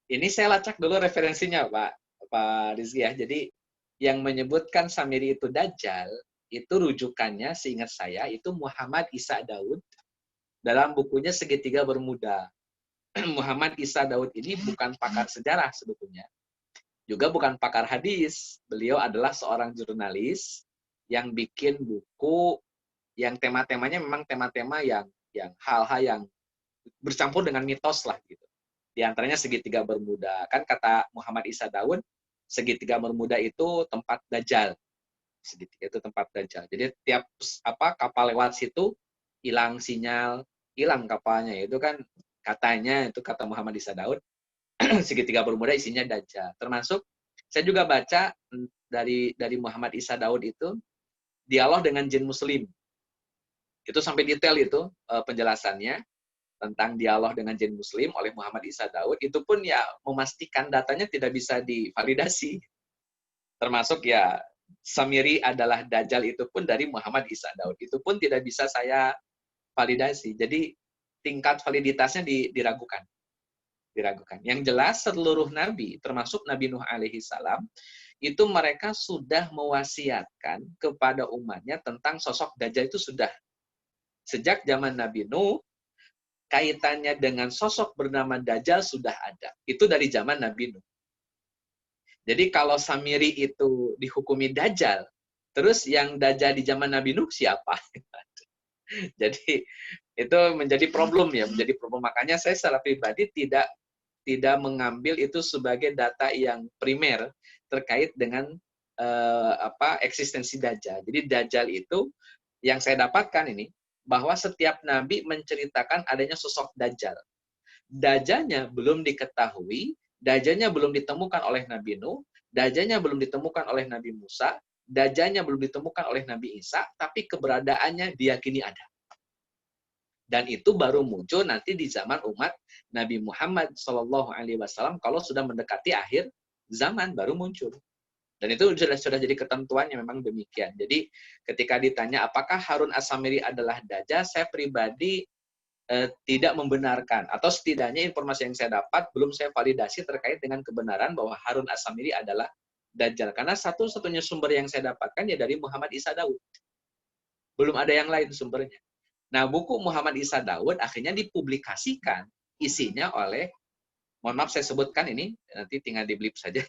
Ini saya lacak dulu referensinya Pak Rizky ya. Jadi yang menyebutkan Samiri itu Dajjal, itu rujukannya seingat saya itu Muhammad Isa Daud dalam bukunya Segitiga Bermuda. Muhammad Isa Daud ini bukan pakar sejarah sebetulnya. Juga bukan pakar hadis. Beliau adalah seorang jurnalis yang bikin buku yang tema-temanya memang tema-tema yang hal-hal yang bercampur dengan mitos lah gitu. Di antaranya Segitiga Bermuda. Kan kata Muhammad Isa Daud, Segitiga Bermuda itu tempat Dajjal. Segitiga itu tempat Dajjal. Jadi tiap kapal lewat situ hilang sinyal, hilang kapalnya. Itu kan katanya, itu kata Muhammad Isa Daud, Segitiga Bermuda isinya Dajjal. Termasuk saya juga baca dari Muhammad Isa Daud itu dialog dengan jin muslim. Itu sampai detail itu penjelasannya tentang dialog dengan jin muslim oleh Muhammad Isa Daud. Itu pun ya memastikan datanya tidak bisa divalidasi. Termasuk ya Samiri adalah Dajjal itu pun dari Muhammad Isa Daud. Itu pun tidak bisa saya validasi. Jadi tingkat validitasnya diragukan. Yang jelas seluruh nabi, termasuk Nabi Nuh alaihi salam, itu mereka sudah mewasiatkan kepada umatnya tentang sosok Dajjal itu sudah. Sejak zaman Nabi Nuh, kaitannya dengan sosok bernama Dajjal sudah ada. Itu dari zaman Nabi Nuh. Jadi kalau Samiri itu dihukumi Dajjal, terus yang Dajjal di zaman Nabi Nuh siapa? Jadi itu menjadi problem ya, menjadi problem. Makanya saya secara pribadi tidak mengambil itu sebagai data yang primer terkait dengan eksistensi Dajjal. Jadi Dajjal itu yang saya dapatkan ini, bahwa setiap nabi menceritakan adanya sosok Dajjal. Dajjalnya belum diketahui, Dajjalnya belum ditemukan oleh Nabi Nuh, Dajjalnya belum ditemukan oleh Nabi Musa, Dajjalnya belum ditemukan oleh Nabi Isa, tapi keberadaannya diyakini ada. Dan itu baru muncul nanti di zaman umat Nabi Muhammad SAW kalau sudah mendekati akhir zaman baru muncul. Dan itu sudah jadi ketentuannya memang demikian. Jadi ketika ditanya apakah Harun As-Samiri adalah Dajjal, saya pribadi tidak membenarkan, atau setidaknya informasi yang saya dapat belum saya validasi terkait dengan kebenaran bahwa Harun As-Samiri adalah Dajjal. Karena satu-satunya sumber yang saya dapatkan ya dari Muhammad Isa Daud. Belum ada yang lain sumbernya. Nah, buku Muhammad Isa Daud akhirnya dipublikasikan isinya oleh, mohon maaf saya sebutkan ini, nanti tinggal di-blip saja,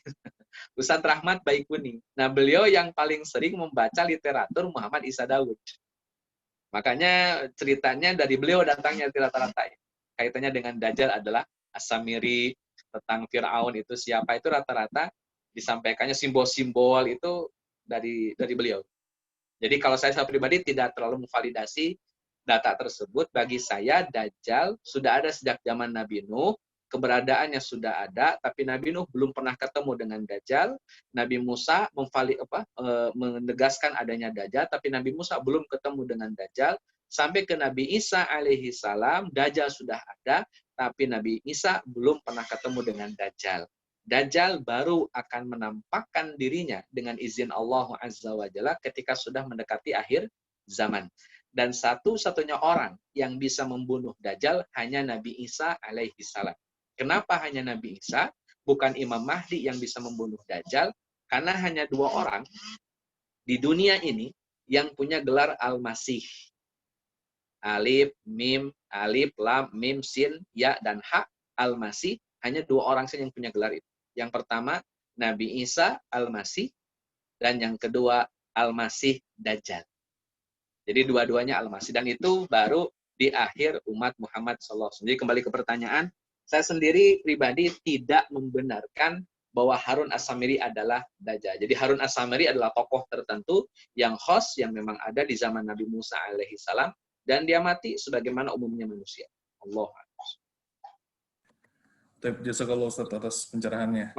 Ustadz Rahmat Baikuning. Nah, beliau yang paling sering membaca literatur Muhammad Isa Daud. Makanya ceritanya dari beliau datangnya rata-rata. Kaitannya dengan Dajjal adalah As-Samiri, tentang Fir'aun itu siapa, itu rata-rata disampaikannya simbol-simbol itu dari beliau. Jadi kalau saya pribadi tidak terlalu memvalidasi data tersebut. Bagi saya Dajjal sudah ada sejak zaman Nabi Nuh, keberadaannya sudah ada, tapi Nabi Nuh belum pernah ketemu dengan Dajjal. Nabi Musa menegaskan adanya Dajjal, tapi Nabi Musa belum ketemu dengan Dajjal. Sampai ke Nabi Isa alaihi salam, Dajjal sudah ada, tapi Nabi Isa belum pernah ketemu dengan Dajjal. Dajjal baru akan menampakkan dirinya dengan izin Allah Azza wa Jalla ketika sudah mendekati akhir zaman. Dan satu-satunya orang yang bisa membunuh Dajjal hanya Nabi Isa alaihi salam. Kenapa hanya Nabi Isa? Bukan Imam Mahdi yang bisa membunuh Dajjal, karena hanya 2 orang di dunia ini yang punya gelar Al-Masih. Alif, Mim, Alif, Lam, Mim, Sin, Ya, dan Ha. Al-Masih, hanya 2 orang saja yang punya gelar itu. Yang pertama, Nabi Isa Al-Masih, dan yang kedua, Al-Masih Dajjal. Jadi dua-duanya Al-Masih, dan itu baru di akhir umat Muhammad SAW. Jadi kembali ke pertanyaan, saya sendiri pribadi tidak membenarkan bahwa Harun As-Samiri adalah Dajjal. Jadi Harun As-Samiri adalah tokoh tertentu yang khas, yang memang ada di zaman Nabi Musa alaihi salam, dan dia mati sebagaimana umumnya manusia. Allah. Jazakallah Ustaz atas pencerahannya.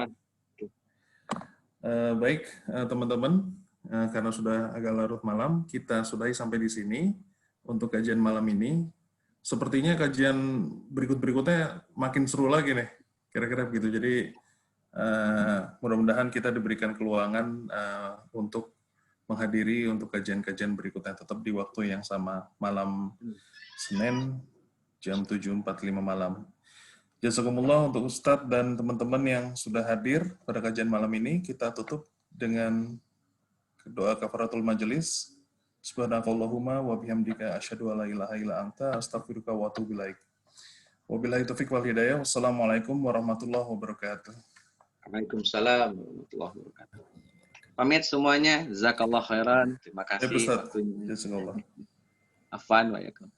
Baik, teman-teman, karena sudah agak larut malam, kita sudahi sampai di sini untuk kajian malam ini. Sepertinya kajian berikutnya makin seru lagi nih, kira-kira begitu. Jadi mudah-mudahan kita diberikan keluangan untuk menghadiri untuk kajian-kajian berikutnya tetap di waktu yang sama, malam Senin jam 7.45 malam. Jazakumullah untuk Ustadz dan teman-teman yang sudah hadir pada kajian malam ini. Kita tutup dengan doa kafaratul majelis. Subhanakallahumma wa bihamdika asyhadu an la ilaha illa anta astaghfiruka wa atubu ilaik. Wabillahi taufiq wal hidayah. Wassalamualaikum warahmatullahi wabarakatuh. Waalaikumsalam warahmatullahi wabarakatuh. Pamit semuanya, jazakallah khairan. Terima kasih waktunya. Jazakallah. Afwan wa yakum.